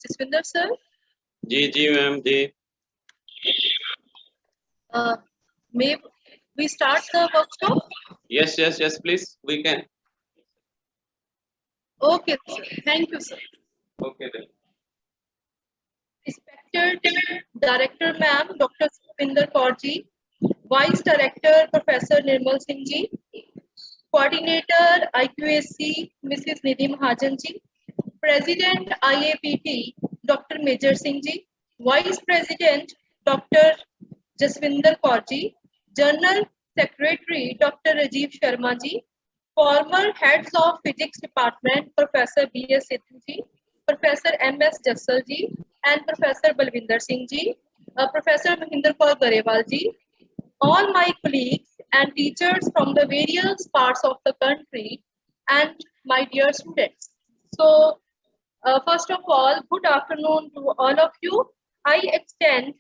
Jaswinder sir. जी ma'am जी. May we start the workshop? Yes, please, we can. Okay, sir. Thank you, sir. Okay then. Respected Director Ma'am, Dr. Supinder Kaur ji, Vice Director Professor Nirmal Singh ji, Coordinator IQAC Mrs. Nidhi Mahajan ji, President IAPT Dr. Major Singh ji, Vice President Dr. Jaswinder Kaur ji, General Secretary Dr. Rajiv Sharma ji, former heads of Physics Department Professor B.S. Sidhu ji, Professor M.S. Jassal ji, and Professor Balvinder Singh ji, Professor Mahinder Kaur Garewal ji, all my colleagues and teachers from the various parts of the country, and my dear students. So, first of all, good afternoon to all of you. I extend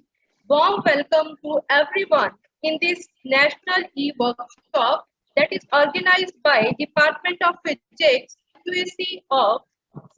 warm welcome to everyone in this National E-Workshop that is organized by Department of Physics, QAC of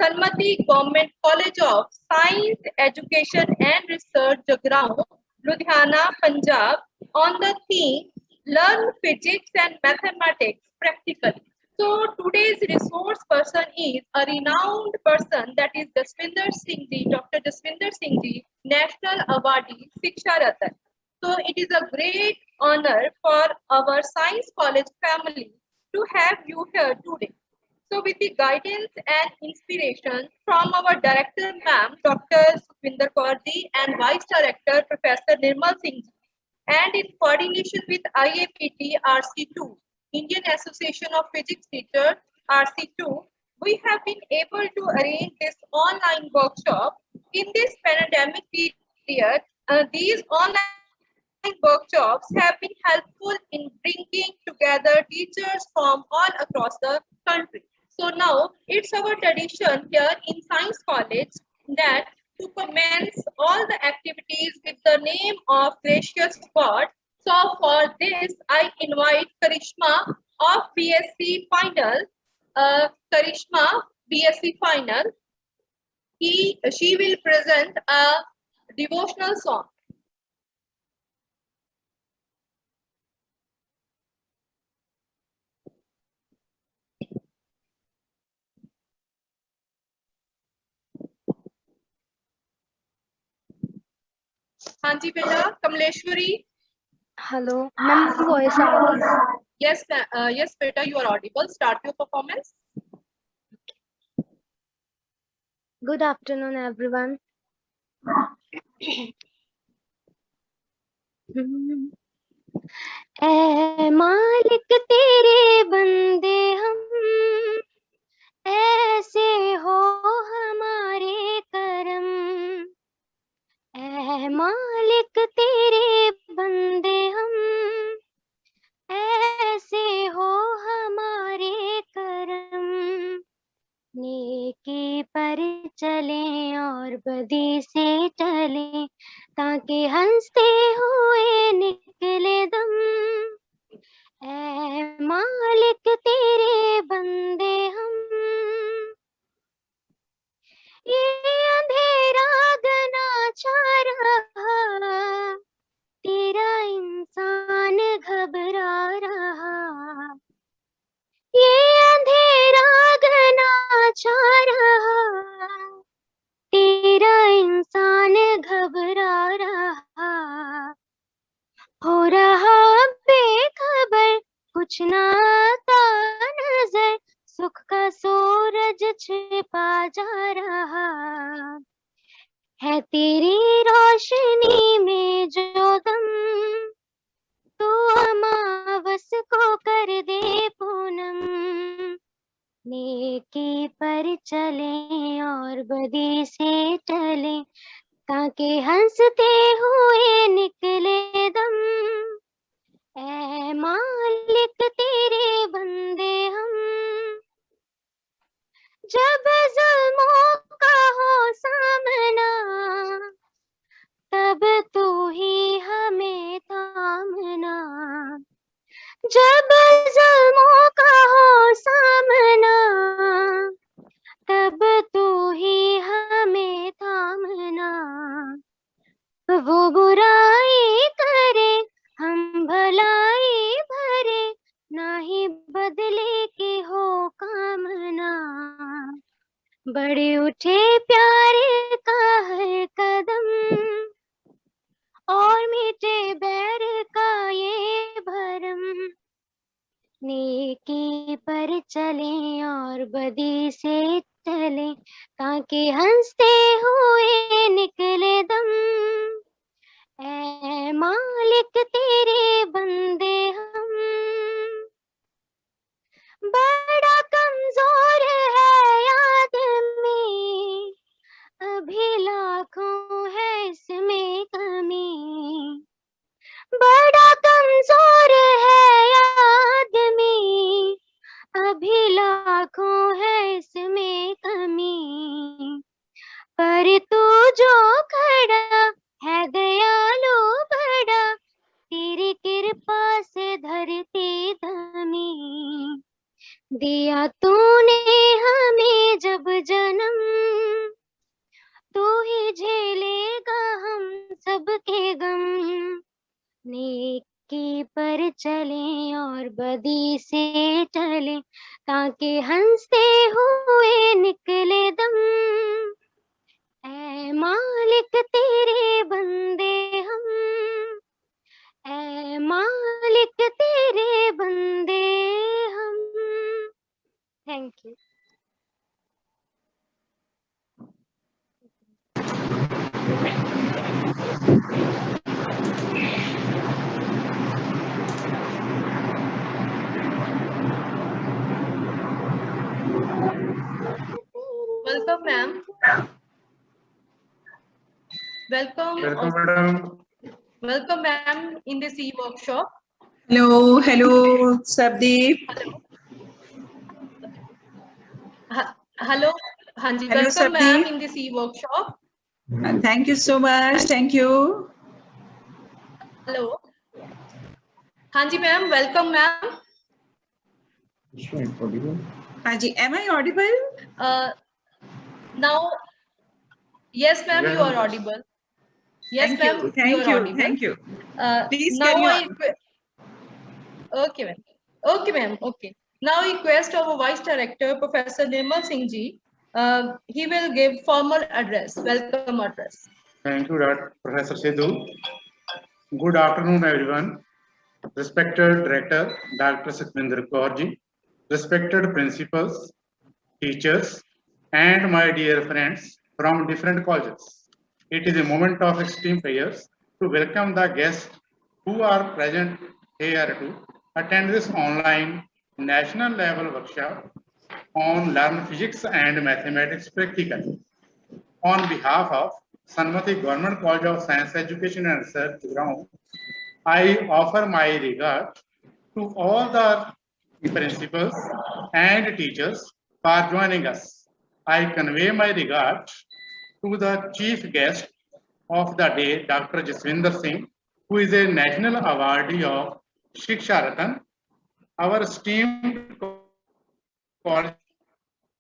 Salmati Government College of Science, Education and Research, Jagrao, Ludhiana, Punjab, on the theme Learn Physics and Mathematics Practically. So today's resource person is a renowned person, that is Jaswinder Singh ji, Dr. Jaswinder Singh ji, National Awardee Shiksha Ratan. So it is a great honor for our Science College family to have you here today. So with the guidance and inspiration from our Director Ma'am, Dr. Supinder Kaur ji, and Vice Director Professor Nirmal Singh ji, and in coordination with IAPT RC2, Indian Association of Physics Teachers RC2, we have been able to arrange this online workshop in this pandemic period. These online workshops have been helpful in bringing together teachers from all across the country. So now it's our tradition here in Science College that to commence all the activities with the name of gracious God. So for this, I invite Karishma of BSc Final. Karishma, BSc Final. She will present a devotional song. हाँ जी बेटा, Kamleshwari. Hello, ma'am, voice आ रही है. Yes, yes, beta, you are audible. Start your performance. Good afternoon, everyone. ऐ मालिक तेरे बंदे हम, ऐसे हो हमारे करम. ऐ मालिक तेरे बंदे हम, ऐसे हो हमारे करम. नेकी पर चलें और बदी से टलें, ताकि हंसते हुए निकले दम. ऐ मालिक तेरे बंदे हम, ये अंधेरा घना छा रहा, तेरा इंसान घबरा रहा. ये अंधेरा घना छा रहा, तेरा इंसान घबरा रहा. हो रहा बेखबर, कुछ ना आता नजर, सुख का सूरज छिपा जा रहा. है तेरी रोशनी में जो दम, तू अमावस को कर दे पूनम. नेकी पर चलें और बदी से टलें, ताकि हंसते हुए निकले दम. ऐ मालिक तेरे बंदे हम, जब जुल्मों का हो सामना, तब तू ही हमें थामना. जब जुल्मों का हो सामना, तब तू ही हमें बढ़े उठे प्यारे का हर कदम, और मीठे बैर का ये भरम। नेकी पर चले और बदी से चले, ताकि हंसते हुए निकले दम। ऐ मालिक तेरे बंदे हम, बड़ा कमजोर है आदमी, अभी लाखों है इसमें कमी। बड़ा कमजोर है आदमी, अभी लाखों है इसमें कमी। पर तू जो खड़ा है दयालु बड़ा, तेरी कृपा से धरती धमी। दिया तूने हमें जब जन्म, तू ही झेलेगा हम सबके गम। नेकी पर चले और बदी से चले, ताकि हंसते हुए निकले दम। ऐ मालिक तेरे बंदे हम, ऐ मालिक तेरे बंदे हम। Thank you. Welcome, ma'am. Welcome, Welcome, madam. welcome, ma'am, in this e-workshop. Hello, hello, Sabdeep. Hello, Hanji. Hello, Welcome, ma'am, Sabdeep. in this e-workshop. Thank you so much. Thank you. Hello. Hanji, ma'am. Welcome, ma'am. Haji, am I audible? Now, yes, ma'am, you are audible. Yes, Thank ma'am, you. you Thank are you. audible. Thank you. Please Now carry I on. okay, ma'am. Okay, ma'am. Okay. Now request our Vice Director, Professor Nirmal Singh ji. He will give formal address. Welcome address. Thank you, Professor Sidhu. Good afternoon, everyone. Respected Director, Dr. Satvinder Kaur ji, respected principals, teachers, and my dear friends from different colleges. It is a moment of extreme prayers to welcome the guests who are present here to attend this online national level workshop on Learn Physics and Mathematics Practically. On behalf of Sanmati Government College of Science Education and Research, Gurgaon, I offer my regard to all the principals and teachers for joining us. I convey my regard to the chief guest of the day, Dr. Jaswinder Singh, who is a national awardee of Shiksha Ratan. Our esteemed college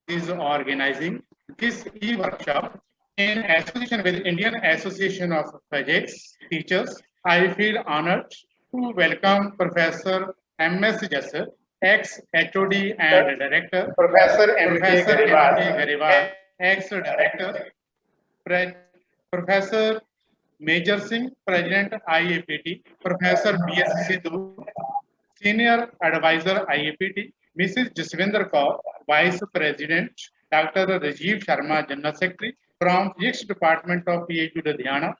is organizing this e-workshop in association with Indian Association of Physics Teachers. I feel honored to welcome Professor M.S. Jasser, ex-HOD and Director, Professor M.K. Gariwal, ex-Director, Professor Major Singh, President IAPT, Professor B.S. Sidhu, Senior Advisor IAPT, Mrs. Jaswinder Kaur, Vice President, Dr. Rajiv Sharma, General Secretary from Physics Department of PHU Ludhiana,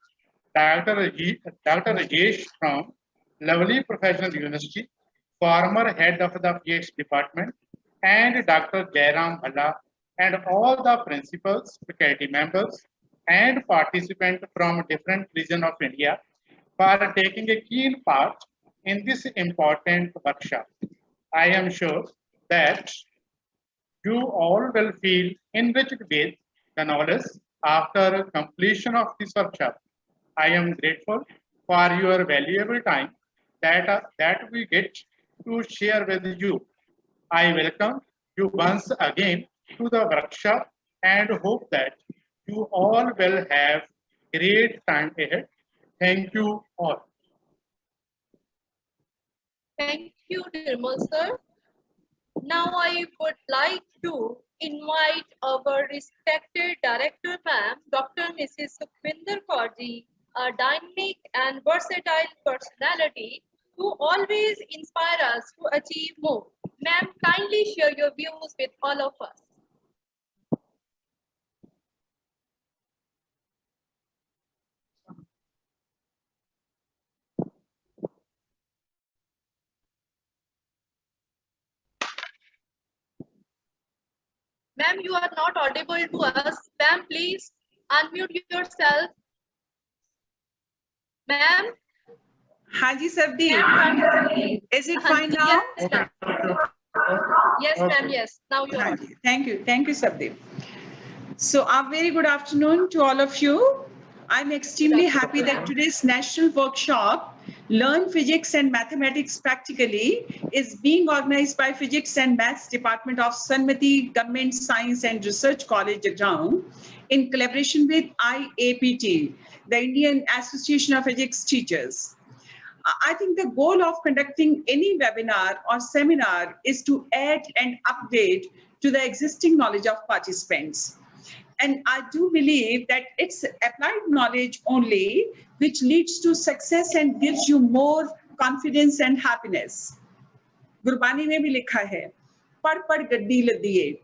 Dr. Rajesh from Lovely Professional University, former head of the Physics Department, and Dr. Jairam Bhalla, and all the principals, faculty members, and participants from different regions of India for taking a keen part in this important workshop. I am sure that you all will feel enriched with the knowledge after completion of this workshop. I am grateful for your valuable time that we get to share with you. I welcome you once again to the workshop and hope that you all will have great time ahead. Thank you all. Thank you, Nirmal sir. Now I would like to invite our respected director, ma'am, Dr. Mrs. Sukhvinder Kaur ji, a dynamic and versatile personality who always inspire us to achieve more. Ma'am, kindly share your views with all of us. Ma'am, you are not audible to us. Ma'am, please unmute yourself. Ma'am? Haji Sabdeep, Ma'am, is it fine now? Yes, ma'am. Yes, ma'am, yes. Now you are audible. Thank you, Sabdeep. So, a very good afternoon to all of you. I'm extremely happy that today's national workshop, Learn Physics and Mathematics Practically, is being organized by Physics and Maths Department of Sanmati Government Science and Research College, Jagraon, in collaboration with IAPT, the Indian Association of Physics Teachers. I think the goal of conducting any webinar or seminar is to add and update to the existing knowledge of participants. And I do believe that it's applied knowledge only which leads to success and gives you more confidence and happiness. Gurbani में भी लिखा है, पढ़ पढ़ गड्डी लदिए.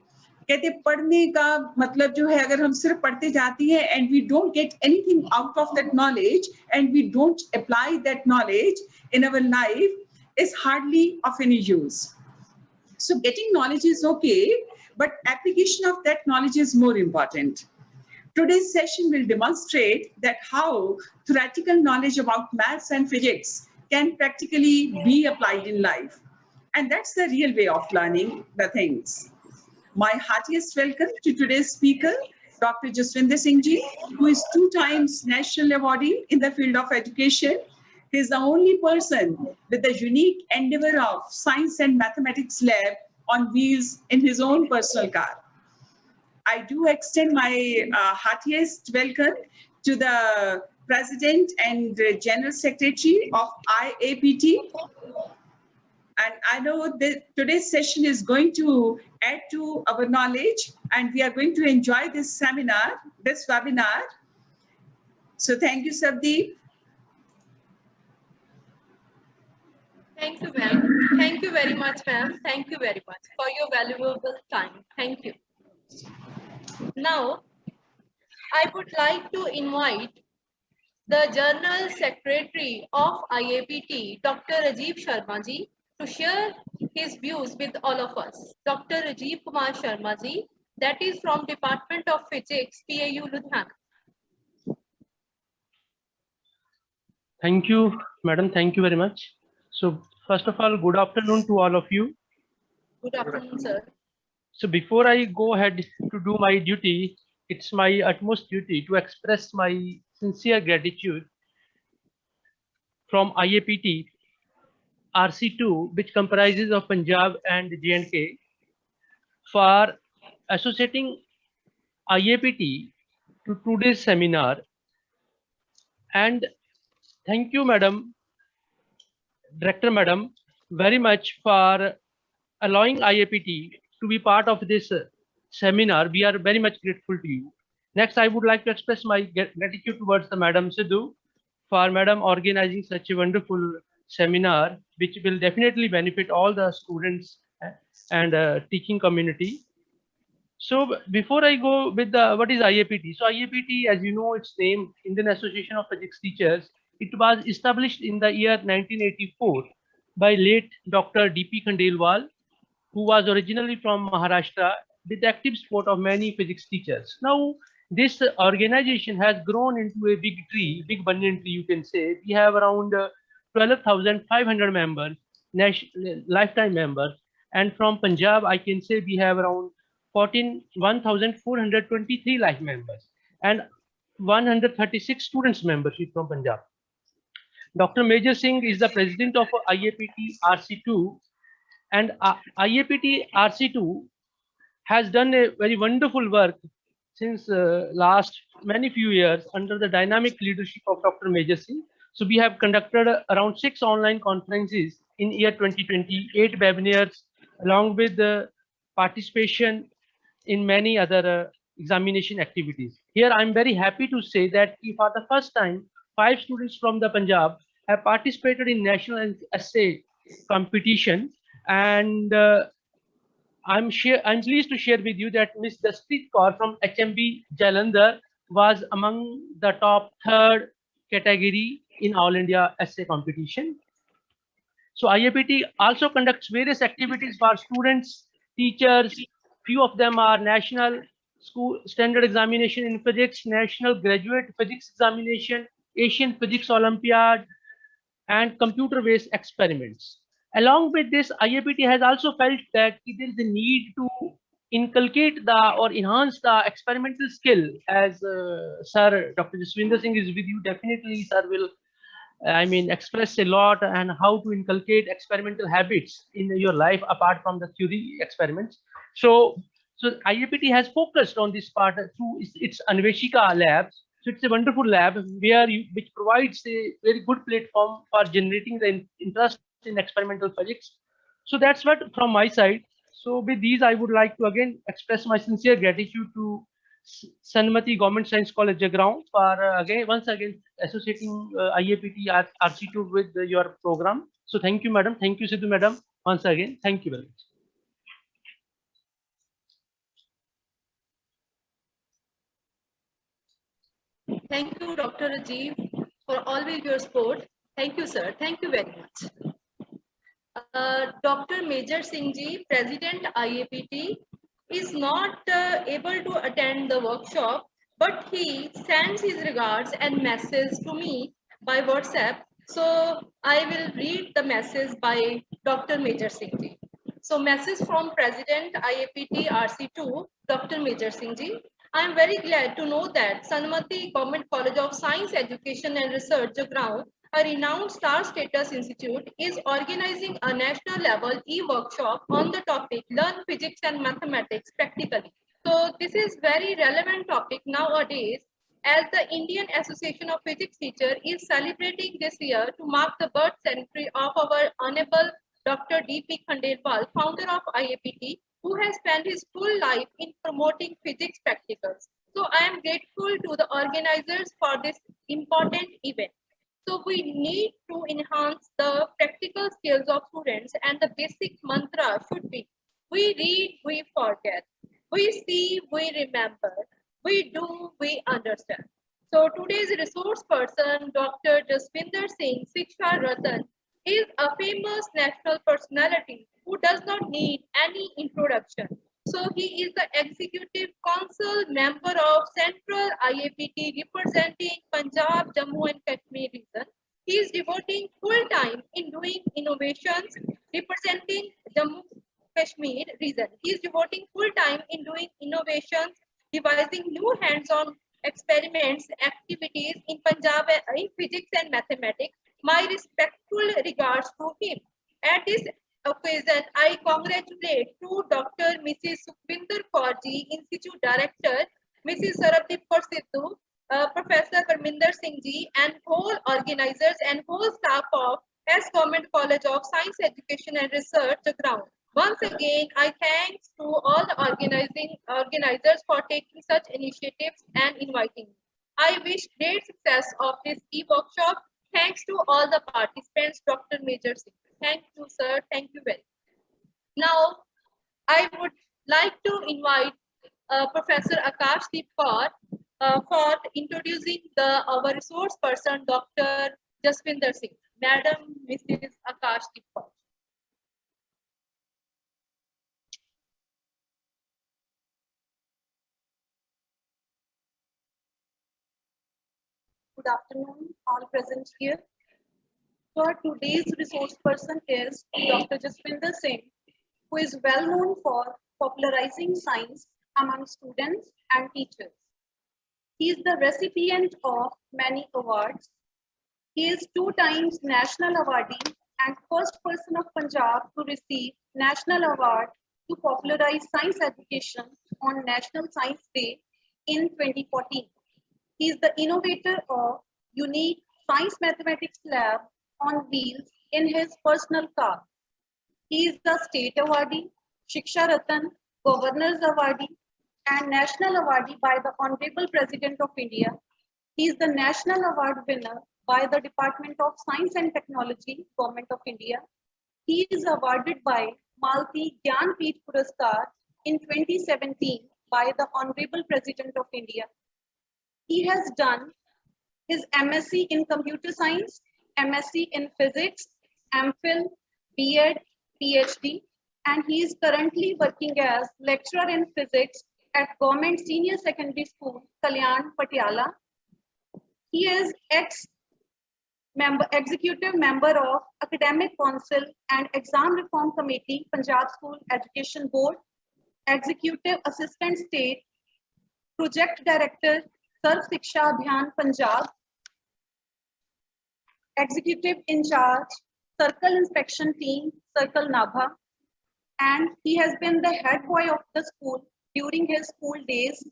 कहते पढ़ने का मतलब जो है, अगर हम सिर्फ पढ़ते जाती हैं and we don't get anything out of that knowledge and we don't apply that knowledge in our life, is hardly of any use. So getting knowledge is okay, but application of that knowledge is more important. Today's session will demonstrate that how theoretical knowledge about maths and physics can practically be applied in life. And that's the real way of learning the things. My heartiest welcome to today's speaker, Dr. Jaswinder Singh ji, who is 2 times national awardee in the field of education. He is the only person with the unique endeavor of science and mathematics lab on wheels in his own personal car. I do extend my heartiest welcome to the President and General Secretary of IAPT. And I know that today's session is going to add to our knowledge, and we are going to enjoy this seminar, this webinar. So thank you, Sabdeep. Thank you, ma'am. Thank you very much, ma'am. Thank you very much for your valuable time. Thank you. Now, I would like to invite the General Secretary of IAPT, Dr. Rajiv Sharma ji, to share his views with all of us. Dr. Rajiv Kumar Sharma ji, that is from Department of Physics, PAU Ludhiana. Thank you, madam. Thank you very much. So first of all, good afternoon to all of you. Good afternoon, sir. So before I go ahead to do my duty, it's my utmost duty to express my sincere gratitude from IAPT RC2, which comprises of Punjab and J&K, for associating IAPT to today's seminar. And thank you, madam, Director madam, very much for allowing IAPT to be part of this seminar. We are very much grateful to you. Next, I would like to express my gratitude towards the Madam Sidhu for Madam organizing such a wonderful seminar, which will definitely benefit all the students and teaching community. So before I go with the what is IAPT? So IAPT, as you know its name, Indian Association of Physics Teachers, it was established in the year 1984 by late Dr. D.P. Khandelwal, who was originally from Maharashtra, with the active support of many physics teachers. Now, this organization has grown into a big tree, big banyan tree, you can say. We have around 12,500 members, lifetime members. And from Punjab, I can say we have around 1,423 life members and 136 students membership from Punjab. Dr. Major Singh is the president of IAPT RC2, and IAPT RC2 has done a very wonderful work since last many few years under the dynamic leadership of Dr. Major Singh. So we have conducted around 6 online conferences in year 2020, 8 webinars, along with the participation in many other examination activities. Here, I'm very happy to say that for the first time, 5 students from the Punjab have participated in national essay competition, and I'm pleased to share with you that Miss Jasprit Kaur from HMB Jalandhar was among the top 3rd category in All India essay competition. So IAPT also conducts various activities for students, teachers. Few of them are national school standard examination in physics, national graduate physics examination, Asian Physics Olympiad, and computer-based experiments. Along with this, IAPT has also felt that there is a need to inculcate or enhance the experimental skill. As Sir Dr. Jaswinder Singh is with you, definitely Sir will express a lot and how to inculcate experimental habits in your life apart from the theory experiments. So IAPT has focused on this part through its Anveshika labs. So it's a wonderful lab which provides a very good platform for generating the interest in experimental physics. So that's what from my side. So with these, I would like to again express my sincere gratitude to Sanmati Government Science College, Jagraon, for once again associating IAPT RC2 with your program. So thank you, madam. Thank you, Sidhu, madam. Once again, thank you very much. Thank you, Dr. Rajiv, for always your support. Thank you, sir. Thank you very much. Dr. Major Singh Ji, President IAPT, is not able to attend the workshop, but he sends his regards and message to me by WhatsApp. So I will read the message by Dr. Major Singh Ji. So message from President IAPT RC2, Dr. Major Singh Ji. I am very glad to know that Sanmati Government College of Science, Education and Research, Jagraon, a renowned star status institute, is organizing a national level e-workshop on the topic Learn Physics and Mathematics Practically. So this is very relevant topic nowadays, as the Indian Association of Physics Teachers is celebrating this year to mark the birth centenary of our Honorable Dr. D.P. Khandelwal, founder of IAPT, who has spent his full life in promoting physics practicals. So I am grateful to the organizers for this important event. So we need to enhance the practical skills of students, and the basic mantra should be, we read, we forget, we see, we remember, we do, we understand. So today's resource person, Dr. Jaswinder Singh Shiksha Ratan, is a famous national personality who does not need any introduction. So he is the Executive Council member of Central IAPT representing Punjab, Jammu and Kashmir region. He is devoting full time in doing innovations representing Jammu Kashmir region. He is devoting full time in doing innovations, devising new hands-on experiments, activities in Punjab in physics and mathematics. My respectful regards to him. At this occasion, I congratulate to Dr. Mrs. Sukhvinder Kaur Ji, Institute Director, Mrs. Sarabdeep Kaur Sidhu, Professor Parminder Singh Ji, and whole organizers and whole staff of S. Government College of Science, Education and Research, Jagraon. Once again, I thanks to all the organizers for taking such initiatives and inviting me. I wish great success of this e-workshop. Thanks to all the participants, Dr. Major Singh. Thank you, sir. Thank you very much. Now, I would like to invite Professor Akashdeep Kaur for introducing our resource person, Dr. Jaswinder Singh. Madam, Mrs. Akashdeep Kaur. Good afternoon, all present here. So our today's resource person is Dr. Jaswinder Singh, who is well known for popularizing science among students and teachers. He is the recipient of many awards. He is 2 times national awardee and first person of Punjab to receive National Award to popularize science education on National Science Day in 2014. He is the innovator of unique science mathematics lab on wheels in his personal car. He is the state awardee, Shiksha Ratan, Governor's awardee, and National Awardee by the Honorable President of India. He is the National Award winner by the Department of Science and Technology, Government of India. He is awarded by Malti Gyanpith Puraskar in 2017 by the Honorable President of India. He has done his MSc in Computer Science, MSc in Physics, MPhil, B.Ed, PhD, and he is currently working as lecturer in Physics at Government Senior Secondary School, Kalyan, Patiala. He is executive member of Academic Council and Exam Reform Committee, Punjab School Education Board, Executive Assistant State, Project Director, Sarv Shiksha Abhiyan, Punjab, Executive in Charge, Circle Inspection Team, Circle Nabha, and he has been the head boy of the school during his school days,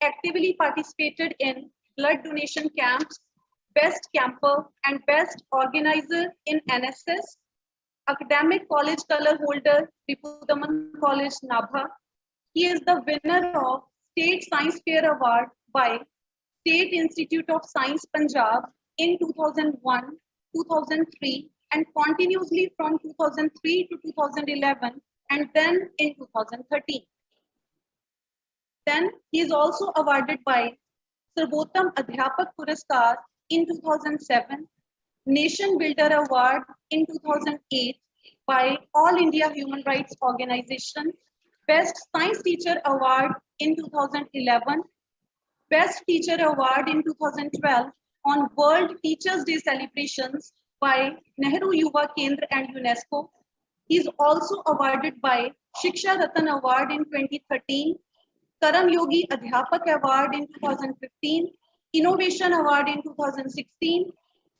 actively participated in blood donation camps, best camper and best organizer in NSS, academic college color holder, Ripudaman College, Nabha. He is the winner of State Science Fair Award by State Institute of Science, Punjab in 2001, 2003, and continuously from 2003 to 2011, and then in 2013. Then he is also awarded by Sarvottam Adhyapak Puraskar in 2007, Nation Builder Award in 2008 by All India Human Rights Organization, Best Science Teacher Award in 2011, Best Teacher Award in 2012 on World Teachers' Day celebrations by Nehru Yuva Kendra and UNESCO. He is also awarded by Shiksha Ratan Award in 2013, Karam Yogi Adhyapak Award in 2015, Innovation Award in 2016,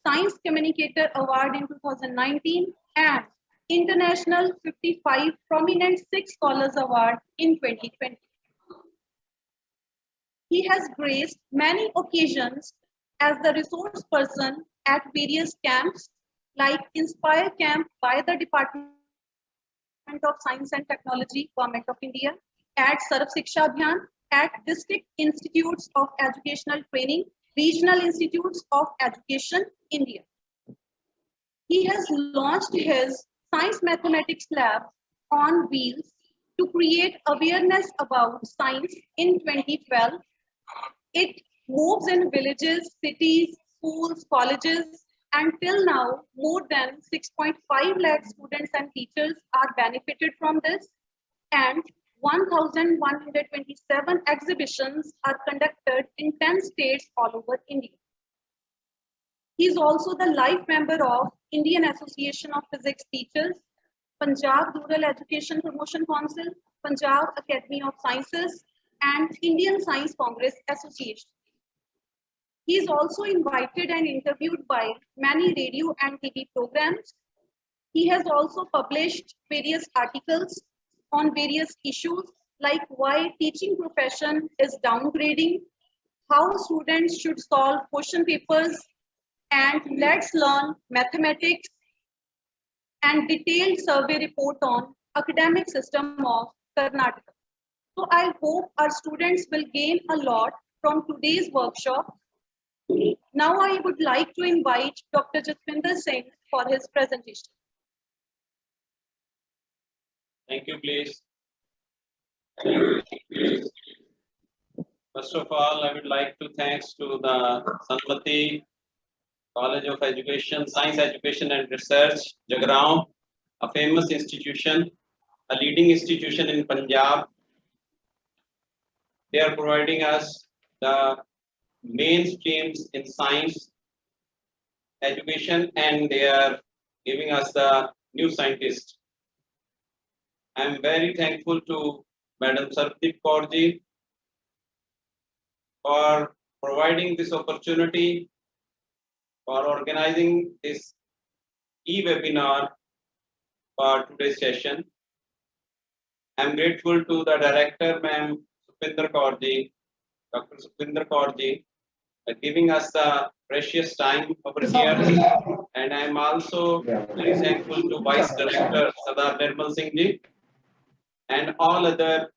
Science Communicator Award in 2019, and International 55 Prominent Sikh Scholars Award in 2020. He has graced many occasions as the resource person at various camps like Inspire Camp by the Department of Science and Technology, Government of India, at Sarv Shiksha Abhiyan, at District Institutes of Educational Training, Regional Institutes of Education, India. He has launched his Science Mathematics Lab on wheels to create awareness about science in 2012. It moves in villages, cities, schools, colleges, and till now, more than 6.5 lakh students and teachers are benefited from this, and 1,127 exhibitions are conducted in 10 states all over India. He is also the life member of Indian Association of Physics Teachers, Punjab Rural Education Promotion Council, Punjab Academy of Sciences, and Indian Science Congress Association. He is also invited and interviewed by many radio and TV programs. He has also published various articles on various issues like why teaching profession is downgrading, how students should solve question papers, and let's learn mathematics, and detailed survey report on academic system of Karnataka. So I hope our students will gain a lot from today's workshop. Now I would like to invite Dr. Jaswinder Singh for his presentation. Thank you, please. First of all, I would like to thanks to the Sanmati College of Education, Science Education and Research, Jagraon, a famous institution, a leading institution in Punjab. They are providing us the mainstreams in science education, and they are giving us the new scientists. I am very thankful to Madam Sarvdeep Kaur ji for providing this opportunity, for organizing this e-webinar for today's session. I am grateful to the director, Ma'am Sukhvinder Kaur ji, Dr. Sukhvinder Kaur ji, giving us the precious time over here. And I am also very thankful to Vice Director Sardar Nirmal Singh ji and all other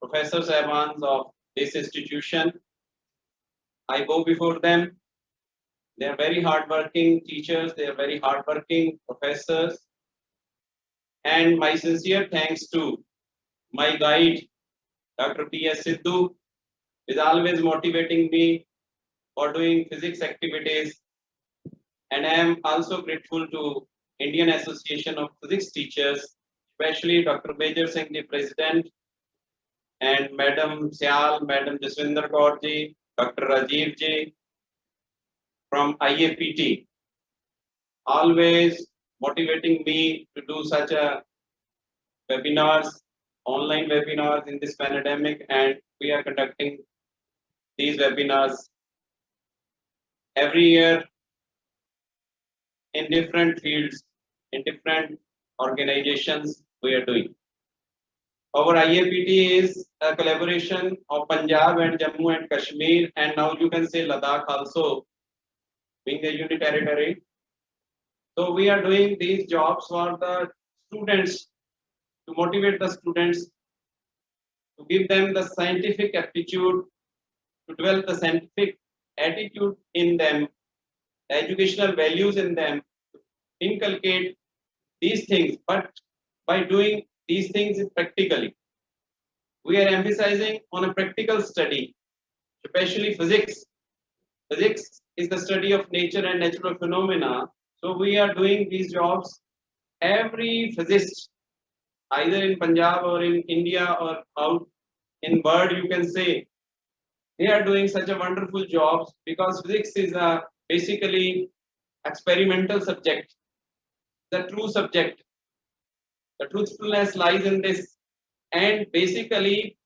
Professor Sahibans of this institution. I bow before them. They are very hardworking teachers. They are very hardworking professors. And my sincere thanks to my guide, Dr. P.S. Sidhu, who is always motivating me for doing physics activities. And I am also grateful to Indian Association of Physics Teachers, especially Dr. Major Singh, the President, and Madam Syal, Madam Jaswinder Kaur ji, Dr. Rajiv ji from IAPT, always motivating me to do such a webinars, online webinars in this pandemic, and we are conducting these webinars every year in different fields, in different organizations we are doing. Our IAPT is a collaboration of Punjab and Jammu and Kashmir, and now you can say Ladakh also, being a unit territory. So we are doing these jobs for the students, to motivate the students, to give them the scientific aptitude, to develop the scientific attitude in them, the educational values in them, to inculcate these things, but by doing these things practically. We are emphasizing on a practical study, especially physics. Physics is the study of nature and natural phenomena. So we are doing these jobs. Every physicist, either in Punjab or in India or out in world, you can say, they are doing such a wonderful jobs, because physics is a basically experimental subject, the true subject. The truthfulness lies in this. And basically,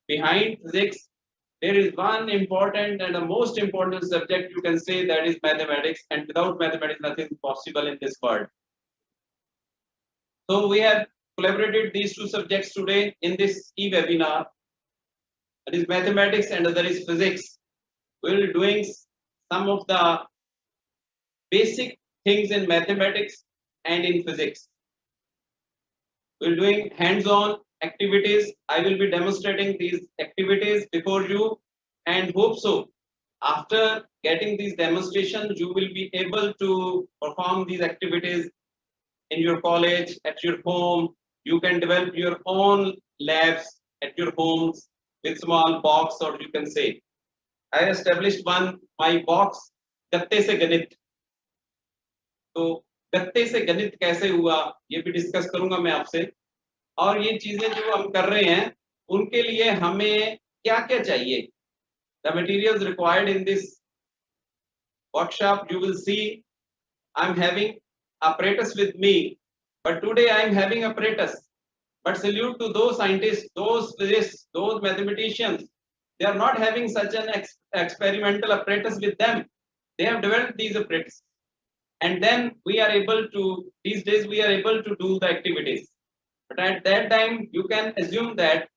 behind physics, there is one important and the most important subject, you can say, that is mathematics. And without mathematics, nothing is possible in this world. So we have collaborated these two subjects today in this e-webinar. That is mathematics and other is physics. We will be doing some of the basic things in mathematics and in physics. We will be doing hands-on activities. I will be demonstrating these activities before you, and hope so after getting these demonstrations, you will be able to perform these activities in your college, at your home. You can develop your own labs at your homes with small box, or you can say, I established my box, गत्ते से गणित. तो गत्ते से गणित कैसे हुआ, ये भी डिस्कस करूंगा मैं आपसे. और ये चीजें जो हम कर रहे हैं, उनके लिए हमें क्या क्या चाहिए. The materials required in this workshop, you will see I'm having apparatus with me, but today I'm having apparatus. But salute to those scientists, those physicists, those mathematicians. They are not having such an experimental apparatus with them. They have developed these apparatus. And then we are able to, these days we are able to do the activities. But at that time, you can assume that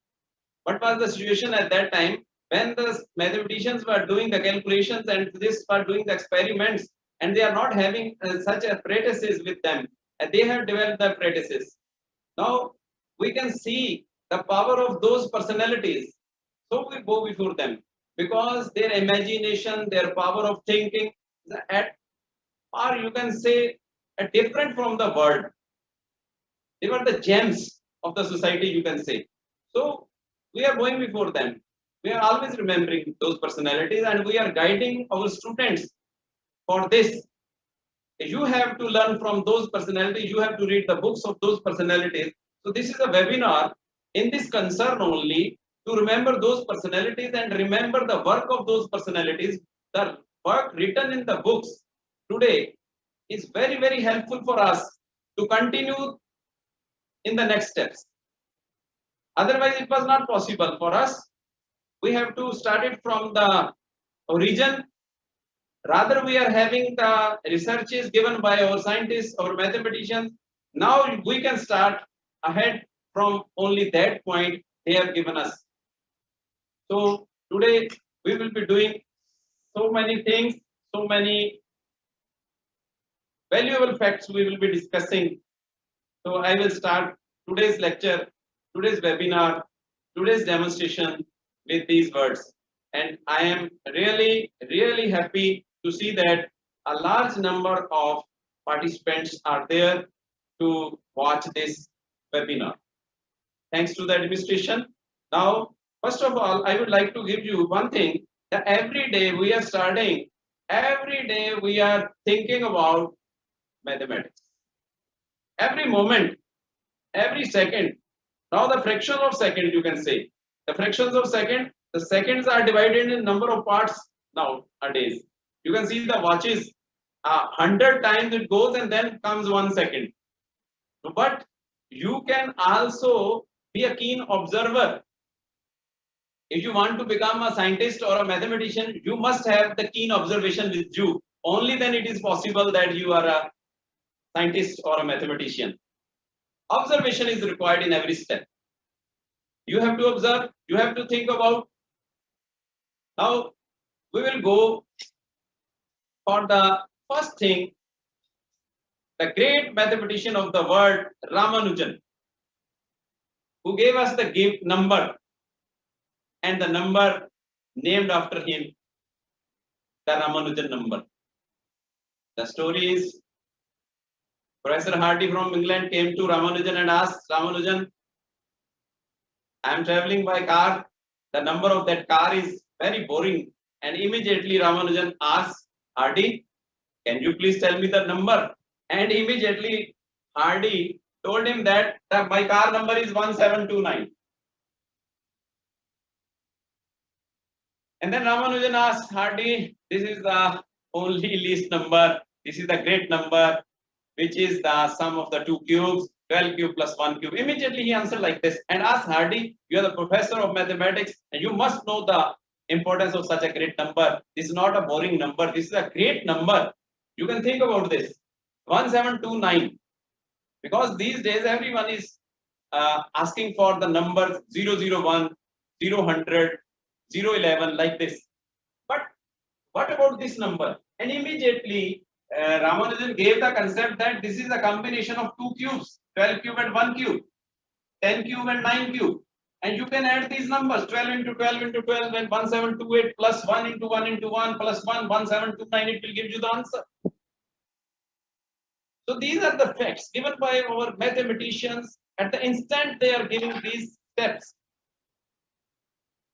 what was the situation at that time when the mathematicians were doing the calculations and physicists were doing the experiments, and they are not having such apparatuses with them. And they have developed the apparatuses. Now we can see the power of those personalities. So we go before them, because their imagination, their power of thinking, or you can say, different from the world. They were the gems of the society, you can say. So we are going before them. We are always remembering those personalities, and we are guiding our students for this. You have to learn from those personalities. You have to read the books of those personalities. So this is a webinar in this concern only, to remember those personalities and remember the work of those personalities. The work written in the books today is very, very helpful for us to continue in the next steps. Otherwise, it was not possible for us. We have to start it from the origin. Rather, we are having the researches given by our scientists, our mathematicians. Now we can start ahead from only that point they have given us. So today we will be doing so many things, so many valuable facts we will be discussing. So I will start today's lecture, today's webinar today's demonstration with these words. And I am really happy to see that a large number of participants are there to watch this webinar. Thanks to the administration. Now, first of all, I would like to give you one thing, that every day we are thinking about mathematics. Every moment, every second. Now the fraction of second, you can say. The fractions of second, the seconds are divided in number of parts nowadays. You can see the watches, 100 times it goes and then comes 1 second. But you can also be a keen observer. If you want to become a scientist or a mathematician, you must have the keen observation with you. Only then it is possible that you are a scientist or a mathematician. Observation is required in every step. You have to observe, you have to think about. Now, we will go for the first thing, the great mathematician of the world, Ramanujan, who gave us the gift number, and the number named after him, the Ramanujan number. The story is, Professor Hardy from England came to Ramanujan and asked Ramanujan, I am traveling by car, the number of that car is very boring. And immediately Ramanujan asked Hardy, can you please tell me the number? And immediately Hardy told him that my car number is 1729. And then Ramanujan asked Hardy, this is the only least number, this is the great number, which is the sum of the two cubes, 12 cube plus 1 cube. Immediately he answered like this and asked Hardy, you are the professor of mathematics and you must know the importance of such a great number. This is not a boring number, this is a great number. You can think about this, 1729. Because these days everyone is asking for the numbers 001, 000, 011 like this. But what about this number? And immediately Ramanujan gave the concept that this is a combination of two cubes, 12 cube and 1 cube, 10 cube and 9 cube. And you can add these numbers, 12 into 12 into 12 and 1728 plus 1 into 1 into 1 plus 1, 1729, it will give you the answer. So these are the facts given by our mathematicians at the instant they are giving these steps.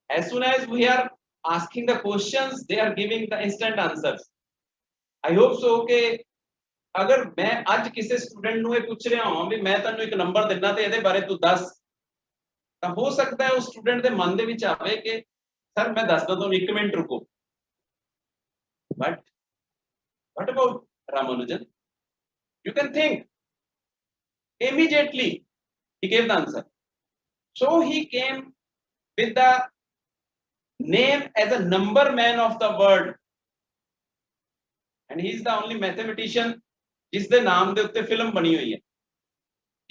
As soon as we are asking the questions, they are giving the instant answers. I hope so कि अगर मैं आज किसी student ਨੂੰ ਇਹ ਪੁੱਛ ਰਿਹਾ ਹਾਂ ਵੀ ਮੈਂ ਤੁਹਾਨੂੰ ਇੱਕ ਨੰਬਰ ਦੇਣਾ ਤੇ ਇਹਦੇ ਬਾਰੇ ਤੂੰ ਦੱਸ ਤਾਂ ਹੋ ਸਕਦਾ ਹੈ ਉਸ ਸਟੂਡੈਂਟ ਦੇ ਮਨ ਦੇ ਵਿੱਚ ਆਵੇ ਕਿ ਸਰ ਮੈਂ ਦੱਸਦਾ ਤੁਹਾਨੂੰ 1 ਮਿੰਟ ਰੁਕੋ but what about Ramanujan? You can think immediately he gave the answer. So he came with the name as a number man of the world. And he is the only mathematician जिसके नाम दे उत्ते film बनी हुई है.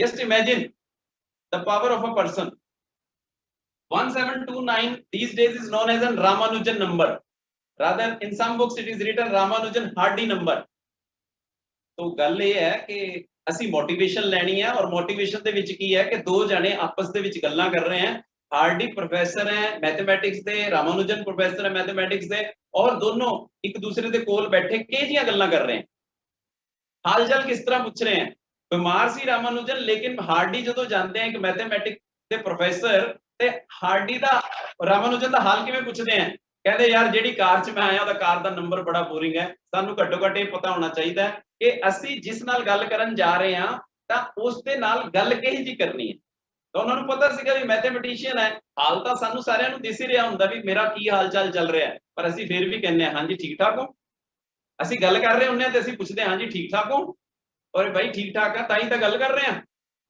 Just imagine the power of a person. 1729 these days is known as a Ramanujan number. Rather, in some books it is written Ramanujan Hardy number. तो गल ये है कि ਅਸੀਂ मोटिवेशन ਲੈਣੀ ਹੈ और मोटिवेशन ਦੇ ਵਿੱਚ ਕੀ ਹੈ ਕਿ ਦੋ ਜਣੇ ਆਪਸ ਦੇ ਵਿੱਚ ਗੱਲਾਂ ਕਰ ਰਹੇ हैं. हार्डी प्रोफेसर है मैथमेटिक्स दे, रामानुजन प्रोफेसर है मैथमेटिक्स दे और दोनों एक दूसरे के कोल बैठे केजियां गल्लां कर रहे हैं. हाल चाल किस तरह पूछ रहे हैं. बीमार सी रामानुजन लेकिन हार्डी जो जानते हैं कि मैथमेटिक्स के प्रोफेसर ते हार्डी दा रामानुजन दा हाल किवें पुछदे हैं. कहते यार जेडी कार च मैं आया ओदा कार दा नंबर बड़ा बोरिंग है, सानू घट्टो घट्ट ये पता होना चाहिए कि असी जिस नाल गल करन जा रहे हां तां उस दे नाल गल किही जी करनी है. तो उन्होंने पता सीगा भी मैथमेटिशियन है, हाल तो सानू सारियां नू दिस ही रहा हुंदा भी मेरा की हाल चाल चल रहा है, पर असी फिर भी कहने हाँ जी ठीक ठाक हो. असी गल कर रहे होंगे तो असी पूछते हाँ जी ठीक ठाक हो और भाई ठीक ठाक है ताई तो गल कर रहे हैं.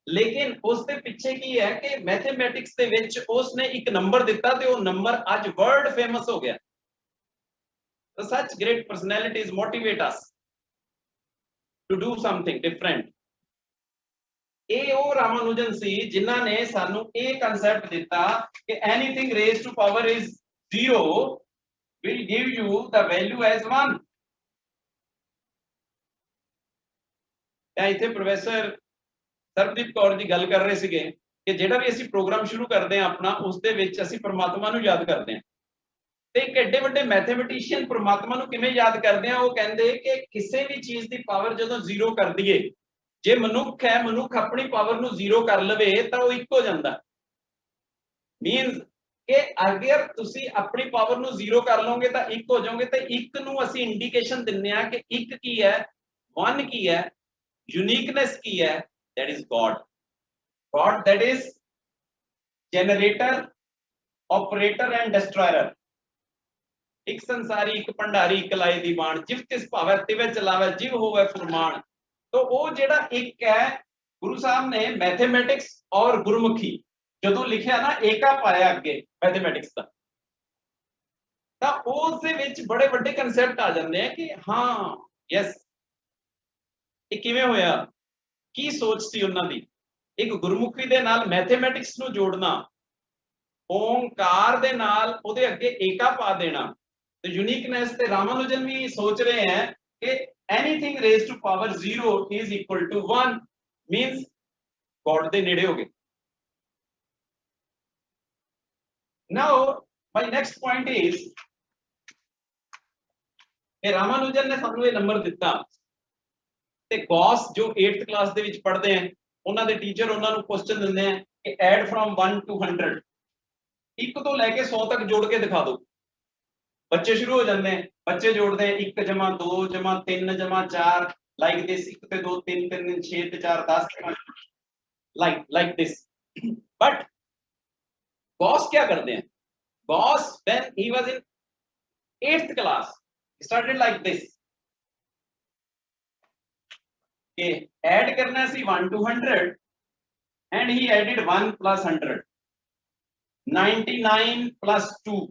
लेकिन उसके पीछे की है कि मैथमेटिक्स दे विच उसने एक नंबर दिता ते वो नंबर आज वर्ल्ड फेमस हो गया. So such great personalities motivate us to do something different. ਇਹ ਉਹ ਰਾਮਾਨੁਜਨ ਸੀ ਜਿਨ੍ਹਾਂ ਨੇ ਸਾਨੂੰ ਇਹ ਕਨਸੈਪਟ ਦਿੱਤਾ ਕਿ anything raised to power is 0 will give you the value as 1. ਤਾਂ ਇੱਥੇ ਪ੍ਰੋਫੈਸਰ ਸਰਬਦੀਪ ਕੌਰ ਜੀ ਗੱਲ ਕਰ ਰਹੇ ਸੀਗੇ कि ਜਿਹੜਾ ਵੀ ਅਸੀਂ ਪ੍ਰੋਗਰਾਮ ਸ਼ੁਰੂ ਕਰਦੇ ਹਾਂ ਆਪਣਾ ਉਸ ਦੇ ਵਿੱਚ ਅਸੀਂ ਪਰਮਾਤਮਾ ਨੂੰ ਯਾਦ ਕਰਦੇ ਹਾਂ ਤੇ ਇੱਕ ਐਡੇ ਵੱਡੇ ਮੈਥਮੈਟੀਸ਼ੀਅਨ ਪਰਮਾਤਮਾ ਨੂੰ ਕਿਵੇਂ ਯਾਦ ਕਰਦੇ ਆ ਉਹ ਕਹਿੰਦੇ ਕਿ ਕਿਸੇ ਵੀ ਚੀਜ਼ ਦੀ ਪਾਵਰ ਜਦੋਂ ਜ਼ੀਰੋ ਕਰ ਦਈਏ ਜੇ ਮਨੁੱਖ ਹੈ ਮਨੁੱਖ ਆਪਣੀ ਪਾਵਰ ਨੂੰ ਜ਼ੀਰੋ ਕਰ ਲਵੇ ਤਾਂ ਉਹ ਇੱਕ ਹੋ ਜਾਂਦਾ ਮੀਨਸ ਕਿ ਅਗਰ ਤੁਸੀਂ ਆਪਣੀ ਪਾਵਰ ਨੂੰ ਜ਼ੀਰੋ ਕਰ ਲਓਗੇ ਤਾਂ ਇੱਕ ਹੋ ਜਾਓਗੇ ਤੇ ਇੱਕ ਨੂੰ ਅਸੀਂ ਇੰਡੀਕੇਸ਼ਨ ਦਿੰਨੇ ਆ ਕਿ ਇੱਕ ਕੀ ਹੈ one ਕੀ ਹੈ यूनिकनेस की है that is God that is generator operator and destroyer एक संसारी एक भंडारी एक लाए दी बाण जिव तिस भावे तिवे चलावे जिव होवे फुरमान तो वो जेड़ा एक है गुरु साहब ने मैथमेटिक्स और गुरमुखी जदों लिखिया ना एका पाया अगे मैथमेटिक्स का ਤਾਂ ਉਸ ਦੇ ਵਿੱਚ बड़े ਵੱਡੇ ਕਨਸੈਪਟ ਆ ਜਾਂਦੇ ਆ ਕਿ ਹਾਂ ਯੈਸ ਇਹ ਕਿਵੇਂ ਹੋਇਆ ਕੀ ਸੋਚ ਸੀ ਉਹਨਾਂ ਦੀ ਇੱਕ ਗੁਰਮੁਖੀ ਦੇ ਨਾਲ ਮੈਥਮੈਟਿਕਸ ਨੂੰ ਜੋੜਨਾ ਓੰਕਾਰ ਦੇ ਨਾਲ ਉਹਦੇ ਅੱਗੇ ਏਕਾ ਪਾ ਦੇਣਾ ਤੇ ਯੂਨੀਕਨੈਸ ਤੇ ਰਾਮਾਨੁਜਨ ਵੀ ਸੋਚ ਰਹੇ ਹੈ ਕਿ anything raised to power 0 is equal to 1 means God ਦੇ ਨੇੜੇ ਹੋ ਗਏ now my next point is ਕਿ ਰਾਮਾਨੁਜਨ ਨੇ ਸਾਨੂੰ ਇਹ ਨੰਬਰ ਦਿੱਤਾ ਤੇ ਗੌਸ ਜੋ 8th ਕਲਾਸ ਦੇ ਵਿੱਚ ਪੜ੍ਹਦੇ ਆ ਉਹਨਾਂ ਦੇ ਟੀਚਰ ਉਹਨਾਂ ਨੂੰ ਕੁਐਸਚਨ ਦਿੰਦੇ ਆ ਕਿ ਐਡ ਫਰਮ 1 to 100 1 ਤੋਂ ਲੈ ਕੇ 100 ਤੱਕ ਜੋੜ ਕੇ ਦਿਖਾ ਦਿਓ ਬੱਚੇ ਸ਼ੁਰੂ ਹੋ ਜਾਂਦੇ ਆ ਬੱਚੇ ਜੋੜਦੇ ਆ 1 ਜਮਾ 2 ਜਮਾ 3 ਜਮਾ 4 ਲਾਈਕ ਦਿਸ 1 ਤੇ 2 3 3 6 ਤੇ 4 10 like this but गॉस क्या करते हैं Gauss when he was in 8th class he started like this के ऐड करना सी 1 to 100 and he added 1 plus 100 99 plus 2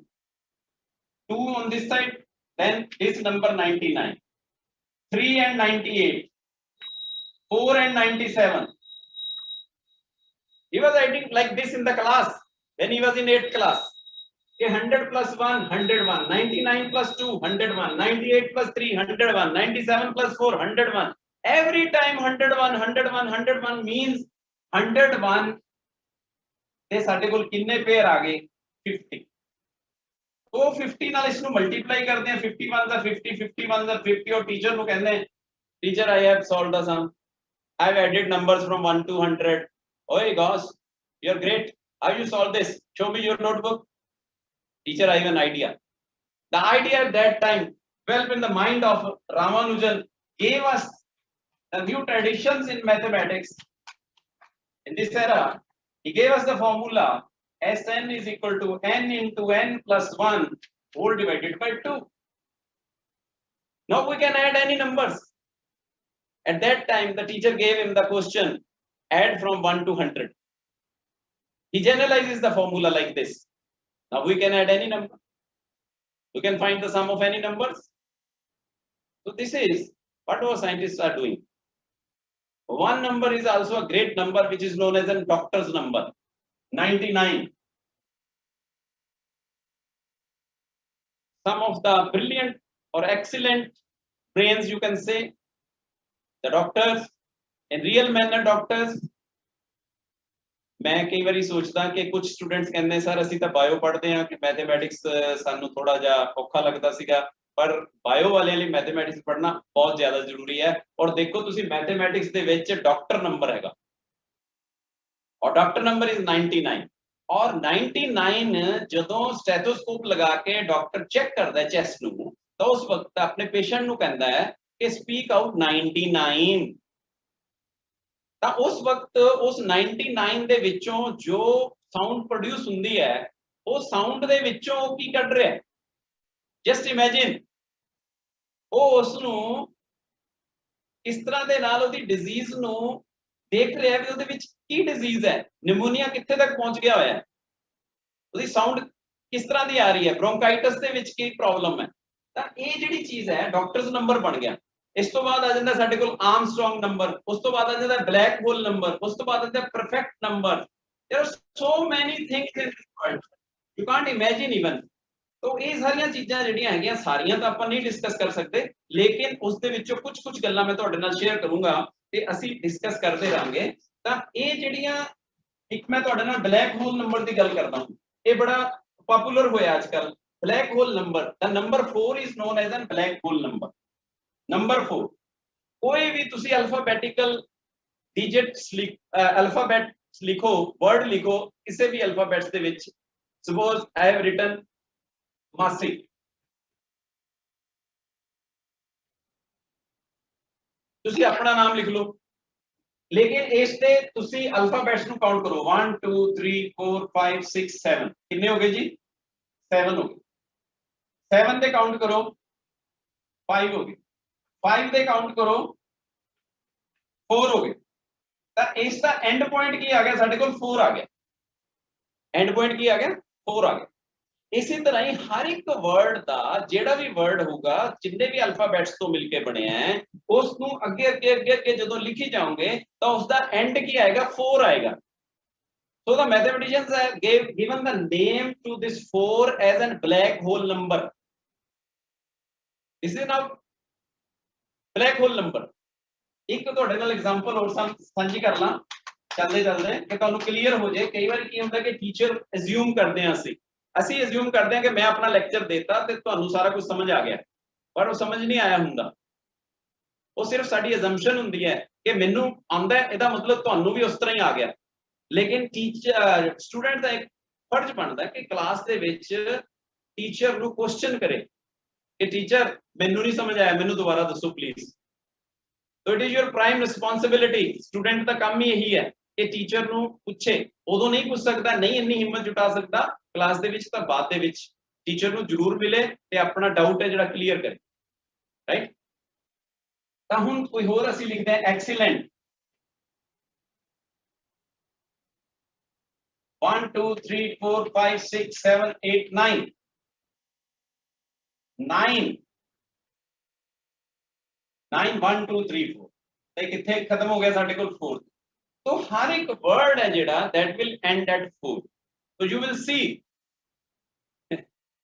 2 on this side then this number 99 3 and 98 4 and 97 he was adding like this in the class when he was in 8th class okay 100 plus 1 101 99 plus 2 101 98 plus 3 101 97 plus 4 101 every time 101 101 101 means 101 ਤੇ ਸਾਡੇ ਕੋਲ ਕਿੰਨੇ pair ਆ ਗਏ 50 ਉਹ 50 ਨਾਲ ਇਸ ਨੂੰ ਮਲਟੀਪਲਾਈ ਕਰਦੇ ਆ 51 ਦਾ 50 51 ਦਾ 50 ਔਰ ਟੀਚਰ ਨੂੰ ਕਹਿੰਦੇ teacher I have solved the sum I have added numbers from 1 to 100 oi gosh you're great how you solve this show me your notebook teacher I have an idea the idea at that time well in the mind of Ramanujan gave us the new traditions in mathematics in this era he gave us the formula Sn is equal to n into n plus 1 whole divided by 2 now we can add any numbers at that time the teacher gave him the question add from 1 to 100 he generalizes the formula like this now we can add any number you can find the sum of any numbers so this is what our scientists are doing one number is also a great number which is known as a doctor's number 99 some of the brilliant or excellent brains you can say the doctors in real manner doctors मैं कई बारी सोचता कि कुछ students कहते sir ਅਸੀਂ ਤਾਂ bio ਪੜ੍ਹਦੇ ਹਾਂ ਕਿ ਮੈਥਮੈਟਿਕਸ ਸਾਨੂੰ ਥੋੜਾ ਜਿਹਾ ਔਖਾ ਲੱਗਦਾ ਸੀਗਾ ਪਰ ਬਾਇਓ ਵਾਲਿਆਂ ਲਈ ਮੈਥਮੈਟਿਕਸ ਪੜ੍ਹਨਾ ਬਹੁਤ ਜ਼ਿਆਦਾ ਜ਼ਰੂਰੀ ਹੈ ਔਰ ਦੇਖੋ ਤੁਸੀਂ ਮੈਥਮੈਟਿਕਸ ਦੇ ਵਿੱਚ ਡਾਕਟਰ ਨੰਬਰ ਹੈਗਾ ਔਰ ਡਾਕਟਰ ਨੰਬਰ ਇਜ਼ 99 ਔਰ 99 ਜਦੋਂ ਸਟੈਥੋਸਕੋਪ ਲਗਾ ਕੇ ਡਾਕਟਰ ਚੈੱਕ ਕਰਦਾ ਹੈ ਚੈਸਟ ਨੂੰ ਤਾਂ ਉਸ ਵਕਤ ਆਪਣੇ ਪੇਸ਼ੈਂਟ ਨੂੰ ਕਹਿੰਦਾ ਹੈ ਕਿ ਸਪੀਕ ਆਊਟ 99 ਤਾਂ ਉਸ ਵਕਤ ਉਸ 99 ਦੇ ਵਿੱਚੋਂ ਜੋ ਸਾਊਂਡ ਪ੍ਰੋਡਿਊਸ ਹੁੰਦੀ ਹੈ ਉਹ ਸਾਊਂਡ ਦੇ ਵਿੱਚੋਂ ਕੀ ਕੱਢ ਰਿਹਾ ਹੈ ਜਸਟ ਇਮੇਜਿਨ ਉਹ ਉਸ ਨੂੰ ਇਸ ਤਰ੍ਹਾਂ ਦੇ ਨਾਲ ਉਹਦੀ ਡਿਜ਼ੀਜ਼ ਨੂੰ ਦੇਖ ਰਿਹਾ ਵੀ ਉਹਦੇ ਵਿੱਚ ਕੀ ਡਿਜ਼ੀਜ਼ ਹੈ ਨਿਮੋਨੀਆ ਕਿੱਥੇ ਤੱਕ ਪਹੁੰਚ ਗਿਆ ਹੋਇਆ ਹੈ ਉਹਦੀ ਸਾਊਂਡ ਕਿਸ ਤਰ੍ਹਾਂ ਦੀ ਆ ਰਹੀ ਹੈ ਬ੍ਰੋਂਕਾਈਟਸ ਦੇ ਵਿੱਚ ਕੀ ਪ੍ਰੋਬਲਮ ਹੈ ਤਾਂ ਇਹ ਜਿਹੜੀ ਚੀਜ਼ ਹੈ ਡਾਕਟਰਸ ਨੰਬਰ ਬਣ ਗਿਆ ਇਸ ਤੋਂ ਬਾਅਦ ਆ ਜਾਂਦਾ ਸਾਡੇ ਕੋਲ ਆਰਮਸਟਰੋਂਗ ਨੰਬਰ ਉਸ ਤੋਂ ਬਾਅਦ ਆ ਜਾਂਦਾ ਬਲੈਕ ਹੋਲ ਨੰਬਰ ਉਸ ਤੋਂ ਬਾਅਦ ਆ ਜਾਂਦਾ perfect number there are so many things in this world you can't imagine even तो ਇਹ ਸਾਰੀਆਂ ਚੀਜ਼ਾਂ ਜਿਹੜੀਆਂ ਹੈਗੀਆਂ ਸਾਰੀਆਂ ਤਾਂ ਆਪਾਂ ਨਹੀਂ ਡਿਸਕਸ ਕਰ ਸਕਦੇ ਲੇਕਿਨ ਉਸ ਦੇ ਵਿੱਚੋਂ ਕੁਝ ਗੱਲਾਂ ਮੈਂ ਤੁਹਾਡੇ ਨਾਲ ਸ਼ੇਅਰ ਕਰੂੰਗਾ ਤੇ ਅਸੀਂ ਡਿਸਕਸ ਕਰਦੇ ਰਹਾਂਗੇ ਤਾਂ ਇਹ ਜਿਹੜੀਆਂ एक मैं तुहाडे नाल ब्लैक होल नंबर की गल करदा हूं, ये बड़ा पॉपुलर होया आजकल black hole number. The number 4 is known as an black hole number. Number 4 कोई भी तुसी अल्फाबेटिकल डिजिट्स अल्फाबेट लिखो, वर्ड लिखो किसी भी अल्फाबेट्स दे विच, सपोज आई हैव रिटन मासी, तुसी अपना नाम लिख लो, लेकिन इसते तुसी अल्फाबेट्स नु काउंट करो 1 2 3 4 5 6 7 कितने हो गए जी? 7 हो गए। 7 दे काउंट करो 5 हो गए, 5 दे काउंट करो 4 हो गए। तो इसका एंड पॉइंट की आ गया, साडे कोल 4 आ गया। एंड पॉइंट की आ गया? 4 आ गया। इसी तरह ही हर एक वर्ड का जेड़ा भी वर्ड होगा, जिन्ने भी अल्फाबेट्स तो मिलके बने हैं, उसनू अगे अगे अगे अगे जदों लिखी जाओगे तो उसका एंड की आएगा? 4 आएगा। So the mathematicians have given the name to this 4 as a black hole number. This is now black hole number. एक ਤੁਹਾਡੇ ਨਾਲ एग्जांपल और ਸਾਂਝੀ ਕਰ ਲਾਂ ਚੱਲਦੇ ਚੱਲਦੇ ਕਿ ਤੁਹਾਨੂੰ ਕਲੀਅਰ ਹੋ ਜਾਏ। ਕਈ ਵਾਰ ਕੀ ਹੁੰਦਾ ਕਿ ਟੀਚਰ ਅਸਿਊਮ ਕਰਦੇ ਆ, ਅਸੀਂ ਅਸਿਊਮ ਕਰਦੇ ਆ ਕਿ ਮੈਂ ਆਪਣਾ ਲੈਕਚਰ ਦੇਤਾ ਤੇ ਤੁਹਾਨੂੰ ਸਾਰਾ ਕੁਝ ਸਮਝ ਆ ਗਿਆ, ਪਰ ਉਹ ਸਮਝ ਨਹੀਂ ਆਇਆ ਹੁੰਦਾ। ਉਹ ਸਿਰਫ ਸਾਡੀ ਅਜ਼ੰਪਸ਼ਨ ਹੁੰਦੀ ਹੈ ਕਿ ਮੈਨੂੰ ਆਉਂਦਾ, ਇਹਦਾ ਮਤਲਬ ਤੁਹਾਨੂੰ ਵੀ ਉਸ ਤਰ੍ਹਾਂ ਹੀ ਆ ਗਿਆ। लेकिन टीचर स्टूडेंट का एक फर्ज बनता है कि क्लास दे विच टीचर नु क्वेश्चन करे कि टीचर मैनू नहीं समझ आया, मैनू दोबारा दसो प्लीज। तो it is your prime responsibility. Student का काम ही यही है कि टीचर नु पूछे, उदों नहीं पूछ सकता, नहीं इन्नी हिम्मत जुटा सकता क्लास दे विच, तां बाद दे विच टीचर नु जरूर मिले ते अपना डाउट है जिहड़ा क्लीयर करे, राइट। तां हुण कोई होर असीं लिखदे हैं एक्सीलेंट। 1 2 3 4 5 6 7 8 9 9 9 1 2 3 4 ਤੇ ਕਿੱਥੇ ਖਤਮ ਹੋ ਗਿਆ ਸਾਡੇ ਕੋਲ 4। तो हर एक वर्ड है जेड़ा that will end at 4। so you will see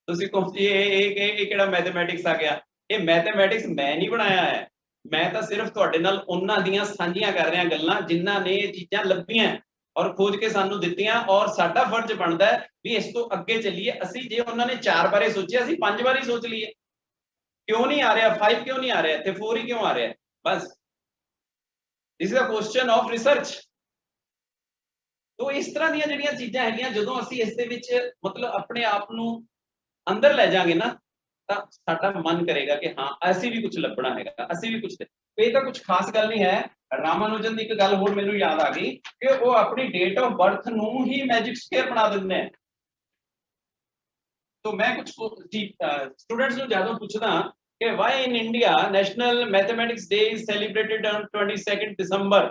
ਤੁਸੀਂ ਕੋ ਇਹ ਕਿਹੜਾ ਮੈਥਮੈਟਿਕਸ ਆ ਗਿਆ? ਇਹ ਮੈਥਮੈਟਿਕਸ ਮੈਂ ਨਹੀਂ ਬਣਾਇਆ ਹੈ, ਮੈਂ ਤਾਂ ਸਿਰਫ ਤੁਹਾਡੇ ਨਾਲ ਉਹਨਾਂ ਦੀਆਂ ਸਾਂਝੀਆਂ ਕਰ ਰਿਹਾ ਗੱਲਾਂ ਜਿਨ੍ਹਾਂ ਨੇ ਇਹ ਚੀਜ਼ਾਂ ਲੱਭੀਆਂ और खोज के सानू दित्तियां। और साडा फर्ज बनता है भी इस तो अगे चलीए। असी जे उन्होंने 4 बारे सोचे, असी 5 बारी सोच लिए। क्यों नहीं आ रहा 5, क्यों नहीं आ रहा इत्थे 4 ही क्यों आ रहा है? बस this is a question of research. तो इस तरह दी जिहड़ियां चीज़ां हैगियां, जदों असी इस दे विच मतलब अपने आप नू अंदर लै जाएंगे ना, तो साडा मन करेगा कि हाँ असी भी कुछ लभना है, असी भी कुछ। ये तो कुछ खास गल नहीं है। रामानुजन की एक गल होर मैनूं याद आ गई कि वो अपनी डेट ऑफ बर्थ नूं ही मैजिक स्क्वेयर बना दिंदे हैं। तो मैं कुछ स्टूडेंट्स नूं जादों पुछदा कि why in India national mathematics day is celebrated on 22 December,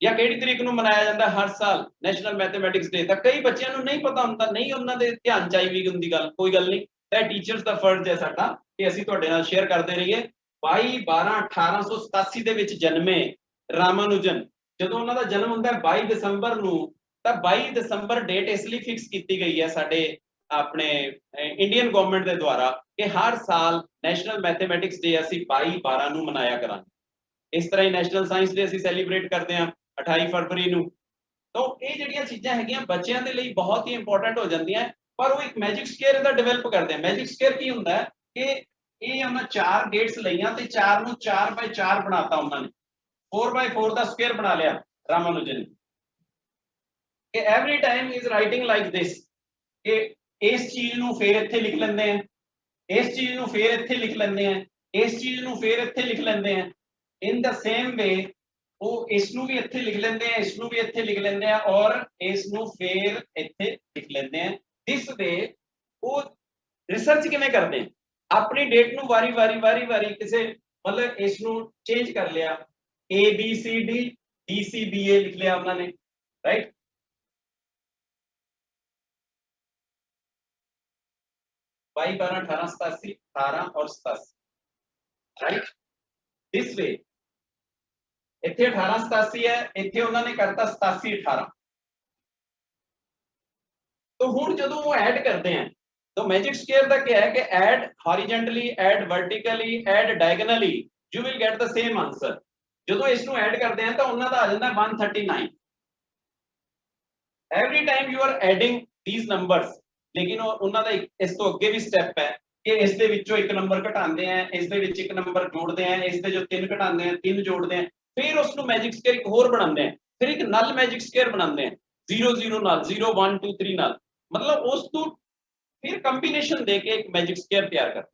या किहड़ी तरीक नूं मनाया जाता हर साल नेशनल मैथमेटिक्स डे। तो कई बच्चों नूं नहीं पता हुंदा, नहीं उन्हां दे ध्यान च आई भी हुंदी गल। कोई गल नहीं, ਇਹ टीचर्स का फर्ज है साडा कि ਅਸੀਂ ਤੁਹਾਡੇ ਨਾਲ शेयर करते रहिए। 22/12/1887 ਦੇ ਵਿੱਚ ਜਨਮੇ ਰਾਮਾਨੁਜਨ। ਜਦੋਂ ਉਹਨਾਂ ਦਾ ਜਨਮ ਹੁੰਦਾ ਹੈ 22 ਦਸੰਬਰ ਨੂੰ, ਤਾਂ 22 ਦਸੰਬਰ ਡੇਟ ਇਸ ਲਈ ਫਿਕਸ ਕੀਤੀ ਗਈ ਹੈ ਸਾਡੇ ਆਪਣੇ ਇੰਡੀਅਨ ਗਵਰਨਮੈਂਟ ਦੇ ਦੁਆਰਾ ਕਿ ਹਰ ਸਾਲ ਨੈਸ਼ਨਲ ਮੈਥਮੈਟਿਕਸ ਡੇ ਅਸੀਂ 22/12 ਨੂੰ ਮਨਾਇਆ ਕਰਾਂਗੇ। ਇਸ ਤਰ੍ਹਾਂ ਹੀ ਨੈਸ਼ਨਲ ਸਾਇੰਸ ਡੇ ਅਸੀਂ ਸੈਲੀਬ੍ਰੇਟ ਕਰਦੇ ਹਾਂ 28 ਫਰਵਰੀ ਨੂੰ। ਤਾਂ ਇਹ ਜਿਹੜੀਆਂ ਚੀਜ਼ਾਂ ਹੈਗੀਆਂ ਬੱਚਿਆਂ ਦੇ ਲਈ ਬਹੁਤ ਹੀ ਇੰਪੋਰਟੈਂਟ ਹੋ ਜਾਂਦੀਆਂ, ਪਰ ਉਹ ਇੱਕ ਮੈਜਿਕ ਸਕੁਏਅਰ ਦਾ ਡਿਵੈਲਪ ਕਰਦੇ ਆ। ਮੈਜਿਕ ਸਕੁਏਅਰ ਕੀ ਹੁੰਦਾ ਹੈ ਕਿ ਇਹ ਉਹਨਾਂ 4 ਡੇਟਸ ਲਈਆਂ ਤੇ 4 ਨੂੰ 4/4 ਬਣਾਤਾ ਉਹਨਾਂ ਨੇ, 4/4 ਦਾ ਸਕੁਏਅਰ ਬਣਾ ਲਿਆ ਰਾਮਾਨੁਜਨ ਕਿ every time is writing like this ਕਿ ਇਸ ਚੀਜ਼ ਨੂੰ ਫੇਰ ਇੱਥੇ ਲਿਖ ਲੈਂਦੇ ਆ, ਇਸ ਚੀਜ਼ ਨੂੰ ਫੇਰ ਇੱਥੇ ਲਿਖ ਲੈਂਦੇ ਆ, ਇਸ ਚੀਜ਼ ਨੂੰ ਫੇਰ ਇੱਥੇ ਲਿਖ ਲੈਂਦੇ ਆ। ਇਨ ਦ ਸੇਮ ਵੇ ਉਹ ਇਸ ਨੂੰ ਵੀ ਇੱਥੇ ਲਿਖ ਲੈਂਦੇ ਆ, ਇਸ ਨੂੰ ਵੀ ਇੱਥੇ ਲਿਖ ਲੈਂਦੇ ਆ, ਔਰ ਇਸ ਨੂੰ ਫੇਰ ਇੱਥੇ ਲਿਖ ਲੈਂਦੇ ਆ। ਇਸ ਵੇ ਉਹ ਰਿਸਰਚ ਕਿਵੇਂ ਕਰਦੇ ਆ? अपनी डेट नू वारी वारी किसी मतलब इसनू चेंज कर लिया, ABCD DCBA लिख लिया उन्होंने, राइट। 22/12/1887 18 और 87, राइट। दिस वे इत्थे 1887 है, इत्थे उन्होंने करता 87/18। तो हुण जदों वो ऐड करते हैं तो मैजिक स्क्वायर का क्या है कि add horizontally, add vertically, add diagonally, you will get the same answer. जो इसनू ऐड करते हैं तो उन्होंने आ जाता है 139। every time you are adding these numbers, लेकिन ਉਹਨਾਂ ਦਾ ਇਸ ਤੋਂ ਅੱਗੇ ਵੀ ਸਟੈਪ ਹੈ ਕਿ ਇਸ ਦੇ ਵਿੱਚੋਂ ਇੱਕ ਨੰਬਰ ਘਟਾਉਂਦੇ ਆ, ਇਸ ਦੇ ਵਿੱਚ ਇੱਕ ਨੰਬਰ ਜੋੜਦੇ ਆ, ਇਸ ਦੇ ਜੋ 3 ਘਟਾਉਂਦੇ ਆ 3 ਜੋੜਦੇ ਆ, ਫਿਰ ਉਸ ਨੂੰ ਮੈਜਿਕ ਸਕੁਏਅਰ ਇੱਕ ਹੋਰ ਬਣਾਉਂਦੇ ਆ, ਫਿਰ ਇੱਕ ਨਲ ਮੈਜਿਕ ਸਕੁਏਅਰ ਬਣਾਉਂਦੇ ਆ 0 0 ਨਾਲ 0 1 2 3 ਨਾਲ, ਮਤਲਬ ਉਸ ਤੋਂ ਫਿਰ ਕੰਬੀਨੇਸ਼ਨ ਦੇ ਕੇ ਇੱਕ ਮੈਜਿਕ ਸਕੁਏਅਰ ਤਿਆਰ ਕਰਦੇ।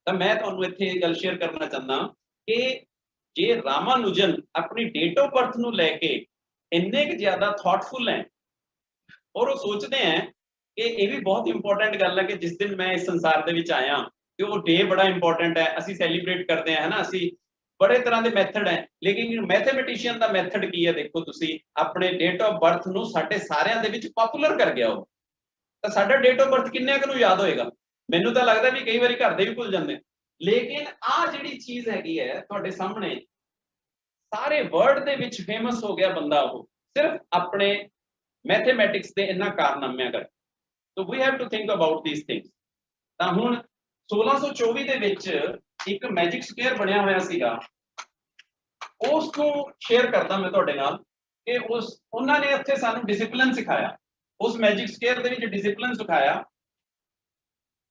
ਤਾਂ ਮੈਂ ਤੁਹਾਨੂੰ ਇੱਥੇ ਇਹ ਗੱਲ ਸ਼ੇਅਰ ਕਰਨਾ ਚਾਹੁੰਦਾ ਕਿ ਜੇ ਰਾਮਾਨੁਜਨ ਆਪਣੀ ਡੇਟ ਆਫ ਬਰਥ ਨੂੰ ਲੈ ਕੇ ਇੰਨੇ ਕੁ ਜ਼ਿਆਦਾ ਥਾਟਫੁਲ ਹੈ ਔਰ ਉਹ ਸੋਚਦੇ ਹੈ ਕਿ ਇਹ ਵੀ ਬਹੁਤ ਇੰਪੋਰਟੈਂਟ ਗੱਲ ਹੈ ਕਿ ਜਿਸ ਦਿਨ ਮੈਂ ਇਸ ਸੰਸਾਰ ਦੇ ਵਿੱਚ ਆਇਆ ਤੇ ਉਹ ਡੇ ਬੜਾ ਇੰਪੋਰਟੈਂਟ ਹੈ, ਅਸੀਂ ਸੈਲੀਬ੍ਰੇਟ ਕਰਦੇ ਹਾਂ, ਹੈ ਨਾ, ਅਸੀਂ ਬੜੇ ਤਰ੍ਹਾਂ ਦੇ ਮੈਥਡ ਹੈ, ਲੇਕਿਨ ਮੈਥਮੈਟੀਸ਼ੀਅਨ ਦਾ ਮੈਥਡ ਕੀ ਹੈ, ਦੇਖੋ ਤੁਸੀਂ ਆਪਣੇ ਡੇਟ ਆਫ ਬਰਥ ਨੂੰ ਸਾਡੇ ਸਾਰਿਆਂ ਦੇ ਵਿੱਚ ਪਪੂਲਰ ਕਰ ਗਿਆ ਉਹ। ਤਾਂ ਸਾਡਾ ਡੇਟ ਆਫ ਬਰਥ ਕਿੰਨੇ ਕੁ ਨੂੰ ਯਾਦ ਹੋਏਗਾ? ਮੈਨੂੰ ਤਾਂ ਲੱਗਦਾ ਵੀ ਕਈ ਵਾਰੀ ਘਰ ਦੇ ਵੀ ਭੁੱਲ ਜਾਂਦੇ, ਲੇਕਿਨ ਆਹ ਜਿਹੜੀ ਚੀਜ਼ ਹੈਗੀ ਹੈ ਤੁਹਾਡੇ ਸਾਹਮਣੇ ਸਾਰੇ ਵਰਲਡ ਦੇ ਵਿੱਚ ਫੇਮਸ ਹੋ ਗਿਆ ਬੰਦਾ ਉਹ ਸਿਰਫ ਆਪਣੇ ਮੈਥਮੈਟਿਕਸ ਦੇ ਇਹਨਾਂ ਕਾਰਨਾਮਿਆਂ ਕਰਕੇ। So we have to think about these things। ਤਾਂ ਹੁਣ 1624 ਦੇ ਵਿੱਚ ਇੱਕ ਮੈਜਿਕ ਸਕੁਏਅਰ ਬਣਿਆ ਹੋਇਆ ਸੀਗਾ, ਉਸ ਨੂੰ ਸ਼ੇਅਰ ਕਰਦਾ ਮੈਂ ਤੁਹਾਡੇ ਨਾਲ ਕਿ ਉਹਨਾਂ ਨੇ ਉੱਥੇ ਸਾਨੂੰ ਡਿਸਪਲਿਨ ਸਿਖਾਇਆ, ਉਸ ਮੈਜਿਕ ਸਕੁਏਅਰ ਦੇ ਵਿੱਚ ਡਿਸਪਲਿਨ ਸਿਖਾਇਆ,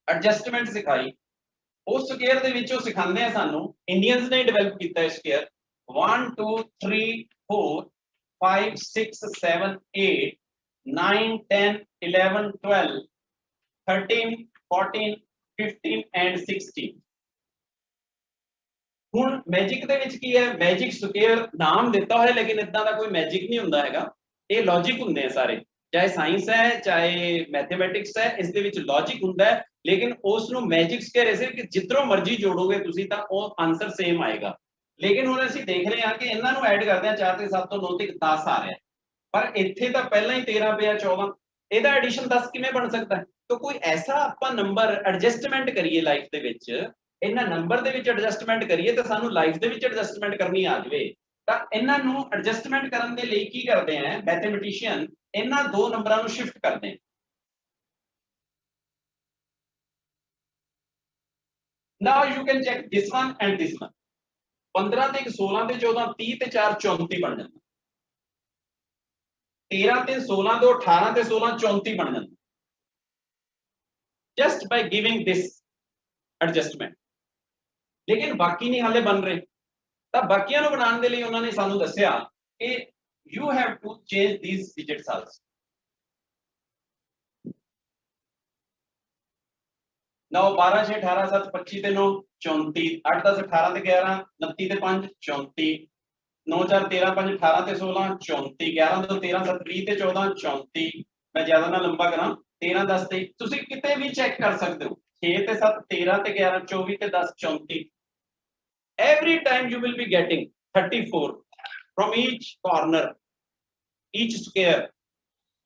ਐਡਜਸਟਮੈਂਟ ਸਿਖਾਈ। ਉਸ ਸਕੁਏਅਰ ਦੇ ਵਿੱਚ ਉਹ ਸਿਖਾਉਂਦੇ ਆ ਸਾਨੂੰ, ਇੰਡੀਅਨਸ ਨੇ ਡਿਵੈਲਪ ਕੀਤਾ ਇਹ ਸਕੁਏਅਰ 1 2 3 4 5 6 7 8 9 10 11 12 13 14 15 and 16। ਹੁਣ ਮੈਜਿਕ ਦੇ ਵਿੱਚ ਕੀ ਹੈ, ਮੈਜਿਕ ਸਕੁਏਅਰ ਨਾਮ ਦਿੱਤਾ ਹੋਇਆ ਲੇਕਿਨ ਇਦਾਂ ਦਾ ਕੋਈ ਮੈਜਿਕ ਨਹੀਂ ਹੁੰਦਾ ਹੈਗਾ, ਇਹ ਲੌਜਿਕ ਹੁੰਦੇ ਆ ਸਾਰੇ, ਚਾਹੇ ਸਾਇੰਸ ਹੈ ਚਾਹੇ ਮੈਥਮੈਟਿਕਸ ਹੈ, ਇਸ ਦੇ ਵਿੱਚ ਲੌਜਿਕ ਹੁੰਦਾ ਹੈ, ਲੇਕਿਨ ਉਸ ਨੂੰ ਮੈਜਿਕ ਸਕੁਏਅਰ ਐਸੇ ਕਿ ਜਿੱਧਰੋਂ ਮਰਜ਼ੀ ਜੋੜੋਗੇ ਤੁਸੀਂ ਤਾਂ ਉਹ ਆਨਸਰ ਸੇਮ ਆਏਗਾ। ਲੇਕਿਨ ਹੁਣ ਅਸੀਂ ਦੇਖ ਰਹੇ ਹਾਂ ਕਿ ਇਹਨਾਂ ਨੂੰ ਐਡ ਕਰਦੇ ਆ 4 ਤੇ 7 ਤੋਂ 9 ਤੇ 10 ਆ ਰਿਹਾ, ਪਰ ਇੱਥੇ ਤਾਂ ਪਹਿਲਾਂ ਹੀ 13 ਪਿਆ 14, ਇਹਦਾ ਐਡੀਸ਼ਨ 10 ਕਿਵੇਂ ਬਣ ਸਕਦਾ ਹੈ? ਤਾਂ ਕੋਈ ਐਸਾ ਆਪਾਂ ਨੰਬਰ ਐਡਜਸਟਮੈਂਟ ਕਰੀਏ ਲਾਈਫ ਦੇ ਵਿੱਚ, ਇਹਨਾਂ ਨੰਬਰ ਦੇ ਵਿੱਚ ਐਡਜਸਟਮੈਂਟ ਕਰੀਏ ਤਾਂ ਸਾਨੂੰ ਲਾਈਫ ਦੇ ਵਿੱਚ ਐਡਜਸਟਮੈਂਟ ਕਰਨੀ ਆ ਜਾਵੇ। ਤਾਂ ਇਹਨਾਂ ਨੂੰ ਐਡਜਸਟਮੈਂਟ ਕਰਨ ਦੇ ਲਈ ਕੀ ਕਰਦੇ ਆ ਮੈਥਮੈਟੀਸ਼ੀਅਨ, ਇਹਨਾਂ ਦੋ ਨੰਬਰਾਂ ਨੂੰ ਸ਼ਿਫਟ ਕਰਦੇ ਆ। Now you can check this one and this one। 15 ਤੇ 16 ਤੇ 14 30 ਤੇ 4 34 ਬਣ ਜਾਂਦਾ, 13 ਤੇ 16 ਤੋਂ 18 ਤੇ 16 34 ਬਣ ਜਾਂਦਾ, just by giving this adjustment। ਲੇਕਿਨ ਬਾਕੀ ਨਹੀਂ ਹਾਲੇ ਬਣ ਰਹੇ, ਤਾਂ ਬਾਕੀਆਂ ਨੂੰ ਬਣਾਉਣ ਦੇ ਲਈ ਉਹਨਾਂ ਨੇ ਸਾਨੂੰ ਦੱਸਿਆ ਕਿ you have to change these digits also। नौ 12 6 18 7 25 ਤੇ 9 34, 8 10 18 ਤੇ 11 29 ਤੇ 5 34, 9 4 13 5 18 ਤੇ 16 34, 11 2 13 7 20 ਤੇ 14 34। ਮੈਂ ਜ਼ਿਆਦਾ ਨਾ ਲੰਬਾ ਕਰਾਂ, 13 10 ਤੇ ਤੁਸੀਂ ਕਿਤੇ ਵੀ ਚੈੱਕ ਕਰ ਸਕਦੇ ਹੋ, 6 ਤੇ 7 13 ਤੇ 11 24 ਤੇ 10 34। every time you will be getting 34 from each corner, each square।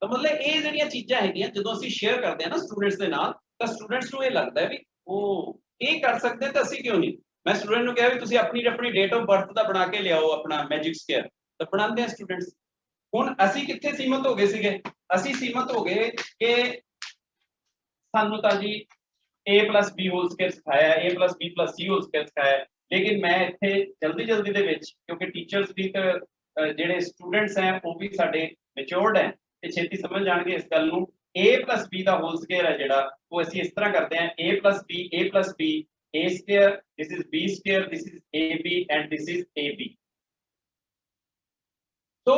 ਤਾਂ ਮਤਲਬ ਇਹ ਜਿਹੜੀਆਂ ਚੀਜ਼ਾਂ ਹੈਗੀਆਂ ਜਦੋਂ ਅਸੀਂ ਸ਼ੇਅਰ ਕਰਦੇ ਹਾਂ ਨਾ ਸਟੂਡੈਂਟਸ ਦੇ ਨਾਲ, ਤਾਂ ਸਟੂਡੈਂਟਸ ਨੂੰ ਇਹ ਲੱਗਦਾ ਹੈ ਵੀ ਉਹ ਇਹ ਕਰ ਸਕਦੇ ਤਾਂ ਅਸੀਂ ਕਿਉਂ ਨਹੀਂ। ਮੈਂ ਸਟੂਡੈਂਟ ਨੂੰ ਕਿਹਾ ਵੀ ਤੁਸੀਂ ਆਪਣੀ ਡੇਟ ਆਫ ਬਰਥ ਦਾ ਬਣਾ ਕੇ ਲਿਆਓ ਆਪਣਾ ਮੈਜਿਕ ਸਕੁਏਅਰ, ਤਾਂ ਬਣਾਉਂਦੇ ਆ ਸਟੂਡੈਂਟਸ। ਹੁਣ ਅਸੀਂ ਕਿੱਥੇ ਸੀਮਤ ਹੋ ਗਏ ਸੀਗੇ, ਅਸੀਂ ਸੀਮਤ ਹੋ ਗਏ ਕਿ ਸਾਨੂੰ ਤਾਂ ਜੀ a + b ਹੋਲ ਸਕੁਏਅਰ ਸਿਖਾਇਆ, a + b + c whole square ਸਿਖਾਇਆ, ਲੇਕਿਨ ਮੈਂ ਇੱਥੇ ਜਲਦੀ ਦੇ ਵਿੱਚ ਕਿਉਂਕਿ ਟੀਚਰਸ ਵੀ ਤਾਂ ਜਿਹੜੇ ਸਟੂਡੈਂਟਸ ਹੈ ਉਹ ਵੀ ਸਾਡੇ ਮੈਚੁਰਡ ਹੈ ਤੇ ਛੇਤੀ ਸਮਝ ਜਾਣਗੇ ਇਸ ਗੱਲ ਨੂੰ। a + b ਦਾ ਹੋਲ ਸਕੁਏਅਰ ਹੈ ਜਿਹੜਾ ਉਹ ਅਸੀਂ ਇਸ ਤਰ੍ਹਾਂ ਕਰਦੇ ਹਾਂ, a + b a square, this is b square, this is ab and this is ab। so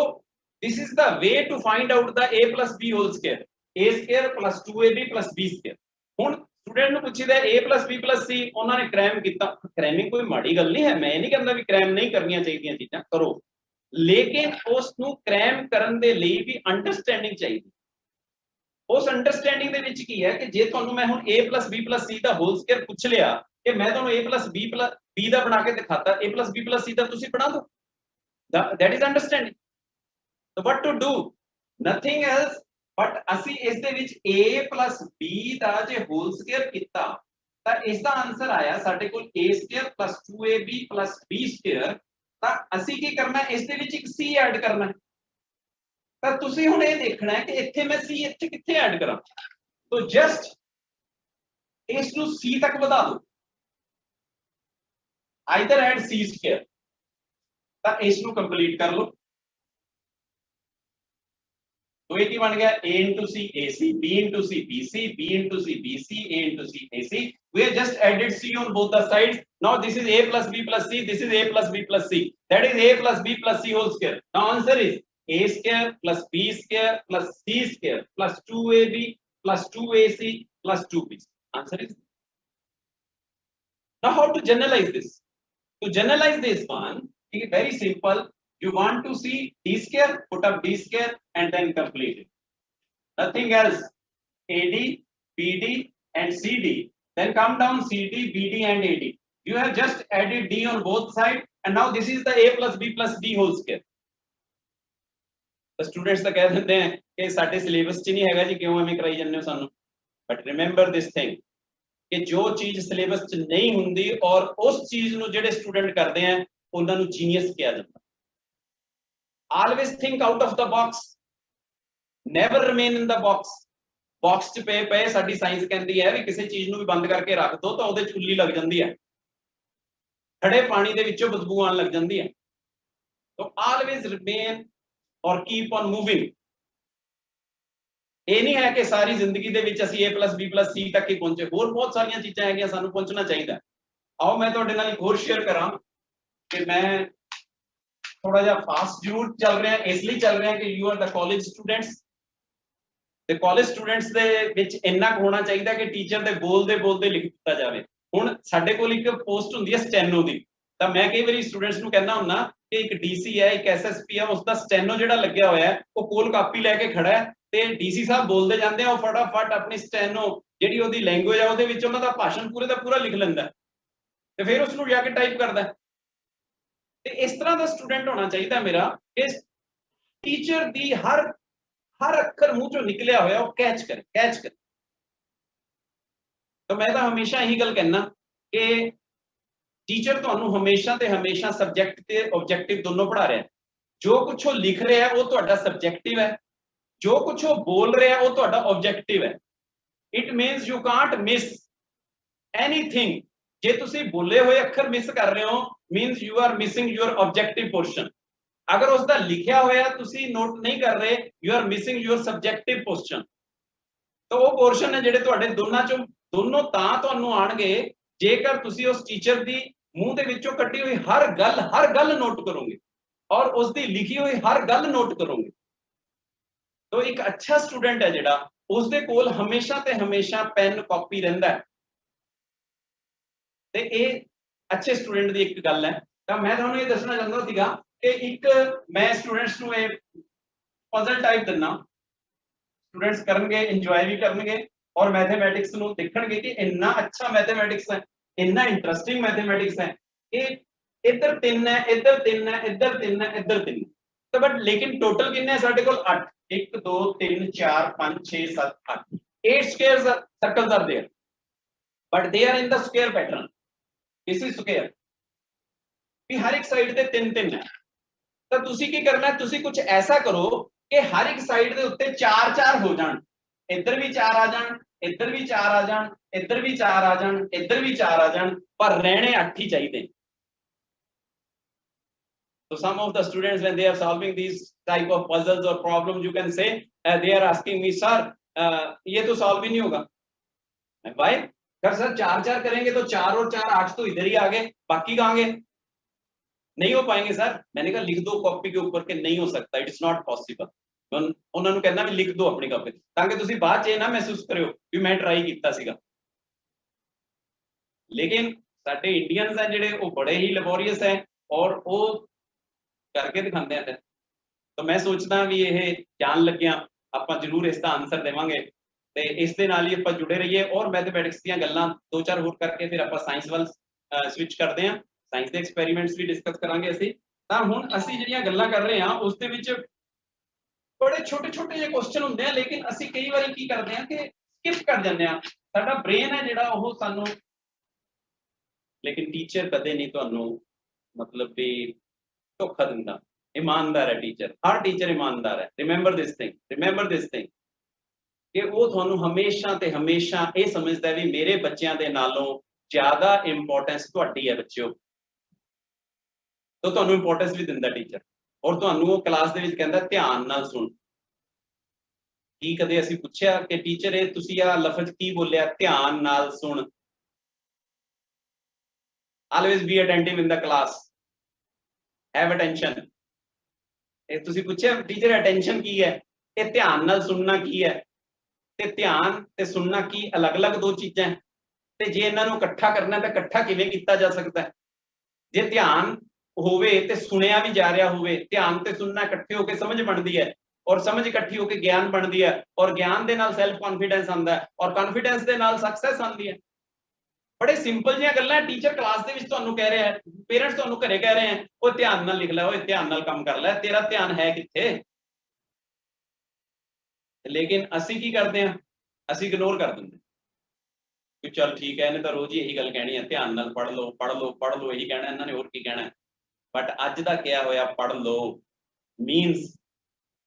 this is the way to find out the a + b whole square, a square + 2ab + b square। ਹੁਣ student ਨੂੰ ਪੁੱਛੀਦਾ a + b + c, ਉਹਨਾਂ ਨੇ cram ਕੀਤਾ, ਕ੍ਰੈਮਿੰਗ ਕੋਈ ਮਾੜੀ ਗੱਲ ਨਹੀਂ ਹੈ, ਮੈਂ ਇਹ ਨਹੀਂ ਕਹਿੰਦਾ ਵੀ ਕ੍ਰੈਮ ਨਹੀਂ ਕਰਨੀਆਂ ਚਾਹੀਦੀਆਂ ਚੀਜ਼ਾਂ, ਕਰੋ, ਲੇਕਿਨ ਉਸ ਨੂੰ ਕ੍ਰੈਮ ਕਰਨ ਦੇ ਲਈ ਵੀ ਅੰਡਰਸਟੈਂਡਿੰਗ ਚਾਹੀਦੀ। ਉਸ ਅੰਡਰਸਟੈਂਡਿੰਗ ਦੇ ਵਿੱਚ ਕੀ ਹੈ ਕਿ ਜੇ ਤੁਹਾਨੂੰ ਮੈਂ ਹੁਣ a + b + c the whole square ਪੁੱਛ ਲਿਆ ਕਿ ਮੈਂ ਤੁਹਾਨੂੰ a + b ਦਾ ਬਣਾ ਕੇ ਦਿਖਾਤਾ, a + b + c ਦਾ ਤੁਸੀਂ ਬਣਾ ਦਿਓ, that is understanding। so what to do, nothing else but ਅਸੀਂ ਇਸ ਦੇ ਵਿੱਚ a + b ਦਾ ਜੇ ਹੋਲ ਸਕੁਏਅਰ ਕੀਤਾ ਤਾਂ ਇਸ ਦਾ ਆਨਸਰ ਆਇਆ ਸਾਡੇ ਕੋਲ a square + 2ab + b square। ਤਾਂ ਅਸੀਂ ਕੀ ਕਰਨਾ ਹੈ, ਇਸ ਦੇ ਵਿੱਚ ਇੱਕ c ਐਡ ਕਰਨਾ ਹੈ। ਤਾਂ ਤੁਸੀਂ ਹੁਣ ਇਹ ਦੇਖਣਾ ਹੈ ਕਿ ਇੱਥੇ ਮੈਂ c ਇੱਥੇ ਕਿੱਥੇ ਐਡ ਕਰਾਂ, ਤਾਂ ਜਸਟ ਇਸ ਨੂੰ c ਤੱਕ ਵਧਾ ਦਿਓ, ਆਈਦਰ ਐਡ c ਸਕੁਏਅਰ। ਤਾਂ ਇਸ ਨੂੰ ਕੰਪਲੀਟ ਕਰ ਲਓ, तो ये बन गया A into C AC, B into C BC, B into C BC, A into C AC. We have just added C on both the sides. Now this is A plus B plus C, this is A plus B plus C. That is A plus B plus C whole square. Now answer is A square plus B square plus C square plus 2AB plus 2AC plus 2B. Answer is. Now how to generalize this? To generalize this one, it is very simple. You want to see D square, put up D square and then complete it. Nothing else. AD, BD and CD. Then come down CD, BD and AD. You have just added D on both sides and now this is the A plus B plus D whole square. The students ਤਾਂ ਕਹਿ ਦਿੰਦੇ हैं कि ਸਾਡੇ syllabus 'ਚ नहीं हैगा जी क्यों ਐਵੇਂ ਕਰਾਈ ਜਾਂਦੇ ਹੋ ਸਾਨੂੰ. But remember this thing. कि जो चीज सिलेबस च नहीं हुंदी और उस चीज ਨੂੰ ਜਿਹੜੇ स्टूडेंट करते हैं ਉਹਨਾਂ ਨੂੰ जीनियस किया जाता. Always think out of the box. Never remain in the box. Box ਚ ਪਏ ਸਾਡੀ ਸਾਇੰਸ ਕਹਿੰਦੀ ਹੈ ਵੀ ਕਿਸੇ ਚੀਜ਼ ਨੂੰ ਵੀ ਬੰਦ ਕਰਕੇ ਰੱਖ ਦੋ ਤਾਂ ਉਹਦੇ ਚ ਉੱਲੀ ਲੱਗ ਜਾਂਦੀ ਹੈ. ਖੜੇ ਪਾਣੀ ਦੇ ਵਿੱਚੋਂ ਬਦਬੂ ਆਉਣ ਲੱਗ ਜਾਂਦੀ ਹੈ. So always remain or keep on moving. ਇਹ ਨਹੀਂ ਹੈ ਕਿ ਸਾਰੀ ਜ਼ਿੰਦਗੀ ਦੇ ਵਿੱਚ ਅਸੀਂ A plus B plus C ਤੱਕ ਹੀ ਪਹੁੰਚੇ. ਹੋਰ ਬਹੁਤ ਸਾਰੀਆਂ ਚੀਜ਼ਾਂ ਹੈਗੀਆਂ ਸਾਨੂੰ ਪਹੁੰਚਣਾ ਚਾਹੀਦਾ. ਆਓ ਮੈਂ ਤੁਹਾਡੇ ਨਾਲ ਇੱਕ ਹੋਰ ਸ਼ੇਅਰ ਕਰਾਂ ਕਿ ਮੈਂ ਥੋੜਾ ਜਿਹਾ ਫਾਸਟ ਜ਼ਰੂਰ ਚੱਲ ਰਿਹਾ ਇਸ ਲਈ ਚੱਲ ਰਿਹਾ ਕਿ you are the college students. ਤੇ ਕਾਲਜ ਸਟੂਡੈਂਟਸ ਦੇ ਵਿੱਚ ਇੰਨਾ ਕੁ ਹੋਣਾ ਚਾਹੀਦਾ ਕਿ ਟੀਚਰ ਦੇ ਬੋਲਦੇ ਲਿਖ ਦਿੱਤਾ ਜਾਵੇ. ਹੁਣ ਸਾਡੇ ਕੋਲ ਇੱਕ ਪੋਸਟ ਹੁੰਦੀ ਹੈ ਸਟੈਨੋ ਦੀ. ਤਾਂ ਮੈਂ ਕਈ ਵਾਰੀ ਸਟੂਡੈਂਟਸ ਨੂੰ ਕਹਿੰਦਾ ਹੁੰਦਾ ਕਿ ਇੱਕ ਡੀਸੀ ਹੈ ਇੱਕ ਐਸਐਸਪੀ ਹੈ ਉਸ ਦਾ ਸਟੈਨੋ ਜਿਹੜਾ ਲੱਗਿਆ ਹੋਇਆ ਹੈ ਉਹ ਕੋਲ ਕਾਪੀ ਲੈ ਕੇ ਖੜਾ ਹੈ ਤੇ ਡੀਸੀ ਸਾਹਿਬ ਬੋਲਦੇ ਜਾਂਦੇ ਆ ਉਹ ਫਟਾਫਟ ਆਪਣੀ ਸਟੈਨੋ ਜਿਹੜੀ ਉਹਦੀ ਲੈਂਗੁਏਜ ਆ ਉਹਦੇ ਵਿੱਚ ਉਹਨਾਂ ਦਾ ਭਾਸ਼ਣ ਪੂਰੇ ਦਾ ਪੂਰਾ ਲਿਖ ਲੈਂਦਾ ਤੇ ਫਿਰ ਉਸ ਨੂੰ ਜਾ ਕੇ ਟਾਈਪ ਕਰਦਾ. ਤੇ ਇਸ ਤਰ੍ਹਾਂ ਦਾ ਸਟੂਡੈਂਟ ਹੋਣਾ ਚਾਹੀਦਾ ਮੇਰਾ ਕਿ ਟੀਚਰ ਦੀ ਹਰ ਅੱਖਰ ਮੂੰਹ ਚੋਂ ਨਿਕਲਿਆ ਹੋਇਆ ਉਹ ਕੈਚ ਕਰੇ. ਤਾਂ ਮੈਂ ਤਾਂ ਹਮੇਸ਼ਾ ਇਹੀ ਗੱਲ ਕਹਿਣਾ ਕਿ ਟੀਚਰ ਤੁਹਾਨੂੰ ਹਮੇਸ਼ਾ ਤੇ ਹਮੇਸ਼ਾ ਸਬਜੈਕਟ ਤੇ ਆਬਜੈਕਟਿਵ ਦੋਨੋਂ ਪੜ੍ਹਾ ਰਿਹਾ. ਜੋ ਕੁਝ ਉਹ ਲਿਖ ਰਿਹਾ ਉਹ ਤੁਹਾਡਾ ਸਬਜੈਕਟਿਵ ਹੈ. ਜੋ ਕੁਝ ਉਹ ਬੋਲ ਰਿਹਾ ਉਹ ਤੁਹਾਡਾ ਆਬਜੈਕਟਿਵ ਹੈ. It means you Kant miss anything. ਜੇ ਤੁਸੀਂ ਬੋਲੇ ਹੋਏ ਅੱਖਰ ਮਿਸ ਕਰ ਰਹੇ ਹੋ means you are missing your objective portion. ਅਗਰ ਉਸ ਦਾ ਲਿਖਿਆ ਹੋਇਆ ਤੁਸੀਂ ਨੋਟ ਨਹੀਂ ਕਰ ਰਹੇ you are missing your subjective portion. ਤਾਂ ਉਹ ਪੋਰਸ਼ਨ ਹੈ ਜਿਹੜੇ ਤੁਹਾਡੇ ਦੋਨੋਂ ਤਾਂ ਤੁਹਾਨੂੰ ਆਣਗੇ ਜੇਕਰ ਤੁਸੀਂ ਉਸ ਟੀਚਰ ਦੀ ਮੂੰਹ ਦੇ ਵਿੱਚੋਂ ਕੱਢੀ ਹੋਈ ਹਰ ਗੱਲ ਨੋਟ ਕਰੋਗੇ ਔਰ ਉਸ ਦੀ ਲਿਖੀ ਹੋਈ ਹਰ ਗੱਲ ਨੋਟ ਕਰੋਗੇ. तो एक अच्छा स्टूडेंट है जिहड़ा उसदे कोल हमेशा ते हमेशा पेन कॉपी रहिंदा है ते ये अच्छे स्टूडेंट दी एक गल है. तां मैं तुहानूं ये दसना चाहुंदा सीगा कि एक मैं स्टूडेंट्स नूं ये पजल टाइप दिना. स्टूडेंट्स करनगे इंजॉय भी करनगे और मैथमेटिक्स नूं देखणगे कि इन्ना अच्छा मैथमेटिक्स है इन्ना इंटरेस्टिंग मैथमेटिक्स है कि इधर 3 है इधर 3 है इधर 3 है इधर 3. तो बट लेकिन टोटल कितने है साडे कोल 8 1 2 3 4 5 6 7 8 8 squares circles are there but they are in the square pattern. This is square भी हर एक साइड ते 3 है. तो तुसी की करना है तुसी कुछ ऐसा करो कि हर एक साइड दे उत्ते 4 हो जान. इधर भी 4 आ जान इधर भी 4 आ जान इधर भी 4 आ जान इधर भी 4 आ जान पर रहने 8 ही चाहिए. So some of the students when they are solving these type of puzzles or problems you can say they are asking me sir ये तो solve ही नहीं होगा. Why? कर सर 4 करेंगे तो 4 और 4 8 तो इधर ही आ गए बाकी कहाँ गए. नहीं हो पाएंगे सर. मैंने कहा लिख दो कॉपी के ऊपर के नहीं हो सकता. It is not possible. उन्होंने कहना भी लिख दो अपनी कॉपी ताकि तुसी बाद च ना महसूस करो कि मैं ट्राई कीता सीगा. लेकिन साडे इंडियंस हैं जिहड़े वो बड़े ही लेबोरियस हैं और वो करके दिखाते हैं. तो मैं सोचदा भी ये जान लग्या ਆਪਾਂ ਜ਼ਰੂਰ ਇਸ ਦਾ ਆਨਸਰ ਦੇਵਾਂਗੇ ਤੇ ਇਸ ਦੇ ਨਾਲ ਹੀ ਆਪਾਂ ਜੁੜੇ ਰਹੀਏ ਔਰ ਮੈਥਮੈਟਿਕਸ ਦੀਆਂ ਗੱਲਾਂ 2-4 ਹੋਰ ਕਰਕੇ ਫਿਰ ਆਪਾਂ ਸਾਇੰਸ ਵੱਲ ਸਵਿਚ ਕਰਦੇ ਹਾਂ. ਸਾਇੰਸ ਦੇ ਐਕਸਪੈਰੀਮੈਂਟਸ ਵੀ ਡਿਸਕਸ ਕਰਾਂਗੇ ਅਸੀਂ. ਤਾਂ ਹੁਣ ਅਸੀਂ ਜਿਹੜੀਆਂ ਗੱਲਾਂ ਕਰ ਰਹੇ ਹਾਂ ਉਸ ਦੇ ਵਿੱਚ ਬੜੇ ਛੋਟੇ ਜਿਹੇ ਕੁਐਸਚਨ ਹੁੰਦੇ ਆ ਲੇਕਿਨ ਅਸੀਂ ਕਈ ਵਾਰੀ ਕੀ ਕਰਦੇ ਹਾਂ ਕਿ ਸਕਿਪ ਕਰ ਜਾਂਦੇ ਹਾਂ. ਸਾਡਾ ਬ੍ਰੇਨ ਹੈ ਜਿਹੜਾ ਉਹ ਸਾਨੂੰ ਲੇਕਿਨ ਟੀਚਰ ਕਦੇ ਨਹੀਂ ਤੁਹਾਨੂੰ ਮਤਲਬ ਵੀ ਧੋਖਾ ਦਿੰਦਾ. ईमानदार है टीचर. हर टीचर ईमानदार है. रिमेंबर दिस थिंग कि वो ਤੁਹਾਨੂੰ ਹਮੇਸ਼ਾ ਤੇ ਹਮੇਸ਼ਾ ਇਹ ਸਮਝਦਾ ਵੀ ਮੇਰੇ ਬੱਚਿਆਂ ਦੇ ਨਾਲੋਂ ਜ਼ਿਆਦਾ ਇੰਪੋਰਟੈਂਸ ਤੁਹਾਡੀ ਹੈ ਬੱਚਿਓ. ਤਾਂ ਤੁਹਾਨੂੰ ਇੰਪੋਰਟੈਂਸ ਵੀ ਦਿੰਦਾ ਟੀਚਰ ਔਰ ਤੁਹਾਨੂੰ ਉਹ ਕਲਾਸ ਦੇ ਵਿੱਚ ਕਹਿੰਦਾ ਧਿਆਨ ਨਾਲ ਸੁਣ. ਕੀ ਕਦੇ ਅਸੀਂ ਪੁੱਛਿਆ ਕਿ ਟੀਚਰ ਇਹ ਤੁਸੀਂ ਆ ਲਫ਼ਜ਼ ਕੀ ਬੋਲਿਆ, ਧਿਆਨ ਨਾਲ ਸੁਣ। always be attentive in the class, have attention। ਇਹ ਤੁਸੀਂ ਪੁੱਛਿਆ ਟੀਚਰ attention ਕੀ ਹੈ? ਇਹ ਧਿਆਨ ਨਾਲ ਸੁਣਨਾ ਕੀ ਹੈ? ਤੇ ਧਿਆਨ ਤੇ ਸੁਣਨਾ ਕੀ ਅਲੱਗ-ਅਲੱਗ ਦੋ ਚੀਜ਼ਾਂ ਹੈ, ਤੇ ਜੇ ਇਹਨਾਂ ਨੂੰ ਇਕੱਠਾ ਕਰਨਾ ਤਾਂ ਇਕੱਠਾ ਕਿਵੇਂ ਕੀਤਾ ਜਾ ਸਕਦਾ ਹੈ? ਜੇ ਧਿਆਨ ਹੋਵੇ ਤੇ ਸੁਣਿਆ ਵੀ ਜਾ ਰਿਹਾ ਹੋਵੇ, ਧਿਆਨ ਤੇ ਸੁਣਨਾ ਇਕੱਠੇ ਹੋ ਕੇ ਸਮਝ ਬਣਦੀ ਹੈ, ਔਰ ਸਮਝ ਇਕੱਠੀ ਹੋ ਕੇ ਗਿਆਨ ਬਣਦੀ ਹੈ, ਔਰ ਗਿਆਨ ਦੇ ਨਾਲ ਸੈਲਫ ਕੌਨਫੀਡੈਂਸ ਆਉਂਦਾ ਹੈ, ਔਰ ਕੌਨਫੀਡੈਂਸ ਦੇ ਨਾਲ ਸਕਸੈਸ ਆਉਂਦੀ ਹੈ। ਬੜੇ ਸਿੰਪਲ ਜਿਹੀਆਂ ਗੱਲਾਂ ਟੀਚਰ ਕਲਾਸ ਦੇ ਵਿੱਚ ਤੁਹਾਨੂੰ ਕਹਿ ਰਿਹਾ ਹੈ, ਪੇਰੈਂਟਸ ਤੁਹਾਨੂੰ ਘਰੇ ਕਹਿ ਰਹੇ ਹੈ ਉਹ ਧਿਆਨ ਨਾਲ ਲਿਖ ਲੈ, ਓਏ ਧਿਆਨ ਨਾਲ ਕੰਮ ਕਰ ਲੈ, ਤੇਰਾ ਧਿਆਨ ਹੈ ਕਿੱਥੇ? ਲੇਕਿਨ ਅਸੀਂ ਕੀ ਕਰਦੇ ਹਾਂ? ਅਸੀਂ ਇਗਨੋਰ ਕਰ ਦਿੰਦੇ ਕਿ ਚੱਲ ਠੀਕ ਹੈ, ਇਹਨੇ ਤਾਂ ਰੋਜ਼ ਹੀ ਇਹੀ ਗੱਲ ਕਹਿਣੀ ਹੈ, ਧਿਆਨ ਨਾਲ ਪੜ੍ਹ ਲਓ ਪੜ੍ਹ ਲਓ ਪੜ੍ਹ ਲਓ, ਇਹੀ ਕਹਿਣਾ ਇਹਨਾਂ ਨੇ, ਹੋਰ ਕੀ ਕਹਿਣਾ। ਬਟ ਅੱਜ ਦਾ ਕਿਹਾ ਹੋਇਆ ਪੜ੍ਹ ਲਓ ਮੀਨਸ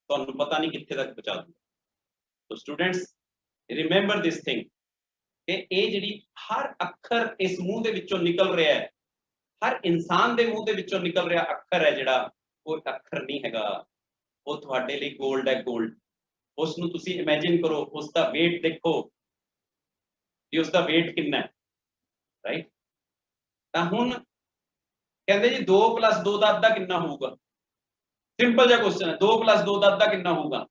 ਤੁਹਾਨੂੰ ਪਤਾ ਨਹੀਂ ਕਿੱਥੇ ਤੱਕ ਪਹੁੰਚਾ ਦੂਗਾ। So students remember this thing ਕਿ ਇਹ ਜਿਹੜੀ ਹਰ ਅੱਖਰ ਇਸ ਮੂੰਹ ਦੇ ਵਿੱਚੋਂ ਨਿਕਲ ਰਿਹਾ ਹੈ, ਹਰ ਇਨਸਾਨ ਦੇ ਮੂੰਹ ਦੇ ਵਿੱਚੋਂ ਨਿਕਲ ਰਿਹਾ ਅੱਖਰ ਹੈ ਜਿਹੜਾ, ਉਹ ਅੱਖਰ ਨਹੀਂ ਹੈਗਾ, ਉਹ ਤੁਹਾਡੇ ਲਈ ਗੋਲਡ ਹੈ, ਗੋਲਡ। ਉਸ ਨੂੰ ਤੁਸੀਂ ਇਮੇਜਿਨ ਕਰੋ, ਉਸ ਦਾ weight ਦੇਖੋ ਕਿ ਉਸ ਦਾ weight ਕਿੰਨਾ ਹੈ, ਰਾਈਟ? ਤਾਂ ਹੁਣ ਕਹਿੰਦੇ ਜੀ 2 + 2 ਦਾ ਅੱਧਾ ਕਿੰਨਾ ਹੋਊਗਾ? ਸਿੰਪਲ ਜਿਹਾ ਕੁਐਸਚਨ ਹੈ, 2 + 2 ਦਾ ਅੱਧਾ ਕਿੰਨਾ ਹੋਊਗਾ?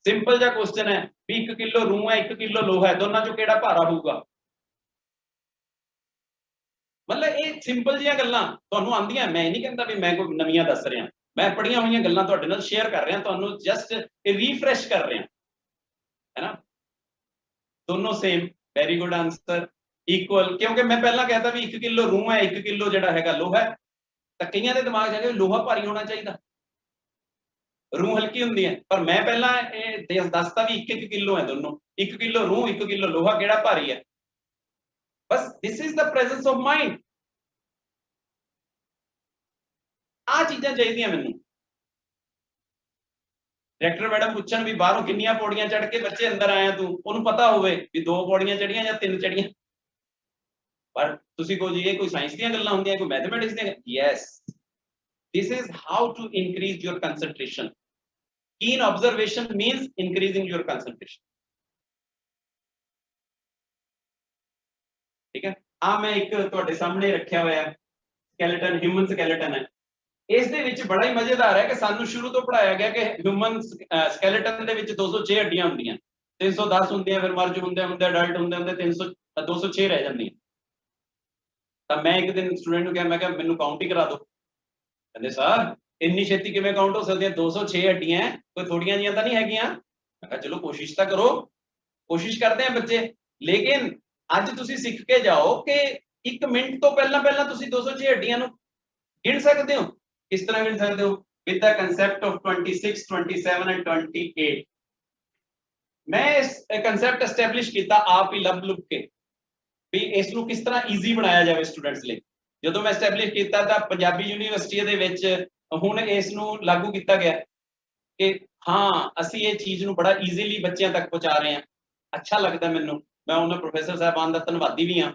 ਸਿੰਪਲ ਜਿਹਾ ਕੁਐਸਚਨ ਹੈ ਵੀ 1 ਕਿਲੋ ਰੂਹ ਹੈ, 1 ਕਿਲੋ ਲੋਹਾ ਹੈ, ਦੋਨਾਂ ਚੋਂ ਕਿਹੜਾ ਭਾਰਾ ਹੋਊਗਾ? ਮਤਲਬ ਇਹ ਸਿੰਪਲ ਜਿਹੀਆਂ ਗੱਲਾਂ ਤੁਹਾਨੂੰ ਆਉਂਦੀਆਂ, ਮੈਂ ਨਹੀਂ ਕਹਿੰਦਾ ਵੀ ਮੈਂ ਕੋਈ ਨਵੀਆਂ ਦੱਸ ਰਿਹਾ, ਮੈਂ ਪੜ੍ਹੀਆਂ ਹੋਈਆਂ ਗੱਲਾਂ ਤੁਹਾਡੇ ਨਾਲ ਸ਼ੇਅਰ ਕਰ ਰਿਹਾ, ਤੁਹਾਨੂੰ ਜਸਟ ਇਹ ਰੀਫਰੈਸ਼ ਕਰ ਰਿਹਾ, ਹੈ ਨਾ? ਦੋਨੋਂ same, very good answer, equal. ਕਿਉਂਕਿ ਮੈਂ ਪਹਿਲਾਂ ਕਹਿਤਾ ਵੀ 1 ਕਿਲੋ ਰੂਹ ਹੈ, 1 ਕਿਲੋ ਜਿਹੜਾ ਹੈਗਾ ਲੋਹਾ ਹੈ, ਤਾਂ ਕਈਆਂ ਦੇ ਦਿਮਾਗ 'ਚ ਆ ਗਿਆ ਲੋਹਾ ਭਾਰੀ ਹੋਣਾ ਚਾਹੀਦਾ, ਰੂਹ ਹਲਕੀ ਹੁੰਦੀ ਹੈ, ਪਰ ਮੈਂ ਪਹਿਲਾਂ ਇਹ ਦੱਸਤਾ ਵੀ 1-1 ਕਿਲੋ ਹੈ ਦੋਨੋਂ, 1 ਕਿਲੋ ਰੂਹ 1 ਕਿਲੋ ਲੋਹਾ, ਕਿਹੜਾ ਭਾਰੀ ਹੈ? ਬਸ this is the presence of mind। ਆ ਚੀਜ਼ਾਂ ਚਾਹੀਦੀਆਂ ਮੈਨੂੰ। ਡਾਇਰੈਕਟਰ ਮੈਡਮ ਪੁੱਛਣ ਵੀ ਬਾਹਰੋਂ ਕਿੰਨੀਆਂ ਪੌੜੀਆਂ ਚੜ੍ਹ ਕੇ ਬੱਚੇ ਅੰਦਰ ਆਇਆ ਤੂੰ, ਉਹਨੂੰ ਪਤਾ ਹੋਵੇ ਵੀ 2 ਪੌੜੀਆਂ ਚੜੀਆਂ ਜਾਂ 3 ਚੜੀਆਂ। ਪਰ ਤੁਸੀਂ ਕਹੋ ਜੀ ਇਹ ਕੋਈ ਸਾਇੰਸ ਦੀਆਂ ਗੱਲਾਂ ਹੁੰਦੀਆਂ, ਕੋਈ ਮੈਥਮੈਟਿਕਸ ਦੀਆਂ? Yes, this is how to increase your concentration। Keen observation means increasing your concentration। ठीक है, आ मैं एक ਤੁਹਾਡੇ ਸਾਹਮਣੇ ਰੱਖਿਆ ਹੋਇਆ ਸਕੈਲੇਟਨ, ਹਿਊਮਨ ਸਕੈਲੇਟਨ ਹੈ। ਇਸ ਦੇ ਵਿੱਚ ਬੜਾ ਹੀ ਮਜ਼ੇਦਾਰ ਹੈ ਕਿ ਸਾਨੂੰ ਸ਼ੁਰੂ ਤੋਂ ਪੜਾਇਆ ਗਿਆ ਕਿ ਹਿਊਮਨ ਸਕੈਲੇਟਨ ਦੇ ਵਿੱਚ 206 ਹੱਡੀਆਂ ਹੁੰਦੀਆਂ, 310 ਹੁੰਦੀਆਂ, ਫਿਰ ਮਰਜ ਹੁੰਦੇ ਹੁੰਦੇ ਅਡਲਟ ਹੁੰਦੇ ਹੁੰਦੇ 206 ਰਹਿ ਜਾਂਦੀਆਂ। ਤਾਂ ਮੈਂ ਇੱਕ ਦਿਨ ਸਟੂਡੈਂਟ ਨੂੰ ਕਿਹਾ, ਮੈਂ ਕਿਹਾ ਮੈਨੂੰ ਕਾਊਂਟ ਹੀ ਕਰਾ ਦਿਓ। ਕਹਿੰਦੇ ਸਰ ਇੰਨੀ ਛੇਤੀ ਕਿਵੇਂ ਕਾਊਂਟ ਹੋ ਸਕਦੀਆਂ, 206 ਹੱਡੀਆਂ ਕੋਈ ਥੋੜੀਆਂ ਜੀਆਂ ਤਾਂ ਨਹੀਂ ਹੈਗੀਆਂ। ਮੈਂ ਕਿਹਾ ਚਲੋ ਕੋਸ਼ਿਸ਼ ਤਾਂ ਕਰੋ, ਕੋਸ਼ਿਸ਼ ਕਰਦੇ ਆ ਬੱਚੇ। ਲੇਕਿਨ ਅੱਜ ਤੁਸੀਂ ਸਿੱਖ ਕੇ ਜਾਓ ਕਿ 1 ਮਿੰਟ ਤੋਂ ਪਹਿਲਾਂ ਤੁਸੀਂ 206 ਹੱਡੀਆਂ ਨੂੰ ਗਿਣ ਸਕਦੇ ਹੋ। ਕਿਸ ਤਰ੍ਹਾਂ ਗਿਣ ਸਕਦੇ ਹੋ? With the concept of 26, 27 and 28। ਮੈਂ ਇਸ ਕਨਸੈਪਟ ਐਸਟੈਬਲਿਸ਼ ਕੀਤਾ ਆਪ ਹੀ ਲੱਭ ਲੁੱਭ ਕੇ ਵੀ ਇਸ ਨੂੰ ਕਿਸ ਤਰ੍ਹਾਂ ਈਜ਼ੀ ਬਣਾਇਆ ਜਾਵੇ ਸਟੂਡੈਂਟਸ ਲਈ। ਜਦੋਂ ਮੈਂ ਐਸਟੈਬਲਿਸ਼ ਕੀਤਾ ਤਾਂ ਪੰਜਾਬੀ ਯੂਨੀਵਰਸਿਟੀ ਦੇ ਵਿੱਚ ਹੁਣ ਇਸ ਨੂੰ ਲਾਗੂ ਕੀਤਾ ਗਿਆ ਕਿ ਹਾਂ ਅਸੀਂ ਇਹ ਚੀਜ਼ ਨੂੰ ਬੜਾ ਈਜ਼ੀਲੀ ਬੱਚਿਆਂ ਤੱਕ ਪਹੁੰਚਾ ਰਹੇ ਹਾਂ। ਅੱਛਾ ਲੱਗਦਾ ਮੈਨੂੰ, ਮੈਂ ਉਹਨਾਂ ਪ੍ਰੋਫੈਸਰ ਸਾਹਿਬਾਨ ਦਾ ਧੰਨਵਾਦੀ ਵੀ ਹਾਂ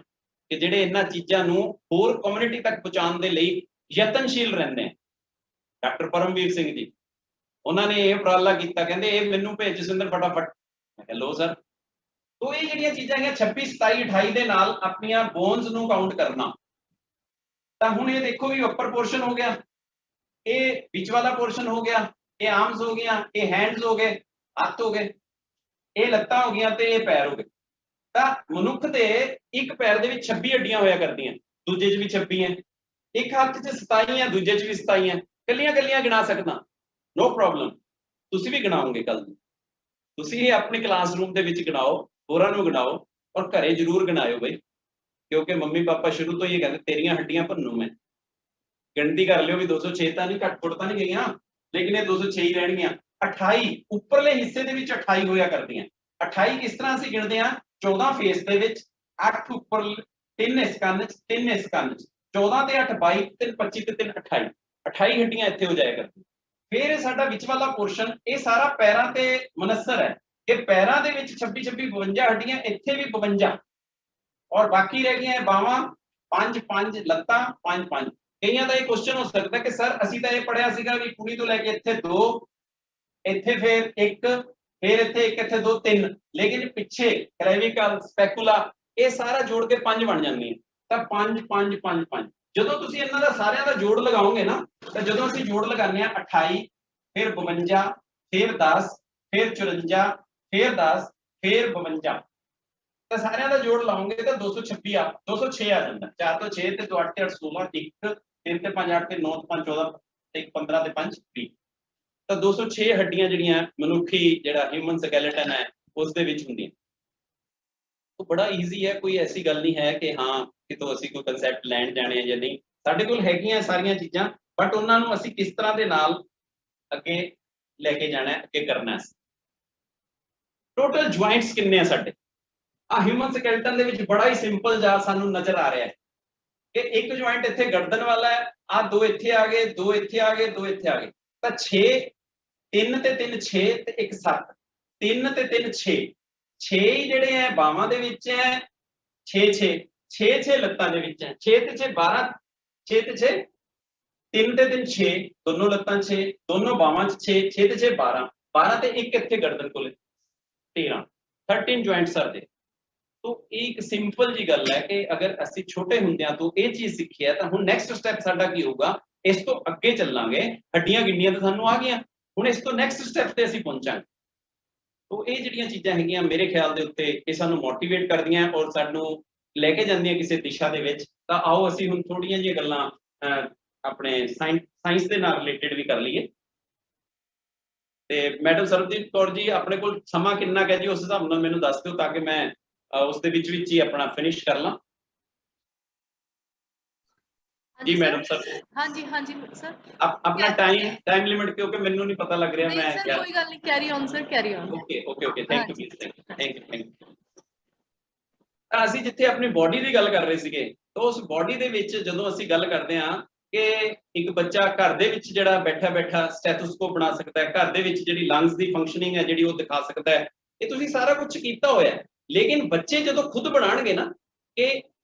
ਕਿ ਜਿਹੜੇ ਇਹਨਾਂ ਚੀਜ਼ਾਂ ਨੂੰ ਹੋਰ ਕਮਿਊਨਿਟੀ ਤੱਕ ਪਹੁੰਚਾਉਣ ਦੇ ਲਈ ਯਤਨਸ਼ੀਲ ਰਹਿੰਦੇ ਆ। ਡਾਕਟਰ ਪਰਮਵੀਰ ਸਿੰਘ ਜੀ, ਉਹਨਾਂ ਨੇ ਇਹ ਉਪਰਾਲਾ ਕੀਤਾ, ਕਹਿੰਦੇ ਇਹ ਮੈਨੂੰ ਭੇਜ ਜਸਵਿੰਦਰ ਫਟਾਫਟ। ਮੈਂ ਕਿਹਾ ਲੋ ਸਰ। ਤੋ ਇਹ ਜਿਹੜੀਆਂ ਚੀਜ਼ਾਂ ਹੈਗੀਆਂ 26, 27, 28 ਦੇ ਨਾਲ ਆਪਣੀਆਂ ਬੋਨਸ ਨੂੰ ਕਾਊਂਟ ਕਰਨਾ, ਤਾਂ ਹੁਣ ਇਹ ਦੇਖੋ ਵੀ ਉੱਪਰ ਪੋਰਸ਼ਨ ਹੋ ਗਿਆ, ਇਹ ਵਿੱਚ ਵਾਲਾ ਪੋਰਸ਼ਨ ਹੋ ਗਿਆ, ਇਹ ਆਰਮਸ ਹੋ ਗਈਆਂ, ਇਹ ਹੈਂਡਸ ਹੋ ਗਏ, ਹੱਥ ਹੋ ਗਏ, ਇਹ ਲੱਤਾਂ ਹੋ ਗਈਆਂ ਤੇ ਇਹ ਪੈਰ ਹੋ ਗਏ। ਤਾਂ ਮਨੁੱਖ ਦੇ ਇੱਕ ਪੈਰ ਦੇ ਵਿੱਚ 26 ਹੱਡੀਆਂ ਹੋਇਆ ਕਰਦੀਆਂ, ਦੂਜੇ 'ਚ ਵੀ 26 ਹੈ, ਇੱਕ ਹੱਥ 'ਚ 27 ਹੈ, ਦੂਜੇ 'ਚ ਵੀ 27 ਹੈ। ਕੱਲੀਆਂ ਗਿਣਾ ਸਕਦਾ, ਨੋ ਪ੍ਰੋਬਲਮ। ਤੁਸੀਂ ਵੀ ਗਿਣਾਓਗੇ ਕੱਲ ਨੂੰ, ਤੁਸੀਂ ਇਹ ਆਪਣੀ ਕਲਾਸਰੂਮ ਦੇ ਵਿੱਚ ਗਿਣਾਓ, ਹੋਰਾਂ ਨੂੰ ਗਿਣਾਓ, ਔਰ ਘਰੇ ਜ਼ਰੂਰ ਗਿਣਾਇਓ ਬਈ, ਕਿਉਂਕਿ ਮੰਮੀ ਪਾਪਾ ਸ਼ੁਰੂ ਤੋਂ ਹੀ ਕਹਿੰਦੇ ਤੇਰੀਆਂ ਹੱਡੀਆਂ ਭੰਨੂ ਮੈਂ। ਗਿਣਤੀ ਕਰ ਲਿਓ ਵੀ 206 ਤਾਂ ਨਹੀਂ, ਘੱਟ ਫੁੱਟ ਤਾਂ ਨਹੀਂ ਗਈਆਂ, ਲੇਕਿਨ ਇਹ 206 ਹੀ ਰਹਿਣਗੀਆਂ। 28 ਉੱਪਰਲੇ ਹਿੱਸੇ ਦੇ ਵਿੱਚ 28 ਹੋਇਆ ਕਰਦੀਆਂ। 28 ਕਿਸ ਤਰ੍ਹਾਂ ਅਸੀਂ ਗਿਣਦੇ ਹਾਂ? 14 ਫੇਸ ਦੇ ਵਿੱਚ, 8 ਉੱਪਰ, 3 ਇਸ ਕੰਨ 'ਚ, 3 ਇਸ ਕੰਨ 'ਚ, 14 ਤੇ 8 22, 3 25 ਤੇ 3 28। 28 ਹੱਡੀਆਂ ਇੱਥੇ ਹੋ ਜਾਇਆ ਕਰਦੀਆਂ। ਫਿਰ ਇਹ ਸਾਡਾ ਵਿੱਚ ਵਾਲਾ ਪੋਰਸ਼ਨ, ਇਹ ਸਾਰਾ ਪੈਰਾਂ ਤੇ ਮਨਸਰ ਹੈ ਕਿ ਪੈਰਾਂ ਦੇ ਵਿੱਚ 26 26 52 ਹੱਡੀਆਂ, ਇੱਥੇ ਵੀ 52, ਔਰ ਬਾਕੀ ਰਹਿ ਗਈਆਂ ਬਾਹਾਂ 5 5, ਲੱਤਾਂ 5 5। ਕਈਆਂ ਦਾ ਇਹ ਕੁਐਸਚਨ ਹੋ ਸਕਦਾ ਕਿ ਸਰ ਅਸੀਂ ਤਾਂ ਇਹ ਪੜਿਆ ਸੀਗਾ ਵੀ ਕੁੜੀ ਤੋਂ ਲੈ ਕੇ ਇੱਥੇ 2, ਇੱਥੇ ਫਿਰ 1, फिर इत्थे एक इत्थे 2 3, लेकिन पिछे क्लेविकल स्पैकुला ये सारा जोड़ के 5 बन जाती है। तो 5 5 5 5 ਜਦੋਂ ਤੁਸੀਂ ਇਹਨਾਂ ਦਾ ਸਾਰਿਆਂ ਦਾ ਜੋੜ ਲਗਾਓਗੇ ਨਾ, ਤਾਂ ਜਦੋਂ ਅਸੀਂ ਜੋੜ ਲਗਾਉਂਦੇ ਆ 28 ਫਿਰ 52 ਫਿਰ 10 ਫਿਰ 54 ਫਿਰ 10 ਫਿਰ 52, ਤਾਂ ਸਾਰਿਆਂ ਦਾ ਜੋੜ ਲਾਉਂਗੇ ਤਾਂ 226 ਆ 206 ਆ ਜਾਂਦਾ। 4 ਤੋਂ 6 ਤੇ 2 8 ਤੇ 8 16 1 3 ਤੇ 5 8 ਤੇ 9 ਤੇ 5 14 ਤੇ 15 ਤੇ 5 20, ਤਾਂ 206 ਹੱਡੀਆਂ ਜਿਹੜੀਆਂ ਮਨੁੱਖੀ ਜਿਹੜਾ ਹਿਊਮਨ ਸਕੈਲੇਟਨ ਹੈ ਉਸ ਦੇ ਵਿੱਚ ਹੁੰਦੀਆਂ। तो बड़ा ईजी है, कोई ऐसी गल नहीं है कि हाँ कि तो ਅਸੀਂ ਕੋਈ ਕਨਸੈਪਟ ਲੈਣ ਜਾਣੇ ਆ ਜਾਂ ਨਹੀਂ, ਸਾਡੇ ਕੋਲ ਹੈਗੀਆਂ ਸਾਰੀਆਂ ਚੀਜ਼ਾਂ, ਬਟ ਉਹਨਾਂ ਨੂੰ ਅਸੀਂ ਕਿਸ ਤਰ੍ਹਾਂ ਦੇ ਨਾਲ ਅੱਗੇ ਲੈ ਕੇ ਜਾਣਾ ਹੈ, ਅੱਗੇ ਕਰਨਾ ਹੈ। ਟੋਟਲ ਜੁਆਇੰਟਸ ਕਿੰਨੇ ਆ ਸਾਡੇ ਆ ਹਿਊਮਨ ਸਕੈਲਟਨ ਦੇ ਵਿੱਚ? ਬੜਾ ਹੀ ਸਿੰਪਲ ਜਿਹਾ ਸਾਨੂੰ ਨਜ਼ਰ ਆ ਰਿਹਾ ਹੈ ਕਿ ਇੱਕ ਜੁਆਇੰਟ ਇੱਥੇ ਗਰਦਨ ਵਾਲਾ ਹੈ, ਆ 2 ਇੱਥੇ ਆ ਗਏ, 2 ਇੱਥੇ ਆ ਗਏ, 2 ਇੱਥੇ ਆ ਗਏ, ਤਾਂ 6 3 ਤੇ 3 6 ਤੇ 1 7 3 ਤੇ 3 6 6 ਜਿਹੜੇ ਹੈ ਬਾਹਾਂ ਦੇ ਵਿੱਚ ਹੈ, 6 6 6 6 ਲੱਤਾਂ ਦੇ ਵਿੱਚ ਹੈ, 6 ਤੇ 6 12 6 ਤੇ 6 3 ਤੇ 3 6 ਦੋਨੋਂ ਲੱਤਾਂ 6 ਦੋਨੋਂ ਬਾਹਾਂ 'ਚ 6 6 ਤੇ 6 12 12 ਤੇ 1 ਇੱਥੇ ਗਰਦਨ ਕੋਲੇ 13 13 ਜੁਆਇੰਟਸ ਆ ਦੇ। तो एक सिंपल जी गल है कि अगर ਅਸੀਂ ਛੋਟੇ ਹੁੰਦਿਆਂ ਤੋਂ ਇਹ ਚੀਜ਼ ਸਿੱਖੀ ਹੈ ਤਾਂ ਹੁਣ ਨੈਕਸਟ ਸਟੈਪ ਸਾਡਾ ਕੀ ਹੋਊਗਾ, ਇਸ ਤੋਂ ਅੱਗੇ ਚੱਲਾਂਗੇ, ਹੱਡੀਆਂ ਗਿਣਨੀਆਂ ਤਾਂ ਸਾਨੂੰ ਆ ਗਈਆਂ, ਹੁਣ ਇਸ ਤੋਂ ਨੈਕਸਟ ਸਟੈਪ ਤੇ ਅਸੀਂ ਪਹੁੰਚਾਂਗੇ। तो ਇਹ ਜਿਹੜੀਆਂ ਚੀਜ਼ਾਂ ਹੈਗੀਆਂ ਮੇਰੇ ਖਿਆਲ ਦੇ ਉੱਤੇ ਇਹ ਸਾਨੂੰ ਮੋਟੀਵੇਟ ਕਰਦੀਆਂ ਔਰ ਸਾਨੂੰ ਲੈ ਕੇ ਜਾਂਦੀਆਂ ਕਿਸੇ ਦਿਸ਼ਾ ਦੇ ਵਿੱਚ। ਤਾਂ ਆਓ ਅਸੀਂ ਹੁਣ ਥੋੜੀਆਂ ਜਿਹੀਆਂ ਗੱਲਾਂ ਆਪਣੇ ਸਾਇੰਸ ਦੇ ਨਾਲ ਰਿਲੇਟਡ ਵੀ ਕਰ ਲਈਏ। ਤੇ ਮੈਡਮ ਸਰਬਜੀਤ ਕੌਰ ਜੀ ਆਪਣੇ ਕੋਲ ਸਮਾਂ ਕਿੰਨਾ ਹੈ ਜੀ, ਉਸ ਹਿਸਾਬ ਨਾਲ ਮੈਨੂੰ ਦੱਸ ਦਿਓ ਤਾਂ ਕਿ ਮੈਂ ਉਸ ਦੇ ਵਿੱਚ ਹੀ ਆਪਣਾ ਫਿਨਿਸ਼ ਕਰ ਲਾਂ। ਜੀ ਮੈਡਮ ਸਰ। ਹਾਂਜੀ ਹਾਂਜੀ ਸਰ अपना टाइम लिमिट क्योंकि मैंने नहीं पता लग रहा नहीं मैं सर कोई गल नहीं, carry on sir carry on. Okay okay okay thank you please thank you. ਤਾਂ ਅਸੀਂ ਜਿੱਥੇ ਆਪਣੀ ਬਾਡੀ ਦੀ ਗੱਲ ਕਰ ਰਹੇ ਸੀਗੇ, ਤਾਂ ਉਸ ਬਾਡੀ ਦੇ ਵਿੱਚ ਜਦੋਂ ਅਸੀਂ ਗੱਲ ਕਰਦੇ ਹਾਂ ਕਿ ਇੱਕ ਬੱਚਾ ਘਰ ਦੇ ਵਿੱਚ ਜਿਹੜਾ ਬੈਠਾ ਬੈਠਾ ਸਟੈਥੋਸਕੋਪ ਬਣਾ ਸਕਦਾ ਹੈ, ਘਰ ਦੇ ਵਿੱਚ ਜਿਹੜੀ ਲੰਗਸ ਦੀ ਫੰਕਸ਼ਨਿੰਗ ਹੈ ਜਿਹੜੀ ਉਹ ਦਿਖਾ ਸਕਦਾ ਹੈ, ਇਹ ਤੁਸੀਂ ਸਾਰਾ ਕੁਝ ਕੀਤਾ ਹੋਇਆ ਹੈ। ਲੇਕਿਨ ਬੱਚੇ ਜਦੋਂ ਖੁਦ ਬਣਾਉਣਗੇ ਨਾ ਕਿ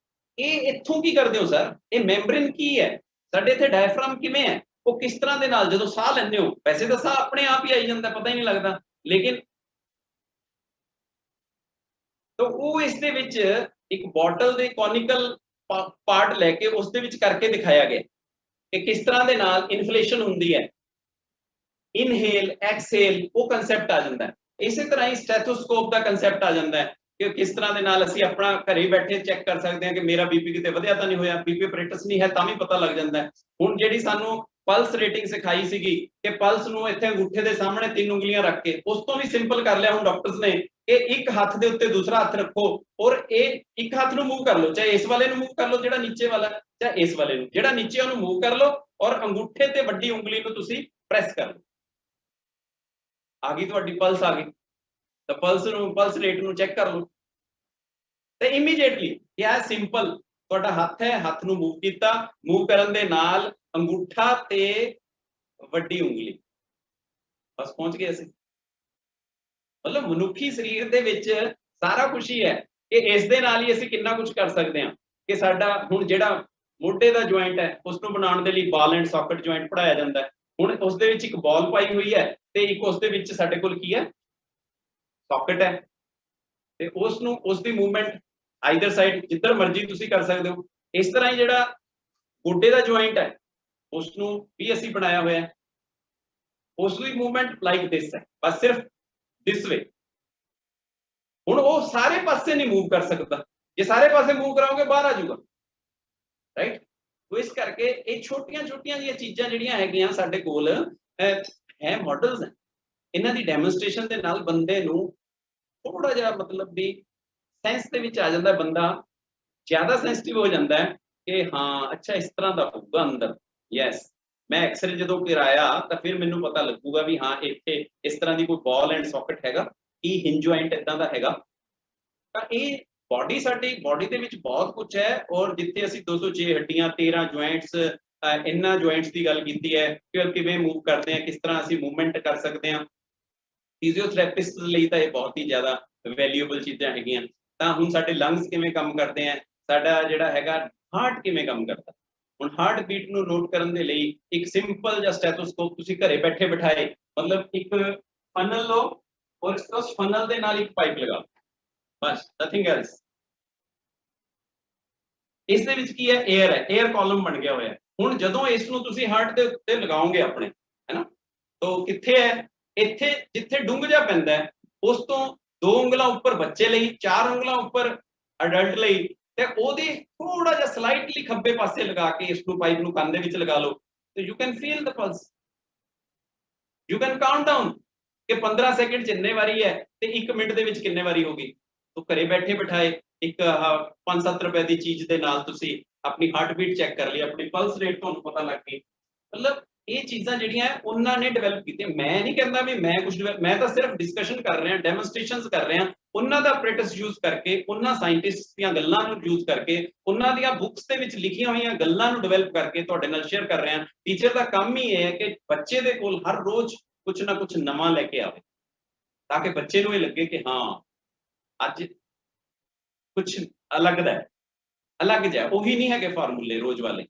ਇਹ ਇੱਥੋਂ ਕੀ ਕਰਦੇ ਹੋ ਸਰ, ਇਹ ਮੈਂਬ੍ਰੇਨ ਕੀ ਹੈ, ਸਾਡੇ ਇੱਥੇ ਡਾਇਫਰਾਮ ਕਿਵੇਂ ਹੈ, ਉਹ ਕਿਸ ਤਰ੍ਹਾਂ ਦੇ ਨਾਲ ਜਦੋਂ ਸਾਹ ਲੈਂਦੇ ਹੋ, ਵੈਸੇ ਤਾਂ ਸਾਹ ਆਪਣੇ ਆਪ ਹੀ ਆਈ ਜਾਂਦਾ ਪਤਾ ਹੀ ਨਹੀਂ ਲੱਗਦਾ, ਲੇਕਿਨ ਤਾਂ ਉਹ ਇਸ ਦੇ ਵਿੱਚ ਇੱਕ ਬੋਟਲ ਦੇ ਕੋਨਿਕਲ ਪਾਰਟ ਲੈ ਕੇ ਉਸ ਦੇ ਵਿੱਚ ਕਰਕੇ ਦਿਖਾਇਆ ਗਿਆ ਕਿ ਕਿਸ ਤਰ੍ਹਾਂ ਦੇ ਨਾਲ ਇਨਫਲੇਸ਼ਨ ਹੁੰਦੀ ਹੈ, ਇਨਹੇਲ ਐਕਸਹੇਲ ਉਹ ਕਨਸੈਪਟ ਆ ਜਾਂਦਾ ਹੈ। ਇਸੇ ਤਰ੍ਹਾਂ ਹੀ ਸਟੈਥੋਸਕੋਪ ਦਾ ਕਨਸੈਪਟ ਆ ਜਾਂਦਾ ਹੈ ਕਿ ਕਿਸ ਤਰ੍ਹਾਂ ਦੇ ਨਾਲ ਅਸੀਂ ਆਪਣਾ ਘਰੇ ਬੈਠੇ ਚੈੱਕ ਕਰ ਸਕਦੇ ਹਾਂ ਕਿ ਮੇਰਾ ਬੀਪੀ ਕਿਤੇ ਵਧਿਆ ਤਾਂ ਨਹੀਂ ਹੋਇਆ, ਬੀਪੀ ਆਪਰੇਟਸ ਨਹੀਂ ਹੈ ਤਾਂ ਵੀ ਪਤਾ ਲੱਗ ਜਾਂਦਾ ਹੈ। ਹੁਣ ਜਿਹੜੀ ਸਾਨੂੰ ਪਲਸ ਰੇਟਿੰਗ ਸਿਖਾਈ ਸੀਗੀ ਕਿ ਪਲਸ ਨੂੰ ਇੱਥੇ ਅੰਗੂਠੇ ਦੇ ਸਾਹਮਣੇ 3 ਉਂਗਲੀਆਂ ਰੱਖ ਕੇ, ਉਸ ਤੋਂ ਵੀ ਸਿੰਪਲ ਕਰ ਲਿਆ ਹੁਣ ਡਾਕਟਰਸ ਨੇ ਕਿ ਇੱਕ ਹੱਥ ਦੇ ਉੱਤੇ ਦੂਸਰਾ ਹੱਥ ਰੱਖੋ ਔਰ ਇਹ ਇੱਕ ਹੱਥ ਨੂੰ ਮੂਵ ਕਰ ਲਓ, ਚਾਹੇ ਇਸ ਵਾਲੇ ਨੂੰ ਮੂਵ ਕਰ ਲਓ ਜਿਹੜਾ ਨੀਚੇ ਵਾਲਾ, ਚਾਹੇ ਇਸ ਵਾਲੇ ਨੂੰ ਜਿਹੜਾ ਨੀਚੇ ਉਹਨੂੰ ਮੂਵ ਕਰ ਲਓ ਔਰ ਅੰਗੂਠੇ ਤੇ ਵੱਡੀ ਉਂਗਲੀ ਨੂੰ ਤੁਸੀਂ ਪ੍ਰੈਸ ਕਰ ਲਓ, ਆ ਗਈ ਤੁਹਾਡੀ ਪਲਸ ਆ ਗਈ। ਤਾਂ ਪਲਸ ਰੇਟ ਨੂੰ ਚੈੱਕ ਕਰ ਲਓ ਤੇ ਇਮੀਡੀਏਟਲੀ ਇਹ ਸਿੰਪਲ ਤੁਹਾਡਾ ਹੱਥ ਹੈ, ਹੱਥ ਨੂੰ ਮੂਵ ਕੀਤਾ, ਮੂਵ ਕਰਨ ਦੇ ਨਾਲ ਅੰਗੂਠਾ ਤੇ ਵੱਡੀ ਉਂਗਲੀ ਬਸ ਪਹੁੰਚ ਗਏ ਅਸੀਂ। ਮਤਲਬ ਮਨੁੱਖੀ ਸਰੀਰ ਦੇ ਵਿੱਚ ਸਾਰਾ ਕੁਝ ਹੀ ਹੈ ਕਿ ਇਸ ਦੇ ਨਾਲ ਹੀ ਅਸੀਂ ਕਿੰਨਾ ਕੁਝ ਕਰ ਸਕਦੇ ਹਾਂ ਕਿ ਸਾਡਾ ਹੁਣ ਜਿਹੜਾ ਮੋਢੇ ਦਾ ਜੁਆਇੰਟ ਹੈ ਉਸ ਨੂੰ ਬਣਾਉਣ ਦੇ ਲਈ ਬਾਲ ਐਂਡ ਸਾਕਟ ਜੁਆਇੰਟ ਪੜਾਇਆ ਜਾਂਦਾ ਹੈ। ਹੁਣ ਉਸ ਦੇ ਵਿੱਚ ਇੱਕ ਬਾਲ ਪਾਈ ਹੋਈ ਹੈ ਤੇ ਇੱਕ ਉਸ ਦੇ ਵਿੱਚ ਸਾਡੇ ਕੋਲ ਕੀ ਹੈ, ਸਾਕਟ ਹੈ, ਤੇ ਉਸ ਨੂੰ ਉਸ ਦੀ ਮੂਵਮੈਂਟ ਆਈਦਰ ਸਾਈਡ ਜਿੱਧਰ ਮਰਜ਼ੀ ਤੁਸੀਂ ਕਰ ਸਕਦੇ ਹੋ। ਇਸ ਤਰ੍ਹਾਂ ਹੀ ਜਿਹੜਾ ਗੋਡੇ ਦਾ ਜੁਆਇੰਟ ਹੈ ਉਸ ਨੂੰ ਵੀ ਅਸੀਂ ਬਣਾਇਆ ਹੋਇਆ ਹੈ, ਉਸ ਦੀ ਮੂਵਮੈਂਟ ਲਾਈਕ ਦਿਸ ਹੈ, ਬਸ ਸਿਰਫ ਦਿਸ ਵੇ। ਹੁਣ ਉਹ ਸਾਰੇ ਪਾਸੇ ਨਹੀਂ ਮੂਵ ਕਰ ਸਕਦਾ, ਜੇ ਸਾਰੇ ਪਾਸੇ ਮੂਵ ਕਰਾਓਗੇ ਬਾਹਰ ਆ ਜਾਊਗਾ, ਰਾਈਟ। तो ਇਸ ਕਰਕੇ ਇਹ ਛੋਟੀਆਂ ਛੋਟੀਆਂ ਜਿਹੀਆਂ ਚੀਜ਼ਾਂ ਜਿਹੜੀਆਂ ਹੈਗੀਆਂ ਸਾਡੇ ਕੋਲ ਹੈ ਮਾਡਲਸ ਹੈ, ਇਹਨਾਂ ਦੀ ਡੈਮੋਨਸਟ੍ਰੇਸ਼ਨ ਦੇ ਨਾਲ ਬੰਦੇ ਨੂੰ ਥੋੜਾ ਜਿਹਾ ਮਤਲਬ ਵੀ ਸੈਂਸ ਦੇ ਵਿੱਚ ਆ ਜਾਂਦਾ, ਬੰਦਾ ਜ਼ਿਆਦਾ ਸੈਂਸਿਟਿਵ ਹੋ ਜਾਂਦਾ ਹੈ ਕਿ ਹਾਂ ਅੱਛਾ ਇਸ ਤਰ੍ਹਾਂ ਦਾ ਹੋਊਗਾ ਅੰਦਰ। ਯੈਸ, ਮੈਂ ਐਕਸਰੇ ਜਦੋਂ ਕਰਾਇਆ ਤਾਂ ਫਿਰ ਮੈਨੂੰ ਪਤਾ ਲੱਗੂਗਾ ਵੀ ਹਾਂ ਇੱਥੇ ਇਸ ਤਰ੍ਹਾਂ ਦੀ ਕੋਈ ਬਾਲ ਐਂਡ ਸੌਕਟ ਹੈਗਾ, ਕੀ ਹਿੰਜ ਜੁਆਇੰਟ ਇਦਾਂ ਦਾ ਹੈਗਾ। ਤਾਂ ਇਹ ਬਾਡੀ ਸਾਡੀ ਬਾਡੀ ਦੇ ਵਿੱਚ ਬਹੁਤ ਕੁਝ ਹੈ ਔਰ ਜਿੱਥੇ ਅਸੀਂ 206 ਹੱਡੀਆਂ 13 ਜੁਆਇੰਟਸ ਇਹਨਾਂ ਜੁਆਇੰਟਸ ਦੀ ਗੱਲ ਕੀਤੀ ਹੈ ਕਿ ਕਿਵੇਂ ਮੂਵ ਕਰਦੇ ਆ, ਕਿਸ ਤਰ੍ਹਾਂ ਅਸੀਂ ਮੂਵਮੈਂਟ ਕਰ ਸਕਦੇ ਹਾਂ। ਫਿਜ਼ੀਓਥੈਰੇਪਿਸਟ ਲਈ ਤਾਂ ਇਹ ਬਹੁਤ ਹੀ ਜ਼ਿਆਦਾ ਵੈਲਿਊਏਬਲ ਚੀਜ਼ਾਂ ਹੈਗੀਆਂ। ਤਾਂ ਹੁਣ ਸਾਡੇ ਲੰਗਸ ਕਿਵੇਂ ਕੰਮ ਕਰਦੇ ਆ, ਸਾਡਾ ਜਿਹੜਾ ਹੈਗਾ ਹਾਰਟ ਕਿਵੇਂ ਕੰਮ ਕਰਦਾ। ਹੁਣ ਹਾਰਟ ਬੀਟ ਨੂੰ ਨੋਟ ਕਰਨ ਦੇ ਲਈ ਇੱਕ ਸਿੰਪਲ ਜਿਹਾ ਸਟੈਥੋਸਕੋਪ ਤੁਸੀਂ ਘਰੇ ਬੈਠੇ ਬਿਠਾਏ, ਮਤਲਬ ਇੱਕ ਫਨਲ ਲਓ और उस फनल ਦੇ ਨਾਲ ਇੱਕ ਪਾਈਪ ਲਗਾ ਬਸ ਨਥਿੰਗ ਐਲਸ। ਇਸ ਦੇ ਵਿੱਚ ਕੀ ਹੈ 에ਅਰ ਹੈ, 에ਅਰ ਕਾਲਮ ਬਣ ਗਿਆ ਹੋਇਆ। ਹੁਣ ਜਦੋਂ ਇਸ ਨੂੰ ਤੁਸੀਂ ਹਾਰਟ ਦੇ ਉੱਤੇ ਲਗਾਓਗੇ ਆਪਣੇ ਹੈਨਾ ਤਾਂ ਕਿੱਥੇ ਹੈ ਇੱਥੇ ਜਿੱਥੇ ਡੂੰਘ ਜਾ ਪੈਂਦਾ ਹੈ ਉਸ ਤੋਂ 2 ਉਂਗਲਾਂ ਉੱਪਰ ਬੱਚੇ ਲਈ 4 ਉਂਗਲਾਂ ਉੱਪਰ ਅਡਲਟ ਲਈ ਤੇ ਉਹਦੀ ਥੋੜਾ ਜਿਹਾ ਸਲਾਈਟਲੀ ਖੱਬੇ ਪਾਸੇ ਲਗਾ ਕੇ ਇਸ ਨੂੰ ਪਾਈਪ ਨੂੰ ਕੰਨ ਦੇ ਵਿੱਚ ਲਗਾ ਲਓ ਤੇ you can feel the plus, you can count down ਕਿ 15 ਸੈਕਿੰਡ ਚ ਇੰਨੇ ਵਾਰੀ ਹੈ ਤੇ 1 ਮਿੰਟ ਦੇ ਵਿੱਚ ਕਿੰਨੇ ਵਾਰੀ ਹੋਗੀ। ਤੋ ਘਰੇ ਬੈਠੇ ਬਿਠਾਏ ਇੱਕ 5-7 ਰੁਪਏ ਦੀ ਚੀਜ਼ ਦੇ ਨਾਲ ਤੁਸੀਂ ਆਪਣੀ ਹਾਰਟ ਬੀਟ ਚੈੱਕ ਕਰ ਲਈ, ਆਪਣੀ ਪਲਸ ਰੇਟ ਤੁਹਾਨੂੰ ਪਤਾ ਲੱਗ ਗਈ। ਮਤਲਬ ਇਹ ਚੀਜ਼ਾਂ ਜਿਹੜੀਆਂ ਉਹਨਾਂ ਨੇ ਡਿਵੈਲਪ ਕੀਤੀਆਂ। ਮੈਂ ਨਹੀਂ ਕਹਿੰਦਾ ਵੀ ਮੈਂ ਕੁਝ, ਮੈਂ ਤਾਂ ਸਿਰਫ ਡਿਸਕਸ਼ਨ ਕਰ ਰਿਹਾ, ਡੈਮੋਨਸਟ੍ਰੇਸ਼ਨਸ ਕਰ ਰਿਹਾ, ਉਹਨਾਂ ਦਾ ਪ੍ਰੈਕਟਿਸ ਯੂਜ਼ ਕਰਕੇ, ਉਹਨਾਂ ਸਾਇੰਟਿਸਟ ਦੀਆਂ ਗੱਲਾਂ ਨੂੰ ਯੂਜ਼ ਕਰਕੇ, ਉਹਨਾਂ ਦੀਆਂ ਬੁੱਕਸ ਦੇ ਵਿੱਚ ਲਿਖੀਆਂ ਹੋਈਆਂ ਗੱਲਾਂ ਨੂੰ ਡਿਵੈਲਪ ਕਰਕੇ ਤੁਹਾਡੇ ਨਾਲ ਸ਼ੇਅਰ ਕਰ ਰਿਹਾ। ਟੀਚਰ ਦਾ ਕੰਮ ਹੀ ਇਹ ਹੈ ਕਿ ਬੱਚੇ ਦੇ ਕੋਲ ਹਰ ਰੋਜ਼ ਕੁਝ ਨਾ ਕੁਝ ਨਵਾਂ ਲੈ ਕੇ ਆਵੇ ਤਾਂ ਕਿ ਬੱਚੇ ਨੂੰ ਇਹ ਲੱਗੇ ਕਿ ਹਾਂ ਅੱਜ ਕੁਝ ਅਲੱਗ ਦਾ ਹੈ, ਅਲੱਗ ਜਿਹਾ, ਉਹੀ ਨਹੀਂ ਹੈਗੇ ਫਾਰਮੂਲੇ ਰੋਜ਼ ਵਾਲੇ।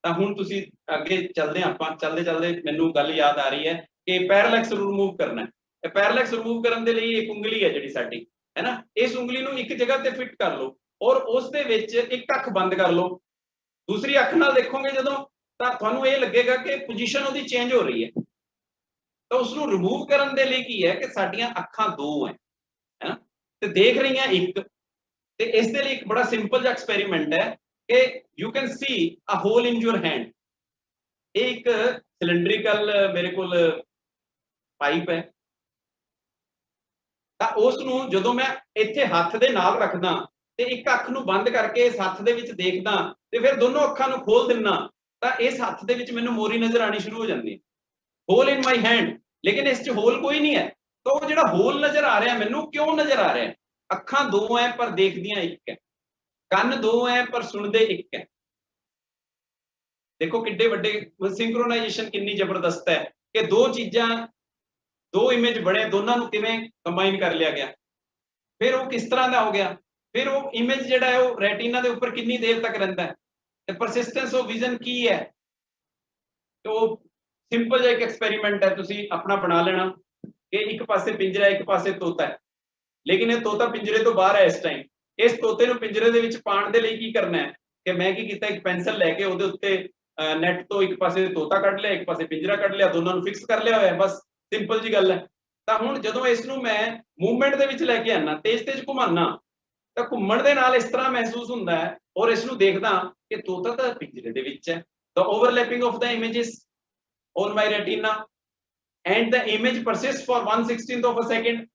ਤਾਂ ਹੁਣ ਤੁਸੀਂ ਅੱਗੇ ਚੱਲਦੇ ਆਪਾਂ, ਚੱਲਦੇ ਮੈਨੂੰ ਗੱਲ ਯਾਦ ਆ ਰਹੀ ਹੈ ਕਿ ਪੈਰਾਲੈਕਸ ਰਿਮੂਵ ਕਰਨਾ ਹੈ। ਇਹ ਪੈਰਾਲੈਕਸ ਰਿਮੂਵ ਕਰਨ ਦੇ ਲਈ ਇੱਕ ਉਂਗਲੀ ਹੈ ਜਿਹੜੀ ਸਾਡੀ ਹੈ ਨਾ, ਇਸ ਉਂਗਲੀ ਨੂੰ ਇੱਕ ਜਗ੍ਹਾ ਤੇ ਫਿੱਟ ਕਰ ਲਓ ਔਰ ਉਸ ਦੇ ਵਿੱਚ ਇੱਕ ਅੱਖ ਬੰਦ ਕਰ ਲਓ, ਦੂਸਰੀ ਅੱਖ ਨਾਲ ਦੇਖੋਗੇ ਜਦੋਂ ਤਾਂ ਤੁਹਾਨੂੰ ਇਹ ਲੱਗੇਗਾ ਕਿ ਪੋਜੀਸ਼ਨ ਉਹਦੀ ਚੇਂਜ ਹੋ ਰਹੀ ਹੈ। ਤਾਂ ਉਸ ਨੂੰ ਰਿਮੂਵ ਕਰਨ ਦੇ ਲਈ ਕੀ ਹੈ ਕਿ ਸਾਡੀਆਂ ਅੱਖਾਂ 2 ਹੈ ਹੈਨਾ ਤੇ ਦੇਖ ਰਹੀਆਂ ਇੱਕ, ਤੇ ਇਸ ਦੇ ਲਈ ਇੱਕ ਬੜਾ ਸਿੰਪਲ ਜਿਹਾ ਐਕਸਪੈਰੀਮੈਂਟ ਹੈ ਕਿ you can see a hole in your hand. ਇਹ ਇੱਕ ਸਿਲੰਡਰੀਕਲ ਮੇਰੇ ਕੋਲ ਪਾਈਪ ਹੈ ਤਾਂ ਉਸ ਨੂੰ ਜਦੋਂ ਮੈਂ ਇੱਥੇ ਹੱਥ ਦੇ ਨਾਲ ਰੱਖਦਾ ਤੇ ਇੱਕ ਅੱਖ ਨੂੰ ਬੰਦ ਕਰਕੇ ਇਸ ਹੱਥ ਦੇ ਵਿੱਚ ਦੇਖਦਾ ਤੇ ਫਿਰ ਦੋਨੋਂ ਅੱਖਾਂ ਨੂੰ ਖੋਲ ਦਿੰਦਾ ਤਾਂ ਇਸ ਹੱਥ ਦੇ ਵਿੱਚ ਮੈਨੂੰ ਮੋਰੀ ਨਜ਼ਰ ਆਣੀ ਸ਼ੁਰੂ ਹੋ ਜਾਂਦੀ ਹੈ, ਹੋਲ ਇਨ ਮਾਈ ਹੈਂਡ। ਲੇਕਿਨ ਇਸ 'ਚ ਹੋਲ ਕੋਈ ਨਹੀਂ ਹੈ। ਤਾਂ ਉਹ ਜਿਹੜਾ ਹੋਲ ਨਜ਼ਰ ਆ ਰਿਹਾ ਮੈਨੂੰ ਕਿਉਂ ਨਜ਼ਰ ਆ ਰਿਹਾ? ਅੱਖਾਂ 2 ਹੈ ਪਰ ਦੇਖਦੀਆਂ ਇੱਕ ਹੈ, ਕੰਨ 2 ਹੈ ਪਰ ਸੁਣਦੇ ਇੱਕ ਹੈ। ਦੇਖੋ ਕਿੱਡੇ ਵੱਡੇ ਸਿੰਕਰੋਨਾਈਜੇਸ਼ਨ ਕਿੰਨੀ ਜ਼ਬਰਦਸਤ ਹੈ ਕਿ 2 ਚੀਜ਼ਾਂ, 2 ਇਮੇਜ ਬਣੇ, ਦੋਨਾਂ ਨੂੰ ਕਿਵੇਂ ਕੰਬਾਈਨ ਕਰ ਲਿਆ ਗਿਆ। ਫਿਰ ਉਹ ਕਿਸ ਤਰ੍ਹਾਂ ਦਾ ਹੋ ਗਿਆ? ਫਿਰ ਉਹ ਇਮੇਜ ਜਿਹੜਾ ਹੈ ਉਹ ਰੈਟੀਨਾ ਦੇ ਉੱਪਰ ਕਿੰਨੀ ਦੇਰ ਤੱਕ ਰਹਿੰਦਾ ਹੈ ਤੇ ਪਰਸਿਸਟੈਂਸ ਆਫ ਵਿਜ਼ਨ ਕੀ ਹੈ। ਉਹ ਸਿੰਪਲ ਜਿਹਾ ਇੱਕ ਐਕਸਪੈਰੀਮੈਂਟ ਹੈ, ਤੁਸੀਂ ਆਪਣਾ ਬਣਾ ਲੈਣਾ ਕਿ ਇੱਕ ਪਾਸੇ ਪਿੰਜਰਾ ਇੱਕ ਪਾਸੇ ਤੋਤਾ ਹੈ, ਲੇਕਿਨ ਇਹ ਤੋਤਾ ਪਿੰਜਰੇ ਤੋਂ ਬਾਹਰ ਹੈ ਇਸ ਟਾਈਮ। ਇਸ ਤੋਤੇ ਨੂੰ ਪਿੰਜਰੇ ਦੇ ਵਿੱਚ ਪਾਉਣ ਦੇ ਲਈ ਕੀ ਕਰਨਾ ਹੈ ਕਿ ਮੈਂ ਕੀ ਕੀਤਾ, ਇੱਕ ਪੈਨਸਲ ਲੈ ਕੇ ਉਹਦੇ ਉੱਤੇ ਨੈਟ ਤੋਂ ਇੱਕ ਪਾਸੇ ਤੋਤਾ ਕੱਢ ਲਿਆ, ਇੱਕ ਪਾਸੇ ਪਿੰਜਰਾ ਕੱਢ ਲਿਆ, ਦੋਨਾਂ ਨੂੰ ਫਿਕਸ ਕਰ ਲਿਆ ਹੋਇਆ, ਬਸ ਸਿੰਪਲ ਜੀ ਗੱਲ ਹੈ। ਤਾਂ ਹੁਣ ਜਦੋਂ ਇਸ ਨੂੰ ਮੈਂ ਮੂਵਮੈਂਟ ਦੇ ਵਿੱਚ ਲੈ ਕੇ ਆਣਾ, ਤੇਜ਼ ਘੁਮਾਉਣਾ, ਤਾਂ ਘੁੰਮਣ ਦੇ ਨਾਲ ਇਸ ਤਰ੍ਹਾਂ ਮਹਿਸੂਸ ਹੁੰਦਾ ਹੈ ਔਰ ਇਸ ਨੂੰ ਦੇਖਦਾ ਕਿ ਤੋਤਾ ਤਾਂ ਪਿੰਜਰੇ ਦੇ ਵਿੱਚ ਹੈ। The overlapping of the images on my retina and the image persists for 1/16th of a second।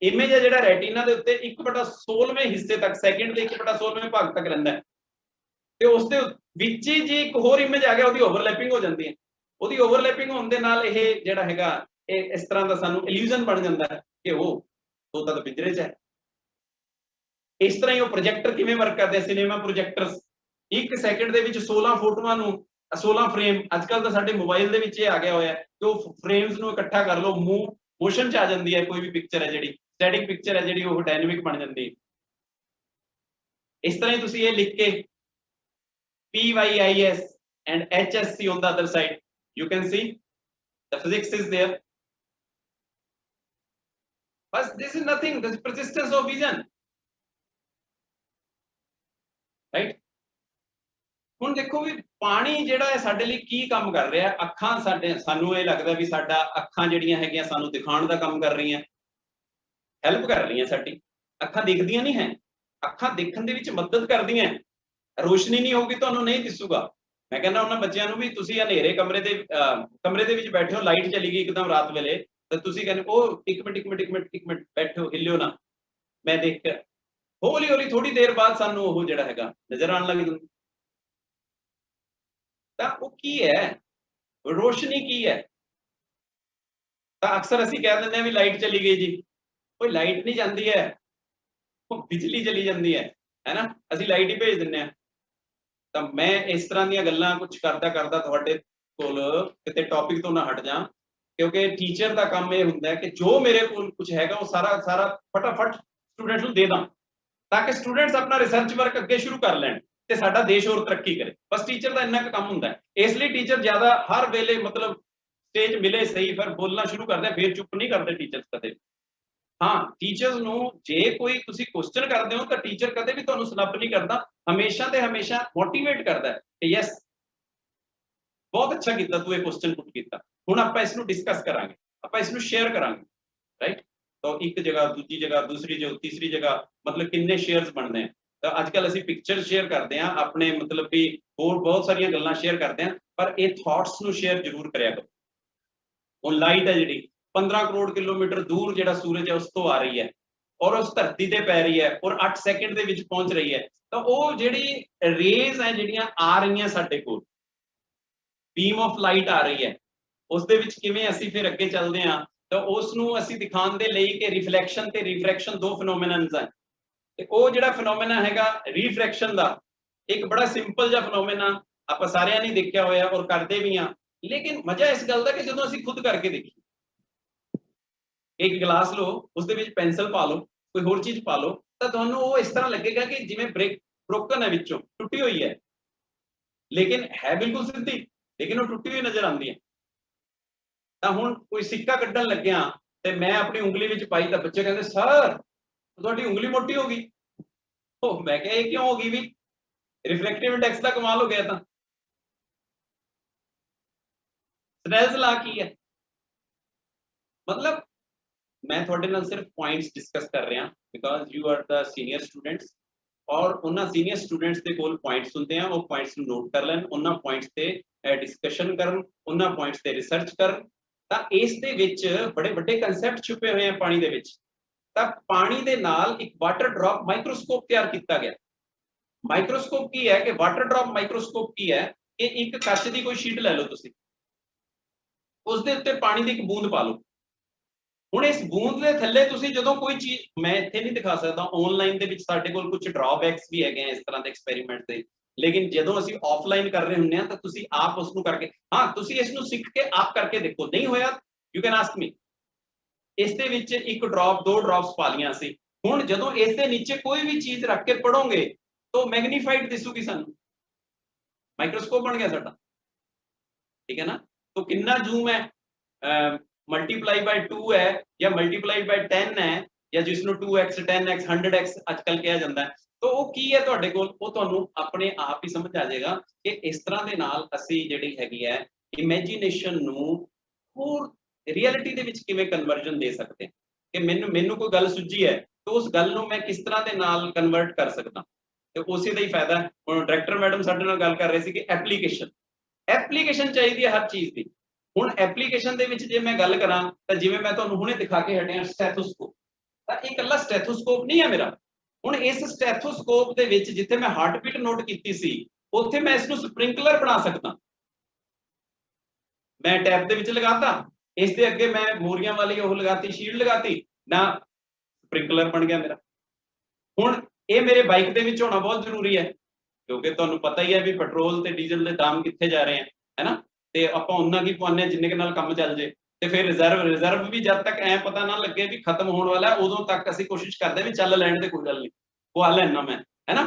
Image ਹੈ ਜਿਹੜਾ ਰੈਟੀਨਾ ਦੇ ਉੱਤੇ 1/16ਵੇਂ ਹਿੱਸੇ ਤੱਕ, ਸੈਕਿੰਡ ਦੇ 1/16ਵੇਂ ਭਾਗ ਤੱਕ ਰਹਿੰਦਾ ਹੈ ਤੇ ਉਸ ਦੇ ਵਿੱਚ ਹੀ ਜੇ ਇੱਕ ਹੋਰ ਇਮੇਜ ਆ ਗਿਆ ਉਹਦੀ ਓਵਰਲੈਪਿੰਗ ਹੋ ਜਾਂਦੀ ਹੈ। ਉਹਦੀ ਓਵਰਲੈਪਿੰਗ ਹੋਣ ਦੇ ਨਾਲ ਇਹ ਜਿਹੜਾ ਹੈਗਾ ਇਹ ਇਸ ਤਰ੍ਹਾਂ ਦਾ ਸਾਨੂੰ ਇਲੂਜ਼ਨ ਬਣ ਜਾਂਦਾ ਹੈ ਕਿ ਉਹ ਤੋਤਾ ਤਾਂ ਪਿੰਜਰੇ 'ਚ ਹੈ। ਇਸ ਤਰ੍ਹਾਂ ਹੀ ਉਹ ਪ੍ਰੋਜੈਕਟਰ ਕਿਵੇਂ ਵਰਕ ਕਰਦੇ ਆ, ਸਿਨੇਮਾ ਪ੍ਰੋਜੈਕਟਰਸ 1 ਸੈਕਿੰਡ ਦੇ ਵਿੱਚ 16 ਫੋਟੋਆਂ ਨੂੰ 16 ਫਰੇਮ, ਅੱਜ ਕੱਲ ਤਾਂ ਸਾਡੇ ਮੋਬਾਈਲ ਦੇ ਵਿੱਚ ਇਹ ਆ ਗਿਆ ਹੋਇਆ ਕਿ ਉਹ ਫਰੇਮਸ ਨੂੰ ਇਕੱਠਾ ਕਰ ਲਓ, ਮੋਸ਼ਨ 'ਚ ਆ ਜਾਂਦੀ ਹੈ। ਕੋਈ ਵੀ ਪਿਕਚਰ ਹੈ ਜਿਹੜੀ ਸਟੈਟਿਕ ਪਿਕਚਰ ਹੈ ਜਿਹੜੀ ਉਹ ਡਾਇਨਾਮਿਕ ਬਣ ਜਾਂਦੀ ਹੈ। ਇਸ ਤਰ੍ਹਾਂ ਹੀ ਤੁਸੀਂ ਇਹ ਲਿਖ ਕੇ PYIS and HSC on the other side, you can see the physics is there, but this is nothing, this is persistence of vision, right? ਹੁਣ ਦੇਖੋ ਵੀ ਪਾਣੀ ਜਿਹੜਾ ਹੈ ਸਾਡੇ ਲਈ ਕੀ ਕੰਮ ਕਰ ਰਿਹਾ ਹੈ। ਅੱਖਾਂ ਸਾਨੂੰ ਇਹ ਲੱਗਦਾ ਵੀ ਸਾਡਾ ਅੱਖਾਂ ਜਿਹੜੀਆਂ ਹੈਗੀਆਂ ਸਾਨੂੰ ਦਿਖਾਉਣ ਦਾ ਕੰਮ ਕਰ ਰਹੀਆਂ, ਹੈਲਪ ਕਰ ਰਹੀਆਂ। ਸਾਡੀ ਅੱਖਾਂ ਦਿਖਦੀਆਂ ਨਹੀਂ ਹੈ, ਅੱਖਾਂ ਦੇਖਣ ਦੇ ਵਿੱਚ ਮਦਦ ਕਰਦੀਆਂ। ਰੋਸ਼ਨੀ ਨਹੀਂ ਹੋਊਗੀ ਤੁਹਾਨੂੰ ਨਹੀਂ ਦਿਸੂਗਾ। ਮੈਂ ਕਹਿੰਦਾ ਉਹਨਾਂ ਬੱਚਿਆਂ ਨੂੰ ਵੀ ਤੁਸੀਂ ਹਨੇਰੇ ਕਮਰੇ ਦੇ ਵਿੱਚ ਬੈਠੇ ਹੋ, ਲਾਈਟ ਚਲੀ ਗਈ ਇੱਕਦਮ ਰਾਤ ਵੇਲੇ, ਤਾਂ ਤੁਸੀਂ ਕਹਿੰਦੇ ਉਹ ਇੱਕ ਮਿੰਟ ਬੈਠੋ, ਹਿੱਲਿਓ ਨਾ, ਮੈਂ ਦੇਖ ਕੇ ਹੌਲੀ ਥੋੜੀ ਦੇਰ ਬਾਅਦ ਸਾਨੂੰ ਉਹ ਜਿਹੜਾ ਹੈਗਾ ਨਜ਼ਰ ਆਉਣ ਲੱਗ ਜਾਂਦਾ। ਤਾਂ ਉਹ ਕੀ ਹੈ, ਰੋਸ਼ਨੀ ਕੀ ਹੈ? ਤਾਂ ਅਕਸਰ ਅਸੀਂ ਕਹਿ ਦਿੰਦੇ ਹਾਂ ਵੀ ਲਾਈਟ ਚਲੀ ਗਈ ਜੀ। ਕੋਈ ਲਾਈਟ ਨਹੀਂ ਜਾਂਦੀ ਹੈ, ਉਹ ਬਿਜਲੀ ਚਲੀ ਜਾਂਦੀ ਹੈ ਨਾ, ਅਸੀਂ ਲਾਈਟ ਹੀ ਭੇਜ ਦਿੰਦੇ ਹਾਂ। ਤਾਂ ਮੈਂ ਇਸ ਤਰ੍ਹਾਂ ਦੀਆਂ ਗੱਲਾਂ ਕੁਝ ਕਰਦਾ ਤੁਹਾਡੇ ਕੋਲ ਕਿਤੇ ਟੌਪਿਕ ਤੋਂ ਨਾ ਹਟ ਜਾ, ਕਿਉਂਕਿ ਟੀਚਰ ਦਾ ਕੰਮ ਇਹ ਹੁੰਦਾ ਹੈ ਕਿ ਜੋ ਮੇਰੇ ਕੋਲ ਕੁਝ ਹੈਗਾ ਉਹ ਸਾਰਾ ਫਟਾਫਟ ਸਟੂਡੈਂਟ ਨੂੰ ਦੇ ਦਾਂ ਤਾਂ ਕਿ ਸਟੂਡੈਂਟਸ ਆਪਣਾ ਰਿਸਰਚ ਵਰਕ ਅੱਗੇ ਸ਼ੁਰੂ ਕਰ ਲੈਣ ਤੇ ਸਾਡਾ ਦੇਸ਼ ਹੋਰ ਤਰੱਕੀ ਕਰੇ। ਬਸ ਟੀਚਰ ਦਾ ਇੰਨਾ ਕੁ ਕੰਮ ਹੁੰਦਾ ਹੈ। ਇਸ ਲਈ ਟੀਚਰ ਜ਼ਿਆਦਾ ਹਰ ਵੇਲੇ ਮਤਲਬ ਸਟੇਜ ਮਿਲੇ ਸਹੀ ਫਿਰ ਬੋਲਣਾ ਸ਼ੁਰੂ ਕਰਦੇ, ਫਿਰ ਚੁੱਪ ਨਹੀਂ ਕਰਦੇ ਟੀਚਰਸ ਕਦੇ। हाँ टीचर्स ਨੂੰ ਜੇ ਕੋਈ ਤੁਸੀਂ क्वेश्चन ਕਰਦੇ ਹੋ ਤਾਂ ਟੀਚਰ ਕਦੇ ਵੀ ਤੁਹਾਨੂੰ ਸਨੱਪ ਨਹੀਂ ਕਰਦਾ, ਹਮੇਸ਼ਾ ਤੇ ਹਮੇਸ਼ਾ ਮੋਟੀਵੇਟ ਕਰਦਾ ਕਿ ਯੈਸ ਬਹੁਤ ਅੱਛਾ ਕੀਤਾ ਤੂੰ ਇਹ क्वेश्चन ਪੁੱਟ ਕੀਤਾ, ਹੁਣ ਆਪਾਂ ਇਸ ਨੂੰ ਡਿਸਕਸ ਕਰਾਂਗੇ, ਆਪਾਂ ਇਸ ਨੂੰ ਸ਼ੇਅਰ ਕਰਾਂਗੇ, ਰਾਈਟ। ਤਾਂ ਇੱਕ ਜਗ੍ਹਾ, ਦੂਜੀ ਜਗ੍ਹਾ, ਦੂਸਰੀ ਜਗ੍ਹਾ, ਤੀਸਰੀ ਜਗ੍ਹਾ, ਮਤਲਬ ਕਿੰਨੇ ਸ਼ੇਅਰਸ ਬਣਦੇ ਆ। ਤਾਂ ਅੱਜ ਕੱਲ ਅਸੀਂ ਪਿਕਚਰ ਸ਼ੇਅਰ ਕਰਦੇ ਆ, ਆਪਣੇ ਮਤਲਬ ਵੀ ਹੋਰ ਬਹੁਤ ਸਾਰੀਆਂ ਗੱਲਾਂ ਸ਼ੇਅਰ ਕਰਦੇ ਆ, ਪਰ ਇਹ ਥਾਟਸ ਨੂੰ ਸ਼ੇਅਰ ਜ਼ਰੂਰ ਕਰਿਆ ਕਰੋ। ਉਹ ਲਾਈਟ ਹੈ ਜਿਹੜੀ 15 ਕਰੋੜ ਕਿਲੋਮੀਟਰ ਦੂਰ ਜਿਹੜਾ ਸੂਰਜ ਹੈ ਉਸ ਤੋਂ ਆ ਰਹੀ ਹੈ ਔਰ ਉਸ ਧਰਤੀ ਤੇ ਪੈ ਰਹੀ ਹੈ ਔਰ 8 ਸੈਕਿੰਡ ਦੇ ਵਿੱਚ ਪਹੁੰਚ ਰਹੀ ਹੈ, ਤਾਂ ਉਹ ਜਿਹੜੀ ਰੇਜ਼ ਹੈ ਜਿਹੜੀਆਂ ਆ ਰਹੀਆਂ ਸਾਡੇ ਕੋਲ, ਬੀਮ ਆਫ ਲਾਈਟ ਆ ਰਹੀ ਹੈ, ਉਸ ਦੇ ਵਿੱਚ ਕਿਵੇਂ ਅਸੀਂ ਫਿਰ ਅੱਗੇ ਚੱਲਦੇ ਹਾਂ, ਤਾਂ ਉਸ ਨੂੰ ਅਸੀਂ ਦਿਖਾਉਣ ਦੇ ਲਈ ਕਿ ਰਿਫਲੈਕਸ਼ਨ ਤੇ ਰਿਫਰੈਕਸ਼ਨ ਦੋ ਫਿਨੋਮੀਨਨਸ ਹੈ। ਤੇ ਉਹ ਜਿਹੜਾ ਫਿਨੋਮੀਨਾ ਹੈਗਾ ਰਿਫਰੈਕਸ਼ਨ ਦਾ, ਇੱਕ ਬੜਾ ਸਿੰਪਲ ਜਿਹਾ ਫਿਨੋਮੀਨਾ ਆਪਾਂ ਸਾਰਿਆਂ ਨੇ ਦੇਖਿਆ ਹੋਇਆ ਔਰ ਕਰਦੇ ਵੀ ਹਾਂ, ਲੇਕਿਨ ਮਜ਼ਾ ਇਸ ਗੱਲ ਦਾ ਕਿ ਜਦੋਂ ਅਸੀਂ ਖੁਦ ਕਰਕੇ ਦੇਖੀਏ। ਇੱਕ ਗਲਾਸ ਲਓ, ਉਸ ਦੇ ਵਿੱਚ ਪੈਨਸਲ ਪਾ ਲਓ, ਕੋਈ ਹੋਰ ਚੀਜ਼ ਪਾ ਲਓ, ਤਾਂ ਤੁਹਾਨੂੰ ਉਹ ਇਸ ਤਰ੍ਹਾਂ ਲੱਗੇਗਾ ਕਿ ਜਿਵੇਂ ਬ੍ਰੋਕਨ ਹੈ, ਵਿੱਚੋਂ ਟੁੱਟੀ ਹੋਈ ਹੈ, ਲੇਕਿਨ ਹੈ ਬਿਲਕੁਲ ਸਿੱਧੀ, ਲੇਕਿਨ ਉਹ ਟੁੱਟੀ ਹੋਈ ਨਜ਼ਰ ਆਉਂਦੀ ਹੈ। ਤਾਂ ਹੁਣ ਕੋਈ ਸਿੱਕਾ ਕੱਢਣ ਲੱਗਿਆ ਤੇ ਮੈਂ ਆਪਣੀ ਉਂਗਲੀ ਵਿੱਚ ਪਾਈ ਤਾਂ ਬੱਚੇ ਕਹਿੰਦੇ ਸਰ ਤੁਹਾਡੀ ਉਂਗਲੀ ਮੋਟੀ ਹੋ ਗਈ। ਉਹ ਮੈਂ ਕਿਹਾ ਇਹ ਕਿਉਂ ਹੋ ਗਈ ਵੀ, ਰਿਫਲੈਕਟਿਵ ਇੰਡੈਕਸ ਦਾ ਕਮਾਲ ਹੋ ਗਿਆ। ਤਾਂ ਸਨੈਲਸ ਲਾ ਕੀ ਹੈ, ਮਤਲਬ ਮੈਂ ਤੁਹਾਡੇ ਨਾਲ ਸਿਰਫ ਪੁਆਇੰਟਸ ਡਿਸਕਸ ਕਰ ਰਿਹਾ because you are the senior students, ਔਰ ਉਹਨਾਂ ਸੀਨੀਅਰ ਸਟੂਡੈਂਟਸ ਦੇ ਕੋਲ ਪੁਆਇੰਟਸ ਹੁੰਦੇ ਆ, ਉਹ ਪੁਆਇੰਟਸ ਨੂੰ ਨੋਟ ਕਰ ਲੈਣ, ਉਹਨਾਂ ਪੁਆਇੰਟਸ ਤੇ ਡਿਸਕਸ਼ਨ ਕਰਨ, ਉਹਨਾਂ ਪੁਆਇੰਟਸ ਤੇ ਰਿਸਰਚ ਕਰਨ। ਤਾਂ ਇਸ ਦੇ ਵਿੱਚ ਬੜੇ ਵੱਡੇ ਕਨਸੈਪਟ ਛੁਪੇ ਹੋਏ ਆ ਪਾਣੀ ਦੇ ਵਿੱਚ। ਤਾਂ ਪਾਣੀ ਦੇ ਨਾਲ ਇੱਕ ਵਾਟਰ ਡ੍ਰੌਪ ਮਾਈਕਰੋਸਕੋਪ ਤਿਆਰ ਕੀਤਾ ਗਿਆ। ਮਾਈਕਰੋਸਕੋਪ ਕੀ ਹੈ ਕਿ ਵਾਟਰ ਡ੍ਰੌਪ ਮਾਈਕਰੋਸਕੋਪ ਕੀ ਹੈ ਕਿ ਇੱਕ ਕੱਚ ਦੀ ਕੋਈ ਸ਼ੀਟ ਲੈ ਲਓ ਤੁਸੀਂ, ਉਸ ਦੇ ਉੱਤੇ ਪਾਣੀ ਦੀ ਇੱਕ ਬੂੰਦ ਪਾ ਲਓ। ਹੁਣ ਇਸ ਬੂੰਦ ਦੇ ਥੱਲੇ ਤੁਸੀਂ ਜਦੋਂ ਕੋਈ ਚੀਜ਼, ਮੈਂ ਇੱਥੇ ਨਹੀਂ ਦਿਖਾ ਸਕਦਾ, ਆਨਲਾਈਨ ਦੇ ਵਿੱਚ ਸਾਡੇ ਕੋਲ ਕੁਝ ਡਰਾਬੈਕਸ ਵੀ ਹੈਗੇ ਆ ਇਸ ਤਰ੍ਹਾਂ ਦੇ ਐਕਸਪੈਰੀਮੈਂਟ ਦੇ, ਲੇਕਿਨ ਜਦੋਂ ਅਸੀਂ ਆਫਲਾਈਨ ਕਰ ਰਹੇ ਹੁੰਦੇ ਆ ਤਾਂ ਤੁਸੀਂ ਆਪ ਉਸ ਨੂੰ ਕਰਕੇ, ਹਾਂ ਤੁਸੀਂ ਇਸ ਨੂੰ ਸਿੱਖ ਕੇ ਆਪ ਕਰਕੇ ਦੇਖੋ, ਨਹੀਂ ਹੋਇਆ ਯੂ ਕੈਨ ਆਸਕ ਮੀ। ਇਸ ਦੇ ਵਿੱਚ ਇੱਕ ਡ੍ਰੌਪ, ਦੋ ਡ੍ਰੌਪਸ ਪਾ ਲੀਆਂ ਸੀ, ਹੁਣ ਜਦੋਂ ਇਸ ਦੇ ਨੀਚੇ ਕੋਈ ਵੀ ਚੀਜ਼ ਰੱਖ ਕੇ ਪੜੋਗੇ ਤਾਂ ਮੈਗਨੀਫਾਈਡ ਦਿਸੂਗੀ ਸਾਨੂੰ, ਮਾਈਕਰੋਸਕੋਪ ਬਣ ਗਿਆ ਸਾਡਾ, ਠੀਕ ਹੈ ਨਾ। तो कितना जूम है, मल्टीप्लाई बाय 2 है या मल्टीप्लाई बाय 10 है या जिसਨੂੰ 2x 10x 100x ਅੱਜਕੱਲ ਕਿਹਾ ਜਾਂਦਾ ਹੈ, तो ਉਹ ਕੀ ਹੈ ਤੁਹਾਡੇ ਕੋਲ, ਉਹ ਤੁਹਾਨੂੰ ਆਪਣੇ ਆਪ ਹੀ ਸਮਝ ਆ ਜਾਏਗਾ ਕਿ ਇਸ ਤਰ੍ਹਾਂ ਦੇ ਨਾਲ ਅਸੀਂ ਜਿਹੜੀ ਹੈਗੀ ਹੈ ਇਮੇਜਿਨੇਸ਼ਨ ਨੂੰ ਹੋਰ ਰਿਐਲਿਟੀ ਦੇ ਵਿੱਚ ਕਿਵੇਂ ਕਨਵਰਜਨ ਦੇ ਸਕਦੇ ਹਾਂ, ਕਿ ਮੈਨੂੰ ਕੋਈ ਗੱਲ ਸੁੱਝੀ ਹੈ ਤਾਂ ਉਸ ਗੱਲ ਨੂੰ ਮੈਂ ਕਿਸ ਤਰ੍ਹਾਂ ਦੇ ਨਾਲ ਕਨਵਰਟ ਕਰ ਸਕਦਾ, ਤੇ ਉਸੇ ਦਾ ਹੀ ਫਾਇਦਾ। ਹੁਣ ਡਾਇਰੈਕਟਰ ਮੈਡਮ ਸਾਡੇ ਨਾਲ ਗੱਲ ਕਰ ਰਹੇ ਸੀ ਕਿ ਐਪਲੀਕੇਸ਼ਨ ਚਾਹੀਦੀ ਹੈ ਹਰ ਚੀਜ਼ ਦੀ। ਹੁਣ ਐਪਲੀਕੇਸ਼ਨ ਦੇ ਵਿੱਚ ਜੇ ਮੈਂ ਗੱਲ ਕਰਾਂ ਤਾਂ ਜਿਵੇਂ ਮੈਂ ਤੁਹਾਨੂੰ ਹੁਣੇ ਦਿਖਾ ਕੇ ਹਟਿਆ ਸਟੈਥੋਸਕੋਪ, ਤਾਂ ਇਹ ਇਕੱਲਾ ਸਟੈਥੋਸਕੋਪ ਨਹੀਂ ਹੈ ਮੇਰਾ। ਹੁਣ ਇਸ ਸਟੈਥੋਸਕੋਪ ਦੇ ਵਿੱਚ ਜਿੱਥੇ ਮੈਂ ਹਾਰਟਬੀਟ ਨੋਟ ਕੀਤੀ ਸੀ, ਉੱਥੇ ਮੈਂ ਇਸ ਨੂੰ ਸਪ੍ਰਿੰਕਲਰ ਬਣਾ ਸਕਦਾ। ਮੈਂ ਟੈਪ ਦੇ ਵਿੱਚ ਲਗਾਤਾ, ਇਸ ਦੇ ਅੱਗੇ ਮੈਂ ਮੋਰੀਆਂ ਵਾਲੀ ਉਹ ਲਗਾਤੀ, ਸ਼ੀਲਡ ਲਗਾਤੀ ਨਾ, ਸਪ੍ਰਿੰਕਲਰ ਬਣ ਗਿਆ ਮੇਰਾ। ਹੁਣ ਇਹ ਮੇਰੇ ਬਾਈਕ ਦੇ ਵਿੱਚ ਹੋਣਾ ਬਹੁਤ ਜ਼ਰੂਰੀ ਹੈ, ਕਿਉਂਕਿ ਤੁਹਾਨੂੰ ਪਤਾ ਹੀ ਹੈ ਵੀ ਪੈਟਰੋਲ ਤੇ ਡੀਜ਼ਲ ਦੇ ਦਾਮ ਕਿੱਥੇ ਜਾ ਰਹੇ ਆ, ਹੈਨਾ, ਤੇ ਆਪਾਂ ਉਹਨਾਂ ਕੀ ਪਾਉਂਦੇ ਜਿੰਨੇ ਕੇ ਨਾਲ ਕੰਮ ਚੱਲ ਜੇ। ਤੇ ਫਿਰ ਰਿਜ਼ਰਵ ਵੀ ਜਦ ਤੱਕ ਐ ਪਤਾ ਨਾ ਲੱਗੇ ਵੀ ਖਤਮ ਹੋਣ ਵਾਲਾ, ਉਦੋਂ ਤੱਕ ਅਸੀਂ ਕੋਸ਼ਿਸ਼ ਕਰਦੇ ਵੀ ਚੱਲ ਲੈਣ ਦੇ, ਕੋਈ ਗੱਲ ਨਹੀਂ ਪਵਾ ਲੈਣਾ ਮੈਂ, ਹੈਨਾ।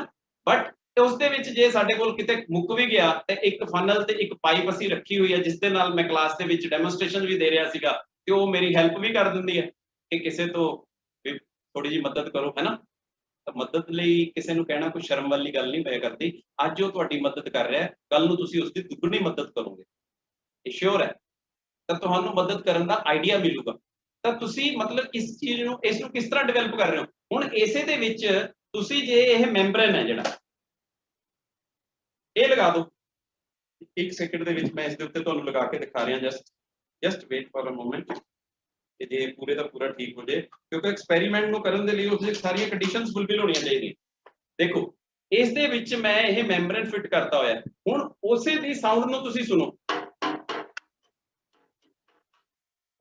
ਬਟ ਉਸ ਦੇ ਵਿੱਚ ਜੇ ਸਾਡੇ ਕੋਲ ਕਿਤੇ ਮੁੱਕ ਵੀ ਗਿਆ ਤੇ ਇੱਕ ਫਨਲ ਤੇ ਇੱਕ ਪਾਈਪ ਅਸੀਂ ਰੱਖੀ ਹੋਈ ਹੈ, ਜਿਸ ਦੇ ਨਾਲ ਮੈਂ ਕਲਾਸ ਦੇ ਵਿੱਚ ਡੈਮੋਨਸਟ੍ਰੇਸ਼ਨ ਵੀ ਦੇ ਰਿਹਾ ਸੀਗਾ, ਤੇ ਉਹ ਮੇਰੀ ਹੈਲਪ ਵੀ ਕਰ ਦਿੰਦੀ ਹੈ ਕਿ ਕਿਸੇ ਤੋਂ ਥੋੜੀ ਜਿਹੀ ਮਦਦ ਕਰੋ, ਹੈਨਾ। ਮਦਦ ਲਈ ਕਿਸੇ ਨੂੰ ਕਹਿਣਾ ਕੋਈ ਸ਼ਰਮ ਵਾਲੀ ਗੱਲ ਨਹੀਂ ਹੋਇਆ ਕਰਦੀ। ਅੱਜ ਉਹ ਤੁਹਾਡੀ ਮਦਦ ਕਰ ਰਿਹਾ, ਕੱਲ ਨੂੰ ਤੁਸੀਂ ਉਸਦੀ ਦੁੱਗਣੀ ਮਦਦ ਕਰੋਗੇ, ਇਹ ਸ਼ੋਰ ਹੈ। ਤਾਂ ਤੁਹਾਨੂੰ ਮਦਦ ਕਰਨ ਦਾ ਆਈਡੀਆ ਮਿਲੂਗਾ। ਤਾਂ ਤੁਸੀਂ ਮਤਲਬ ਇਸ ਚੀਜ਼ ਨੂੰ, ਇਸ ਨੂੰ ਕਿਸ ਤਰ੍ਹਾਂ ਡਿਵੈਲਪ ਕਰ ਰਹੇ ਹੋ। ਹੁਣ ਇਸੇ ਦੇ ਵਿੱਚ ਤੁਸੀਂ ਜੇ ਇਹ ਮੈਂਬਰਨ ਹੈ ਜਿਹੜਾ, ਇਹ ਲਗਾ ਦਿਓ 1 ਸੈਕਿੰਡ ਦੇ ਵਿੱਚ, ਮੈਂ ਇਸ ਦੇ ਉੱਤੇ ਤੁਹਾਨੂੰ ਲਗਾ ਕੇ ਦਿਖਾ ਰਿਹਾ, just wait for a moment, ਕਿ ਜੇ ਪੂਰੇ ਦਾ ਪੂਰਾ ਠੀਕ ਹੋ ਜਾਏ, ਕਿਉਂਕਿ ਐਕਸਪੈਰੀਮੈਂਟ ਨੂੰ ਕਰਨ ਦੇ ਲਈ ਉਸ ਵਿੱਚ ਸਾਰੀਆਂ ਕੰਡੀਸ਼ਨਸ ਫੁਲਫਿਲ ਹੋਣੀਆਂ ਚਾਹੀਦੀਆਂ। ਦੇਖੋ ਇਸ ਦੇ ਵਿੱਚ ਮੈਂ ਇਹ ਮੈਂਬਰਨ ਫਿਟ ਕਰਤਾ ਹੋਇਆ। ਹੁਣ ਉਸੇ ਦੀ ਸਾਊਂਡ ਨੂੰ ਤੁਸੀਂ ਸੁਣੋ,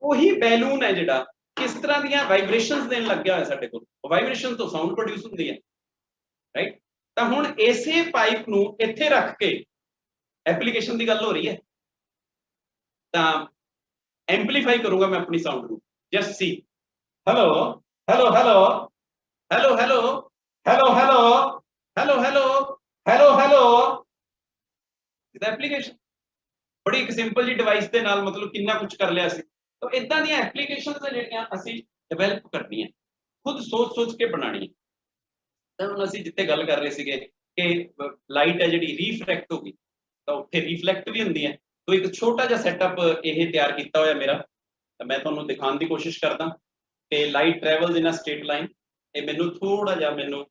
ਉਹੀ ਬੈਲੂਨ ਹੈ ਜਿਹੜਾ ਕਿਸ ਤਰ੍ਹਾਂ ਦੀਆਂ ਵਾਈਬ੍ਰੇਸ਼ਨਸ ਦੇਣ ਲੱਗਿਆ ਹੋਇਆ ਸਾਡੇ ਕੋਲ, ਵਾਈਬ੍ਰੇਸ਼ਨ ਤੋਂ ਸਾਊਂਡ ਪ੍ਰੋਡਿਊਸ ਹੁੰਦੀ ਹੈ, ਰਾਈਟ। ਤਾਂ ਹੁਣ ਇਸੇ ਪਾਈਪ ਨੂੰ ਇੱਥੇ ਰੱਖ ਕੇ ਐਪਲੀਕੇਸ਼ਨ ਦੀ ਗੱਲ ਹੋ ਰਹੀ ਹੈ, ਤਾਂ ਐਂਪਲੀਫਾਈ ਕਰੂੰਗਾ ਮੈਂ ਆਪਣੀ ਸਾਊਂਡ ਨੂੰ। Just see, hello hello hello hello hello hello hello hello hello hello hello, ਇਹਦਾ ਐਪਲੀਕੇਸ਼ਨ ਬੜੀ ਇੱਕ ਸਿੰਪਲ ਜੀ ਡਿਵਾਈਸ ਦੇ ਨਾਲ ਮਤਲਬ ਕਿੰਨਾ ਕੁਝ ਕਰ ਲਿਆ ਸੀ। ਤਾਂ ਇਦਾਂ ਦੀਆਂ ਐਪਲੀਕੇਸ਼ਨਸ ਜਿਹੜੀਆਂ ਅਸੀਂ ਡਿਵੈਲਪ ਕਰਨੀਆਂ, खुद सोच के बनानी। ਤਾਂ ਹੁਣ ਅਸੀਂ ਜਿੱਥੇ ਗੱਲ ਕਰ ਰਹੇ ਸੀਗੇ ਕਿ ਲਾਈਟ ਹੈ ਜਿਹੜੀ ਰੀਫਰੈਕਟ ਹੋ ਗਈ ਤਾਂ ਉੱਥੇ ਰਿਫਲੈਕਟ ਵੀ ਹੁੰਦੀ ਹੈ। ਤਾਂ ਇੱਕ ਛੋਟਾ ਜਿਹਾ ਸੈਟਅਪ ਇਹ ਤਿਆਰ ਕੀਤਾ ਹੋਇਆ ਮੇਰਾ, ਤਾਂ ਮੈਂ ਤੁਹਾਨੂੰ ਦਿਖਾਉਣ ਦੀ ਕੋਸ਼ਿਸ਼ ਕਰਦਾ ਕਿ ਲਾਈਟ ਟਰੈਵਲਸ ਇਨ ਅ ਸਟ੍ਰੇਟ ਲਾਈਨ। ਇਹ ਮੈਨੂੰ ਥੋੜਾ ਜਿਹਾ ਮੈਨੂੰ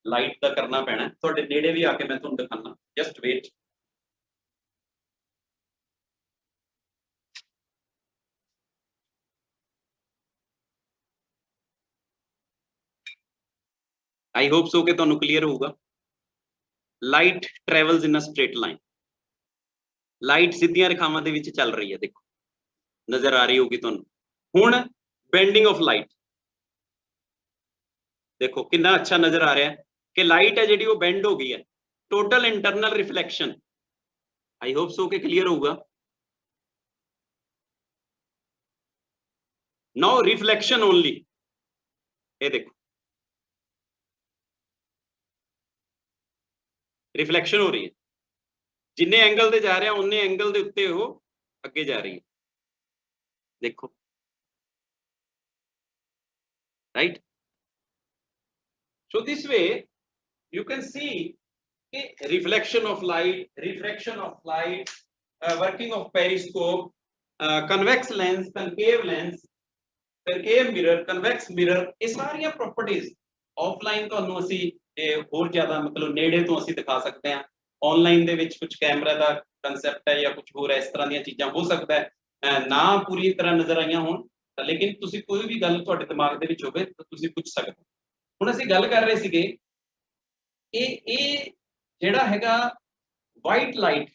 ਲਾਈਟ ਦਾ ਕਰਨਾ ਪੈਣਾ, ਤੁਹਾਡੇ ਨੇੜੇ ਵੀ ਆ ਕੇ ਮੈਂ ਤੁਹਾਨੂੰ ਦਿਖਾਣਾ, just wait. I hope so कि ਤੁਹਾਨੂੰ clear ਹੋਊਗਾ। Light travels in a straight line। Light ਸਿੱਧੀਆਂ ਰੇਖਾਵਾਂ ਦੇ ਵਿੱਚ ਚੱਲ ਰਹੀ ਹੈ, ਦੇਖੋ ਨਜ਼ਰ ਆ ਰਹੀ ਹੋਗੀ ਤੁਹਾਨੂੰ। ਹੁਣ bending of light ਦੇਖੋ ਕਿੰਨਾ ਅੱਛਾ ਨਜ਼ਰ ਆ ਰਿਹਾ ਹੈ ਕਿ ਲਾਈਟ ਹੈ ਜਿਹੜੀ ਉਹ ਬੈਂਡ ਹੋ ਗਈ ਹੈ। Total internal reflection, I hope so कि clear ਹੋਊਗਾ। Now reflection only, ਇਹ ਦੇਖੋ रिफ्लैक्शन हो रही है, जिन्ने एंगल से जा रहे हैं उन्ने एंगल के उत्ते वो अगे जा रही है, देखो right. So this way you can see reflection of light, refraction of light, working of periscope, convex lens, concave lens, concave mirror, convex mirror, ये सारियां properties offline ਤੁਹਾਨੂੰ ਅਸੀਂ ਹੋਰ ਜ਼ਿਆਦਾ ਮਤਲਬ ਨੇੜੇ ਤੋਂ ਅਸੀਂ ਦਿਖਾ ਸਕਦੇ ਹਾਂ। ਆਨਲਾਈਨ ਦੇ ਵਿੱਚ ਕੁਝ ਕੈਮਰਾ ਦਾ ਕਨਸੈਪਟ ਹੈ ਜਾਂ ਕੁਝ ਹੋਰ ਇਸ ਤਰ੍ਹਾਂ ਦੀਆਂ ਚੀਜ਼ਾਂ ਹੋ ਸਕਦਾ ਹੈ ਨਾ ਪੂਰੀ ਤਰ੍ਹਾਂ ਨਜ਼ਰ ਆਈਆਂ ਹੋਣ, ਲੇਕਿਨ ਤੁਸੀਂ ਕੋਈ ਵੀ ਗੱਲ ਤੁਹਾਡੇ ਦਿਮਾਗ ਦੇ ਵਿੱਚ ਹੋਵੇ ਤਾਂ ਤੁਸੀਂ ਪੁੱਛ ਸਕਦੇ ਹੋ। ਹੁਣ ਅਸੀਂ ਗੱਲ ਕਰ ਰਹੇ ਸੀਗੇ ਇਹ ਜਿਹੜਾ ਹੈਗਾ white light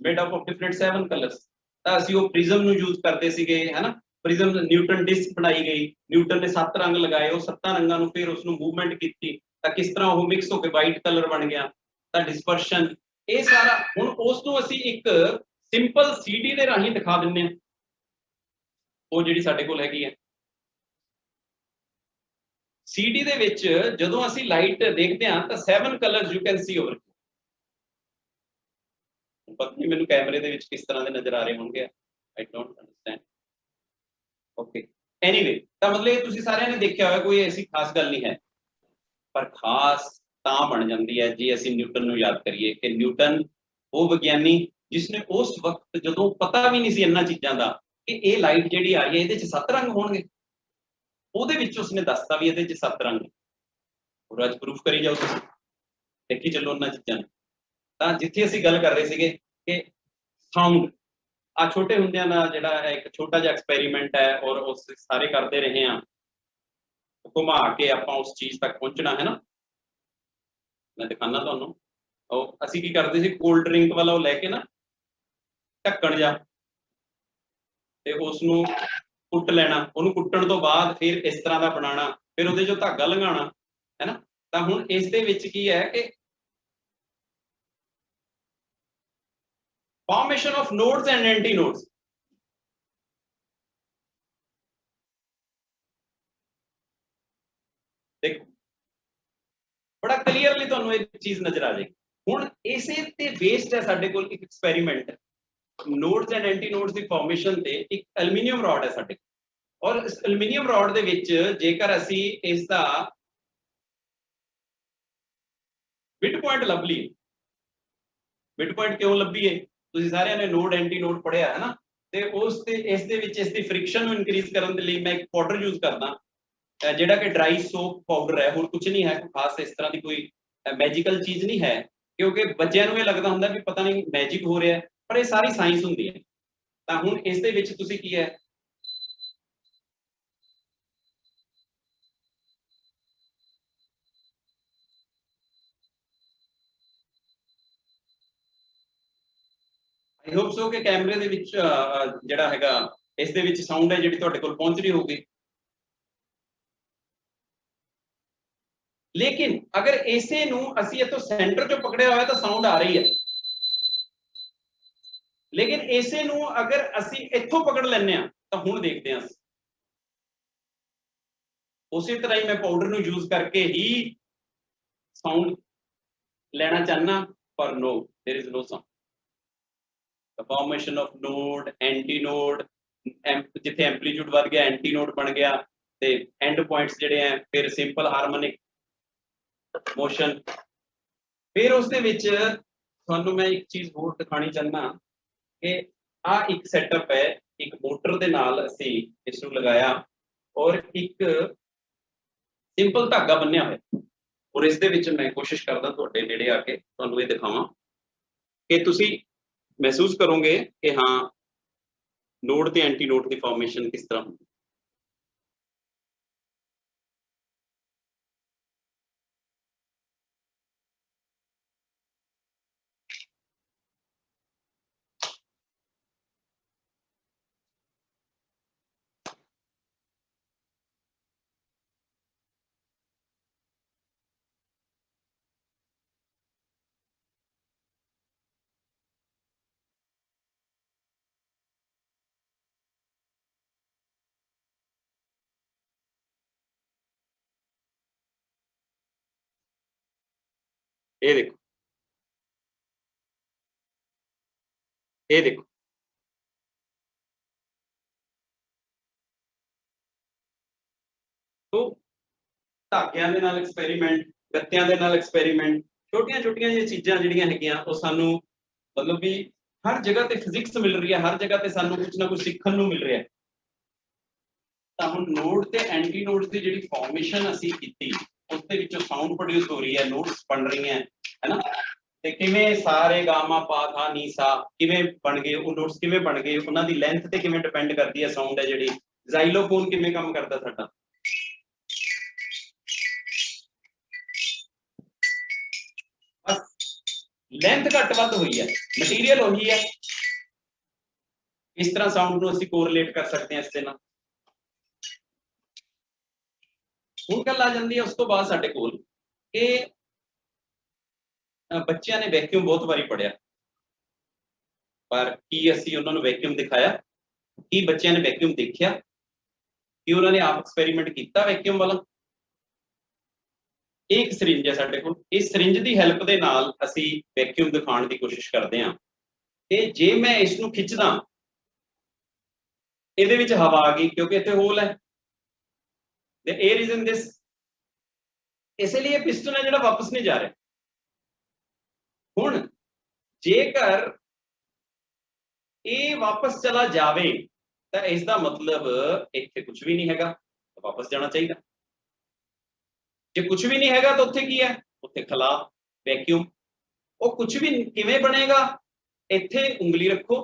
made up of different 7 colours, ਤਾਂ ਅਸੀਂ ਉਹ ਪ੍ਰਿਜ਼ਮ ਨੂੰ ਯੂਜ਼ ਕਰਦੇ ਸੀਗੇ, ਹੈਨਾ। ਪ੍ਰਿਜ਼ਮ ਨਿਊਟਨ ਡਿਸਕ ਬਣਾਈ ਗਈ, ਨਿਊਟਨ ਨੇ 7 ਰੰਗ ਲਗਾਏ, ਉਹ 7 ਰੰਗਾਂ ਨੂੰ ਫਿਰ ਉਸ ਨੂੰ ਮੂਵਮੈਂਟ ਕੀਤੀ ਤਾਂ ਕਿਸ ਤਰ੍ਹਾਂ ਉਹ ਮਿਕਸ ਹੋ ਕੇ ਵਾਈਟ ਕਲਰ ਬਣ ਗਿਆ, ਤਾਂ ਡਿਸਪਰਸ਼ਨ, ਇਹ ਸਾਰਾ ਹੁਣ ਉਸ ਨੂੰ ਅਸੀਂ ਇੱਕ ਸਿੰਪਲ CD ਦੇ ਰਾਹੀਂ ਦਿਖਾ ਦਿੰਦੇ ਹਾਂ। ਉਹ ਜਿਹੜੀ ਸਾਡੇ ਕੋਲ ਹੈਗੀ ਹੈ CD ਦੇ ਵਿੱਚ ਜਦੋਂ ਅਸੀਂ ਲਾਈਟ ਦੇਖਦੇ ਹਾਂ ਤਾਂ 7 colours you can C over. ਪਤਾ ਨਹੀਂ ਮੈਨੂੰ ਕੈਮਰੇ ਦੇ ਵਿੱਚ ਕਿਸ ਤਰ੍ਹਾਂ ਦੇ ਨਜ਼ਰ ਆ ਰਹੇ ਹੋਣਗੇ, I don't understand. Okay, anyway, ਤਾਂ ਮਤਲਬ ਇਹ ਤੁਸੀਂ ਸਾਰਿਆਂ ਨੇ ਦੇਖਿਆ ਹੋਇਆ, ਕੋਈ ਐਸੀ ਖਾਸ ਗੱਲ ਨਹੀਂ ਹੈ, ਪਰ ਖਾਸ ਤਾਂ ਬਣ ਜਾਂਦੀ ਹੈ ਜੇ ਅਸੀਂ ਨਿਊਟਨ ਨੂੰ ਯਾਦ ਕਰੀਏ ਕਿ ਨਿਊਟਨ ਉਹ ਵਿਗਿਆਨੀ ਜਿਸਨੇ ਉਸ ਵਕਤ ਜਦੋਂ ਪਤਾ ਵੀ ਨਹੀਂ ਸੀ ਇਹਨਾਂ ਚੀਜ਼ਾਂ ਦਾ ਕਿ ਇਹ ਲਾਈਟ ਜਿਹੜੀ ਆ ਰਹੀ ਹੈ ਇਹਦੇ 'ਚ 7 ਰੰਗ ਹੋਣਗੇ, ਉਹਦੇ ਵਿੱਚ ਉਸਨੇ ਦੱਸਤਾ ਵੀ ਇਹਦੇ 'ਚ 7 ਰੰਗ, ਔਰ ਅੱਜ ਪ੍ਰੂਫ ਕਰੀ ਜਾਓ, ਤੁਸੀਂ ਦੇਖੀ ਚੱਲੋ ਉਹਨਾਂ ਚੀਜ਼ਾਂ ਨੂੰ। ਤਾਂ ਜਿੱਥੇ ਅਸੀਂ ਗੱਲ ਕਰ ਰਹੇ ਸੀਗੇ ਕਿ ਸਾਊਂਡ, ਆ ਛੋਟੇ ਹੁੰਦਿਆਂ ਦਾ ਜਿਹੜਾ ਹੈ ਇੱਕ ਛੋਟਾ ਜਿਹਾ ਐਕਸਪੈਰੀਮੈਂਟ ਹੈ, ਔਰ ਉਸ ਸਾਰੇ ਕਰਦੇ ਰਹੇ ਹਾਂ, ਘੁਮਾ ਕੇ ਆਪਾਂ ਉਸ ਚੀਜ਼ ਤੱਕ ਪਹੁੰਚਣਾ ਹੈ ਨਾ। ਮੈਂ ਦਿਖਾਣਾ ਤੁਹਾਨੂੰ, ਉਹ ਅਸੀਂ ਕੀ ਕਰਦੇ ਸੀ, ਕੋਲਡ ਡਰਿੰਕ ਵਾਲਾ ਉਹ ਲੈ ਕੇ ਨਾ ਢੱਕਣ ਜਾ ਤੇ ਉਸ ਨੂੰ ਕੁੱਟ ਲੈਣਾ, ਉਹਨੂੰ ਕੁੱਟਣ ਤੋਂ ਬਾਅਦ ਫਿਰ ਇਸ ਤਰ੍ਹਾਂ ਦਾ ਬਣਾਉਣਾ, ਫਿਰ ਉਹਦੇ ਚੋਂ ਧਾਗਾ ਲੰਘਾਉਣਾ, ਹੈ ਨਾ। ਤਾਂ ਹੁਣ ਇਸ ਦੇ ਵਿੱਚ ਕੀ ਹੈ ਕਿ formation of nodes and antinodes, देखो बड़ा क्लियरली ਤੁਹਾਨੂੰ ਇਹ ਚੀਜ਼ ਨਜ਼ਰ ਆ ਜਾਏਗੀ। ਹੁਣ ਇਸੇ ਤੇ ਬੇਸਡ ਹੈ ਸਾਡੇ ਕੋਲ ਇੱਕ experiment, nodes and ਐਂਟੀਨੋਡਸ the formation ਤੇ ਇੱਕ ਐਲੂਮੀਨੀਅਮ ਰॉड ਹੈ ਸਾਡੇ ਕੋਲ, ਔਰ ਇਸ ਐਲੂਮੀਨੀਅਮ ਰॉड ਦੇ ਵਿੱਚ ਜੇਕਰ ਅਸੀਂ ਇਸ ਦਾ ਮਿਡ ਪੁਆਇੰਟ ਲੱਭ ਲਈਏ, ਮਿਡ ਪੁਆਇੰਟ ਕਿਉਂ ਲੱਭੀਏ, ਤੁਸੀਂ ਸਾਰਿਆਂ ਨੇ ਨੋਡ ਐਂਟੀਨੋਡ ਪੜ੍ਹਿਆ ਹੈ ਨਾ, ਤੇ ਉਸ ਤੇ ਇਸ ਦੇ ਵਿੱਚ ਇਸ ਦੀ ਫ੍ਰਿਕਸ਼ਨ ਨੂੰ ਇਨਕਰੀਜ਼ ਕਰਨ ਦੇ ਲਈ ਮੈਂ ਇੱਕ ਪਾਊਡਰ ਯੂਜ਼ ਕਰਦਾ, ਜਿਹੜਾ ਕਿ ਡਰਾਈ ਸੋਪ ਪਾਊਡਰ ਹੈ, ਹੋਰ ਕੁਝ ਨਹੀਂ ਹੈ, ਕੋਈ ਖਾਸ ਇਸ ਤਰ੍ਹਾਂ ਦੀ ਕੋਈ ਮੈਜੀਕਲ ਚੀਜ਼ ਨਹੀਂ ਹੈ, ਕਿਉਂਕਿ ਬੱਚਿਆਂ ਨੂੰ ਇਹ ਲੱਗਦਾ ਹੁੰਦਾ ਵੀ ਪਤਾ ਨਹੀਂ ਮੈਜਿਕ ਹੋ ਰਿਹਾ, ਪਰ ਇਹ ਸਾਰੀ ਸਾਇੰਸ ਹੁੰਦੀ ਹੈ। ਤਾਂ ਹੁਣ ਇਸ ਦੇ ਵਿੱਚ ਤੁਸੀਂ ਕੀ ਹੈ, ਆਈ ਹੋਪ ਸੋ ਕਿ ਕੈਮਰੇ ਦੇ ਵਿੱਚ ਜਿਹੜਾ ਹੈਗਾ ਇਸ ਦੇ ਵਿੱਚ ਸਾਊਂਡ ਹੈ ਜਿਹੜੀ ਤੁਹਾਡੇ ਕੋਲ ਪਹੁੰਚ ਰਹੀ ਹੋਊਗੀ। लेकिन अगर ऐसे ਨੂੰ ਅਸੀਂ ਇਥੋਂ ਸੈਂਟਰ ਚੋਂ ਪਕੜਿਆ ਹੋਇਆ ਤਾਂ ਸਾਊਂਡ ਆ ਰਹੀ ਹੈ, ਲੇਕਿਨ ऐसे ਨੂੰ ਅਗਰ ਅਸੀਂ ਇੱਥੋਂ ਪਕੜ ਲੈਂਦੇ ਆ ਤਾਂ ਹੁਣ ਦੇਖਦੇ ਹਾਂ ਉਸੇ ਤਰ੍ਹਾਂ ਹੀ ਮੈਂ ਪਾਊਡਰ ਨੂੰ ਯੂਜ਼ ਕਰਕੇ ਹੀ ਸਾਊਂਡ ਲੈਣਾ ਚਾਹਨਾ, ਪਰ no there is no sound. The formation of node anti node, ਜਿੱਥੇ ਐਂਪਲੀਟਿਊਡ ਵੱਧ ਗਿਆ ਐਂਟੀ ਨੋਡ ਬਣ ਗਿਆ, ਤੇ ਐਂਡ ਪੁਆਇੰਟਸ ਜਿਹੜੇ ਆ, ਫਿਰ ਸਿੰਪਲ ਹਾਰਮੋਨਿਕ ਮੋਸ਼ਨ। ਫਿਰ ਉਸ ਦੇ ਵਿੱਚ ਤੁਹਾਨੂੰ ਮੈਂ ਇੱਕ ਚੀਜ਼ ਹੋਰ ਦਿਖਾਣੀ ਚਾਹੁੰਦਾ ਕਿ ਆ ਇੱਕ ਸੈਟਅਪ ਹੈ, ਇੱਕ ਮੋਟਰ ਦੇ ਨਾਲ ਅਸੀਂ ਇਸ ਨੂੰ ਲਗਾਇਆ ਔਰ ਇੱਕ ਸਿੰਪਲ ਧਾਗਾ ਬੰਨਿਆ ਹੋਇਆ, ਔਰ ਇਸ ਦੇ ਵਿੱਚ ਮੈਂ ਕੋਸ਼ਿਸ਼ ਕਰਦਾ ਤੁਹਾਡੇ ਨੇੜੇ ਆ ਕੇ ਤੁਹਾਨੂੰ ਇਹ ਦਿਖਾਵਾਂ ਕਿ ਤੁਸੀਂ ਮਹਿਸੂਸ ਕਰੋਗੇ ਕਿ ਹਾਂ ਨੋਡ ਤੇ ਐਂਟੀ ਨੋਡ ਦੀ ਫਾਰਮੇਸ਼ਨ ਕਿਸ ਤਰ੍ਹਾਂ ਹੁੰਦੀ। ਇਹ ਦੇਖੋ, ਇਹ ਦੇਖੋ, ਤੋ ਧਾਗਿਆਂ ਦੇ ਨਾਲ ਐਕਸਪੈਰੀਮੈਂਟ, ਗੱਤਿਆਂ ਦੇ ਨਾਲ ਐਕਸਪੈਰੀਮੈਂਟ, ਛੋਟੀਆਂ ਛੋਟੀਆਂ ਜਿਹੀਆਂ ਚੀਜ਼ਾਂ ਜਿਹੜੀਆਂ ਹੈਗੀਆਂ ਉਹ ਸਾਨੂੰ ਮਤਲਬ ਵੀ ਹਰ ਜਗ੍ਹਾ ਤੇ ਫਿਜ਼ਿਕਸ ਮਿਲ ਰਹੀ ਹੈ, ਹਰ ਜਗ੍ਹਾ ਤੇ ਸਾਨੂੰ ਕੁਝ ਨਾ ਕੁਝ ਸਿੱਖਣ ਨੂੰ ਮਿਲ ਰਿਹਾ ਹੈ। ਤਾਂ ਹੁਣ ਨੋਡ ਤੇ ਐਂਟੀ ਨੋਡ ਦੀ ਜਿਹੜੀ ਫਾਰਮੇਸ਼ਨ ਅਸੀਂ ਕੀਤੀ ਉਸ ਦੇ ਵਿੱਚੋਂ ਸਾਊਂਡ ਪ੍ਰੋਡਿਊਸ ਹੋ ਰਹੀ ਹੈ, ਨੋਟਸ ਬਣ ਰਹੀਆਂ ਹੈ ਨਾ, ਤੇ ਕਿਵੇਂ ਸਾਰੇ ਗਾਮਾ ਪਾ ਥਾ ਨੀ ਸਾ ਕਿਵੇਂ ਬਣ ਗਏ, ਉਹ ਨੋਟਸ ਕਿਵੇਂ ਬਣ ਗਏ, ਉਹਨਾਂ ਦੀ ਲੈਂਥ ਤੇ ਕਿਵੇਂ ਡਿਪੈਂਡ ਕਰਦੀ ਹੈ ਸਾਊਂਡ ਹੈ ਜਿਹੜੀ, ਜ਼ਾਈਲੋਫੋਨ ਕਿਵੇਂ ਕੰਮ ਕਰਦਾ ਸਾਡਾ। ਲੈਂਥ ਘੱਟ ਵੱਧ ਹੋਈ ਹੈ, ਮਟੀਰੀਅਲ ਉਹੀ ਹੈ, ਇਸ ਤਰ੍ਹਾਂ ਸਾਊਂਡ ਨੂੰ ਅਸੀਂ ਕੋਰਿਲੇਟ ਕਰ ਸਕਦੇ ਹਾਂ ਇਸ ਦੇ ਨਾਲ। ਹੁਣ ਗੱਲ ਆ ਜਾਂਦੀ ਹੈ ਉਸ ਤੋਂ ਬਾਅਦ ਸਾਡੇ ਕੋਲ ਕਿ ਬੱਚਿਆਂ ਨੇ ਵੈਕਿਊਮ ਬਹੁਤ ਵਾਰੀ ਪੜਿਆ, ਪਰ ਕੀ ਅਸੀਂ ਉਹਨਾਂ ਨੂੰ ਵੈਕਿਊਮ ਦਿਖਾਇਆ? ਕੀ ਬੱਚਿਆਂ ਨੇ ਵੈਕਿਊਮ ਦੇਖਿਆ? ਕੀ ਉਹਨਾਂ ਨੇ ਆਪ ਐਕਸਪੈਰੀਮੈਂਟ ਕੀਤਾ ਵੈਕਿਊਮ ਵਾਲਾ? ਇਹ ਇੱਕ ਸਰਿੰਜ ਹੈ ਸਾਡੇ ਕੋਲ, ਇਸ ਸਰਿੰਜ ਦੀ ਹੈਲਪ ਦੇ ਨਾਲ ਅਸੀਂ ਵੈਕਿਊਮ ਦਿਖਾਉਣ ਦੀ ਕੋਸ਼ਿਸ਼ ਕਰਦੇ ਹਾਂ ਕਿ ਜੇ ਮੈਂ ਇਸ ਨੂੰ ਖਿੱਚਦਾ ਇਹਦੇ ਵਿੱਚ ਹਵਾ ਆ ਗਈ ਕਿਉਂਕਿ ਇੱਥੇ ਹੋਲ ਹੈ, the air is in this, ਇਸੇ ਲਈ ਪਿਸਟਨ ਹੈ ਜਿਹੜਾ ਵਾਪਸ ਨਹੀਂ ਜਾ ਰਿਹਾ। ਹੁਣ ਜੇਕਰ ਇਹ ਵਾਪਸ ਚਲਾ ਜਾਵੇ ਤਾਂ ਇਸ ਦਾ ਮਤਲਬ ਇੱਥੇ ਕੁਝ ਵੀ ਨਹੀਂ ਹੈਗਾ, ਤਾਂ ਵਾਪਸ ਜਾਣਾ ਚਾਹੀਦਾ। ਜੇ ਕੁਝ ਵੀ ਨਹੀਂ ਹੈਗਾ ਤਾਂ ਉੱਥੇ ਕੀ ਹੈ? ਉੱਥੇ ਖਲਾ, ਵੈਕਿਊਮ। ਉਹ ਕੁਝ ਵੀ ਕਿਵੇਂ ਬਣੇਗਾ? ਇੱਥੇ ਉਂਗਲੀ ਰੱਖੋ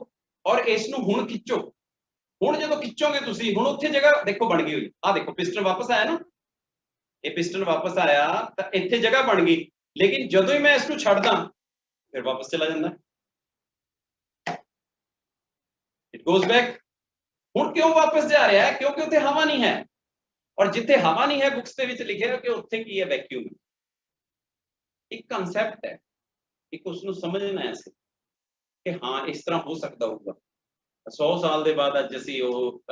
ਔਰ ਇਸ ਨੂੰ ਹੁਣ ਖਿੱਚੋ। ਹੁਣ ਜਦੋਂ ਖਿੱਚੋਗੇ ਤੁਸੀਂ, ਹੁਣ ਉੱਥੇ ਜਗ੍ਹਾ ਦੇਖੋ ਬਣ ਗਈ ਹੋਈ, ਆਹ ਦੇਖੋ ਪਿਸਟਨ ਵਾਪਸ ਆਇਆ ਨਾ, ਇਹ ਪਿਸਟਨ ਵਾਪਸ ਆਇਆ ਤਾਂ ਇੱਥੇ ਜਗ੍ਹਾ ਬਣ ਗਈ, ਲੇਕਿਨ ਜਦੋਂ ਹੀ ਮੈਂ ਇਸ ਨੂੰ ਛੱਡਦਾ ਫਿਰ ਵਾਪਸ ਚਲਾ ਜਾਂਦਾ, ਇਟ ਗੋਜ਼ ਬੈਕ। ਹੁਣ ਕਿਉਂ ਵਾਪਸ ਜਾ ਰਿਹਾ ਹੈ? ਕਿਉਂਕਿ ਉੱਥੇ ਹਵਾ ਨਹੀਂ ਹੈ, ਔਰ ਜਿੱਥੇ ਹਵਾ ਨਹੀਂ ਹੈ ਬੁੱਕਸ ਦੇ ਵਿੱਚ ਲਿਖਿਆ ਕਿ ਉੱਥੇ ਕੀ ਹੈ? ਵੈਕਿਊਮ। ਇੱਕ ਕਨਸੈਪਟ ਹੈ, ਇੱਕ ਉਸ ਨੂੰ ਸਮਝਣਾ ਹੈ ਕਿ ਹਾਂ ਇਸ ਤਰ੍ਹਾਂ ਹੋ ਸਕਦਾ ਹੋਊਗਾ। 100 ਸਾਲ ਦੇ ਬਾਅਦ ਅੱਜ ਅਸੀਂ ਉਹ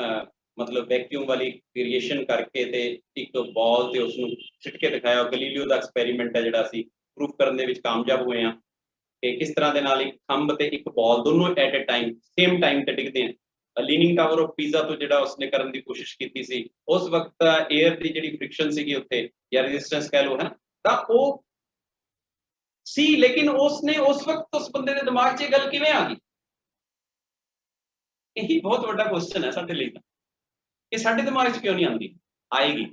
ਮਤਲਬ ਵੈਕਿਊਮ ਵਾਲੀ ਕ੍ਰੀਏਸ਼ਨ ਕਰਕੇ ਤੇ ਇੱਕ ਬਾਲ ਤੇ ਉਸ ਨੂੰ ਛਿੱਟ ਕੇ ਦਿਖਾਇਆ। ਗੈਲੀਲੀਓ ਦਾ ਐਕਸਪੈਰੀਮੈਂਟ ਹੈ ਜਿਹੜਾ ਅਸੀਂ ਪ੍ਰੂਫ ਕਰਨ ਦੇ ਵਿੱਚ ਕਾਮਯਾਬ ਹੋਏ ਹਾਂ ਕਿ ਕਿਸ ਤਰ੍ਹਾਂ ਦੇ ਨਾਲ ਇੱਕ ਖੰਭ ਤੇ ਇੱਕ ਬਾਲ ਦੋਨੋਂ at a time same time ਤੇ ਡਿੱਗਦੇ ਆ। ਲੀਨਿੰਗ ਟਾਵਰ ਆਫ ਪੀਜ਼ਾ ਤੋਂ ਜਿਹੜਾ ਉਸਨੇ ਕਰਨ ਦੀ ਕੋਸ਼ਿਸ਼ ਕੀਤੀ ਸੀ, ਉਸ ਵਕਤ 에ਅਰ ਦੀ ਜਿਹੜੀ ਫ੍ਰਿਕਸ਼ਨ ਸੀਗੀ ਉੱਥੇ ਜਾਂ ਰੈਜ਼ਿਸਟੈਂਸ ਕਹਿ ਲਓ, ਹੈ ਤਾਂ ਉਹ ਸੀ, ਲੇਕਿਨ ਉਸਨੇ ਉਸ ਵਕਤ ਉਸ ਬੰਦੇ ਦੇ ਦਿਮਾਗ 'ਚ ਇਹ ਗੱਲ ਕਿਵੇਂ ਆ ਗਈ? ਇਹੀ ਬਹੁਤ ਵੱਡਾ ਕੁਐਸਚਨ ਹੈ ਸਾਡੇ ਲਈ, ਤਾਂ ਇਹ ਸਾਡੇ ਦਿਮਾਗ 'ਚ ਕਿਉਂ ਨਹੀਂ ਆਉਂਦੀ? ਆਏਗੀ,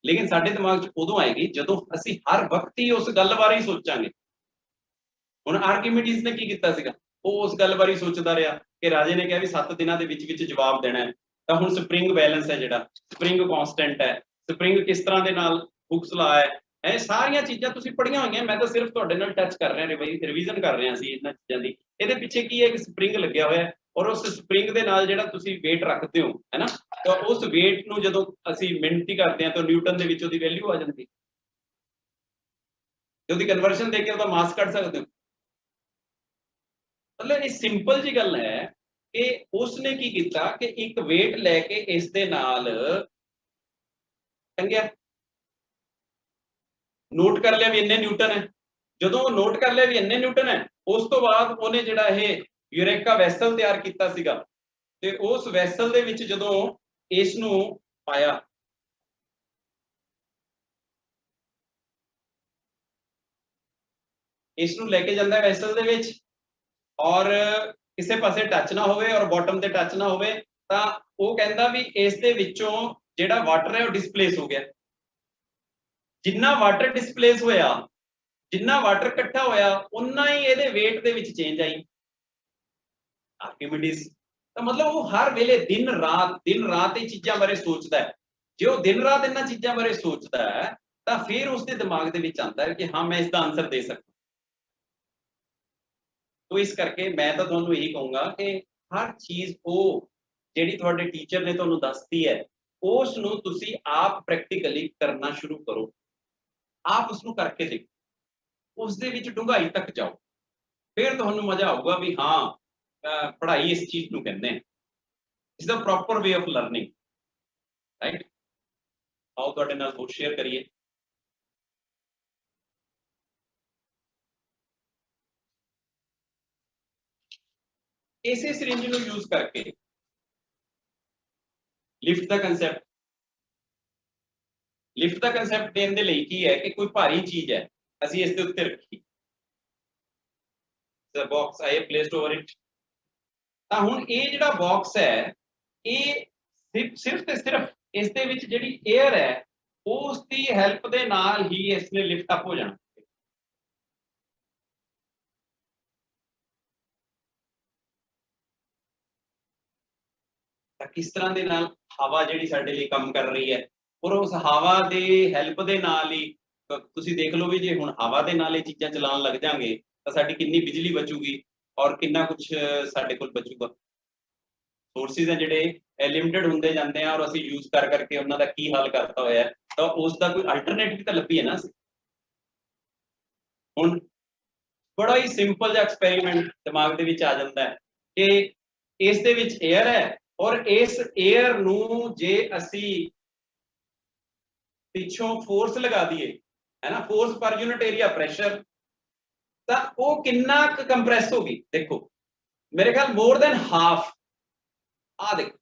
ਲੇਕਿਨ ਸਾਡੇ ਦਿਮਾਗ 'ਚ ਉਦੋਂ ਆਏਗੀ ਜਦੋਂ ਅਸੀਂ ਹਰ ਵਕਤ ਹੀ ਉਸ ਗੱਲ ਬਾਰੇ ਹੀ ਸੋਚਾਂਗੇ। ਹੁਣ ਆਰਕੀਮੀਡੀਜ਼ ਨੇ ਕੀ ਕੀਤਾ ਸੀਗਾ? ਉਹ ਉਸ ਗੱਲ ਬਾਰੇ ਸੋਚਦਾ ਰਿਹਾ ਕਿ ਰਾਜੇ ਨੇ ਕਿਹਾ ਵੀ 7 ਦਿਨਾਂ ਦੇ ਵਿੱਚ ਜਵਾਬ ਦੇਣਾ ਹੈ, ਤਾਂ ਹੁਣ ਸਪਰਿੰਗ ਬੈਲੈਂਸ ਹੈ ਜਿਹੜਾ, ਸਪਰਿੰਗ ਕਨਸਟੈਂਟ ਹੈ, ਸਪਰਿੰਗ ਕਿਸ ਤਰ੍ਹਾਂ ਦੇ ਨਾਲ ਹੁਕਸ ਲਾ ਹੈ, ਇਹ ਸਾਰੀਆਂ ਚੀਜ਼ਾਂ ਤੁਸੀਂ ਪੜ੍ਹੀਆਂ ਹੋਈਆਂ। ਮੈਂ ਤਾਂ ਸਿਰਫ ਤੁਹਾਡੇ ਨਾਲ ਟੱਚ ਕਰ ਰਿਹਾ, ਰਿਵੀਜ਼ਨ ਕਰ ਰਿਹਾ ਸੀ ਇਹਨਾਂ ਚੀਜ਼ਾਂ ਦੀ। ਇਹਦੇ ਪਿੱਛੇ ਕੀ ਹੈ ਕਿ ਸਪਰਿੰਗ ਲੱਗਿਆ ਹੋਇਆ ਹੈ, ਔਰ ਉਸ ਸਪਰਿੰਗ ਦੇ ਨਾਲ ਜਿਹੜਾ ਤੁਸੀਂ weight ਰੱਖਦੇ ਹੋ, ਹੈ ਨਾ, ਤਾਂ ਉਸ weight ਨੂੰ ਜਦੋਂ ਅਸੀਂ ਮਿਣਤੀ ਕਰਦੇ ਹਾਂ ਤਾਂ ਨਿਊਟਨ ਦੇ ਵਿੱਚ ਉਹਦੀ ਵੈਲਿਊ ਆ ਜਾਂਦੀ, ਤੇ ਉਹਦੀ ਕਨਵਰਸ਼ਨ ਦੇ ਕੇ ਉਹਦਾ ਮਾਸ ਕੱਢ ਸਕਦੇ ਹੋ। ਮਤਲਬ ਇਹ ਸਿੰਪਲ ਜੀ ਗੱਲ ਹੈ ਕਿ ਉਸਨੇ ਕੀ ਕੀਤਾ ਕਿ ਇੱਕ weight ਲੈ ਕੇ ਇਸ ਦੇ ਨਾਲ ਟੰਗਿਆ, ਨੋਟ ਕਰ ਲਿਆ ਵੀ ਇੰਨੇ ਨਿਊਟਨ ਹੈ। ਜਦੋਂ ਨੋਟ ਕਰ ਲਿਆ ਵੀ ਇੰਨੇ ਨਿਊਟਨ ਹੈ, ਉਸ ਤੋਂ ਬਾਅਦ ਉਹਨੇ ਜਿਹੜਾ ਇਹ ਯੂਰੇਕਾ ਵੈਸਲ ਤਿਆਰ ਕੀਤਾ ਸੀਗਾ, ਤੇ ਉਸ ਵੈਸਲ ਦੇ ਵਿੱਚ ਜਦੋਂ ਇਸ ਨੂੰ ਪਾਇਆ ਇਸ ਨੂੰ ਲੈ ਕੇ ਜਾਂਦਾ ਵੈਸਲ ਦੇ ਵਿੱਚ ਔਰ ਕਿਸੇ ਪਾਸੇ ਟੱਚ ਨਾ ਹੋਵੇ ਔਰ ਬਾਟਮ ਤੇ ਟੱਚ ਨਾ ਹੋਵੇ ਤਾਂ ਉਹ ਕਹਿੰਦਾ ਵੀ ਇਸ ਦੇ ਵਿੱਚੋਂ ਜਿਹੜਾ ਵਾਟਰ ਹੈ ਉਹ ਡਿਸਪਲੇਸ ਹੋ ਗਿਆ। ਜਿੰਨਾ ਵਾਟਰ ਡਿਸਪਲੇਸ ਹੋਇਆ, ਜਿੰਨਾ ਵਾਟਰ ਇਕੱਠਾ ਹੋਇਆ, ਉਨਾ ਹੀ ਇਹਦੇ weight ਦੇ ਵਿੱਚ ਚੇਂਜ ਆਈ ਆਰਕੀਮੀਡੀਜ਼। ਤਾਂ ਮਤਲਬ ਉਹ ਹਰ ਵੇਲੇ ਦਿਨ ਰਾਤ ਇਹ ਚੀਜ਼ਾਂ ਬਾਰੇ ਸੋਚਦਾ ਹੈ। ਜੇ ਉਹ ਦਿਨ ਰਾਤ ਇਹਨਾਂ ਚੀਜ਼ਾਂ ਬਾਰੇ ਸੋਚਦਾ ਹੈ ਤਾਂ ਫਿਰ ਉਸਦੇ ਦਿਮਾਗ ਦੇ ਵਿੱਚ ਆਉਂਦਾ ਹੈ ਕਿ ਹਾਂ ਮੈਂ ਇਸਦਾ ਆਨਸਰ ਦੇ ਸਕਦਾ। तो इस करके मैं तो ਤੁਹਾਨੂੰ ਇਹੀ ਕਹੂੰਗਾ ਕਿ ਹਰ ਚੀਜ਼ ਉਹ ਜਿਹੜੀ ਤੁਹਾਡੇ ਟੀਚਰ ਨੇ ਤੁਹਾਨੂੰ ਦੱਸਤੀ ਹੈ ਉਸ ਨੂੰ ਤੁਸੀਂ ਆਪ ਪ੍ਰੈਕਟੀਕਲੀ ਕਰਨਾ ਸ਼ੁਰੂ ਕਰੋ, ਆਪ ਉਸ ਨੂੰ ਕਰਕੇ ਦੇਖੋ, ਉਸ ਦੇ ਵਿੱਚ ਡੂੰਘਾਈ ਤੱਕ ਜਾਓ, ਫਿਰ ਤੁਹਾਨੂੰ ਮਜ਼ਾ ਆਊਗਾ ਵੀ ਹਾਂ ਪੜ੍ਹਾਈ ਇਸ ਚੀਜ਼ ਨੂੰ ਕਹਿੰਦੇ ਆ। ਇਸ ਦਾ proper way of learning, right. ਆਓ ਤੁਹਾਡੇ ਨਾਲ ਹੋਰ ਸ਼ੇਅਰ ਕਰੀਏ। ਇਸੇ ਸਿਰਿੰਜ ਨੂੰ ਯੂਜ਼ ਕਰਕੇ ਲਿਫਟ ਦਾ ਕੰਸੈਪਟ ਦੇਣ ਦੇ ਲਈ ਕੀ ਹੈ ਕਿ ਕੋਈ ਭਾਰੀ ਚੀਜ਼ ਹੈ ਅਸੀਂ ਇਸ ਦੇ ਉੱਤੇ ਰੱਖੀ, the box I have placed over it। ਤਾਂ ਹੁਣ ਇਹ ਜਿਹੜਾ ਬਾਕਸ ਹੈ ਇਹ ਸਿਰਫ ਤੇ ਸਿਰਫ ਇਸ ਦੇ ਵਿੱਚ ਜਿਹੜੀ 에ਅਰ ਹੈ ਉਸ ਦੀ ਹੈਲਪ ਦੇ ਨਾਲ ਹੀ ਇਸ ਨੇ ਲਿਫਟ ਅਪ ਹੋ ਜਾਣਾ। ਕਿਸ ਤਰ੍ਹਾਂ ਦੇ ਨਾਲ ਹਵਾ ਜਿਹੜੀ ਸਾਡੇ ਲਈ ਕੰਮ ਕਰ ਰਹੀ ਹੈ ਔਰ ਉਸ ਹਵਾ ਦੇ ਹੈਲਪ ਦੇ ਨਾਲ ਹੀ ਤੁਸੀਂ ਦੇਖ ਲਓ ਵੀ ਜੇ ਹੁਣ ਹਵਾ ਦੇ ਨਾਲ ਇਹ ਚੀਜ਼ਾਂ ਚਲਾਉਣ ਲੱਗ ਜਾਾਂਗੇ ਤਾਂ ਸਾਡੀ ਕਿੰਨੀ ਬਿਜਲੀ ਬਚੂਗੀ ਔਰ ਕਿੰਨਾ ਕੁਝ ਸਾਡੇ ਕੋਲ ਬਚੂਗਾ। ਸੋਰਸਿਸ ਹੈ ਜਿਹੜੇ ਲਿਮਿਟਡ ਹੁੰਦੇ ਜਾਂਦੇ ਆ ਔਰ ਅਸੀਂ ਯੂਜ਼ ਕਰਕੇ ਉਹਨਾਂ ਦਾ ਕੀ ਹੱਲ ਕਰਤਾ ਹੋਇਆ ਤਾਂ ਉਸ ਦਾ ਕੋਈ ਅਲਟਰਨੇਟਿਵ ਤਾਂ ਲੱਭੀ ਹੈ ਨਾ। ਹੁਣ ਬੜਾ ਹੀ ਸਿੰਪਲ ਜਿਹਾ ਐਕਸਪੈਰੀਮੈਂਟ ਦਿਮਾਗ ਦੇ ਵਿੱਚ ਆ ਜਾਂਦਾ ਹੈ ਕਿ ਇਸ ਦੇ ਵਿੱਚ 에ਅਰ ਹੈ ਔਰ ਇਸ 에ਅਰ ਨੂੰ ਜੇ ਅਸੀਂ ਪਿੱਛੋਂ ਫੋਰਸ ਲਗਾ ਦਈਏ ਹੈ ਨਾ, ਫੋਰਸ ਪਰ ਯੂਨਿਟ ਏਰੀਆ ਪ੍ਰੈਸ਼ਰ, ਤਾਂ ਉਹ ਕਿੰਨਾ ਕੁ ਕੰਪਰੈਸ ਹੋ ਗਈ। ਦੇਖੋ ਮੇਰੇ ਖਿਆਲ ਮੋਰ ਦੈਨ ਹਾਫ, ਆ ਦੇਖੋ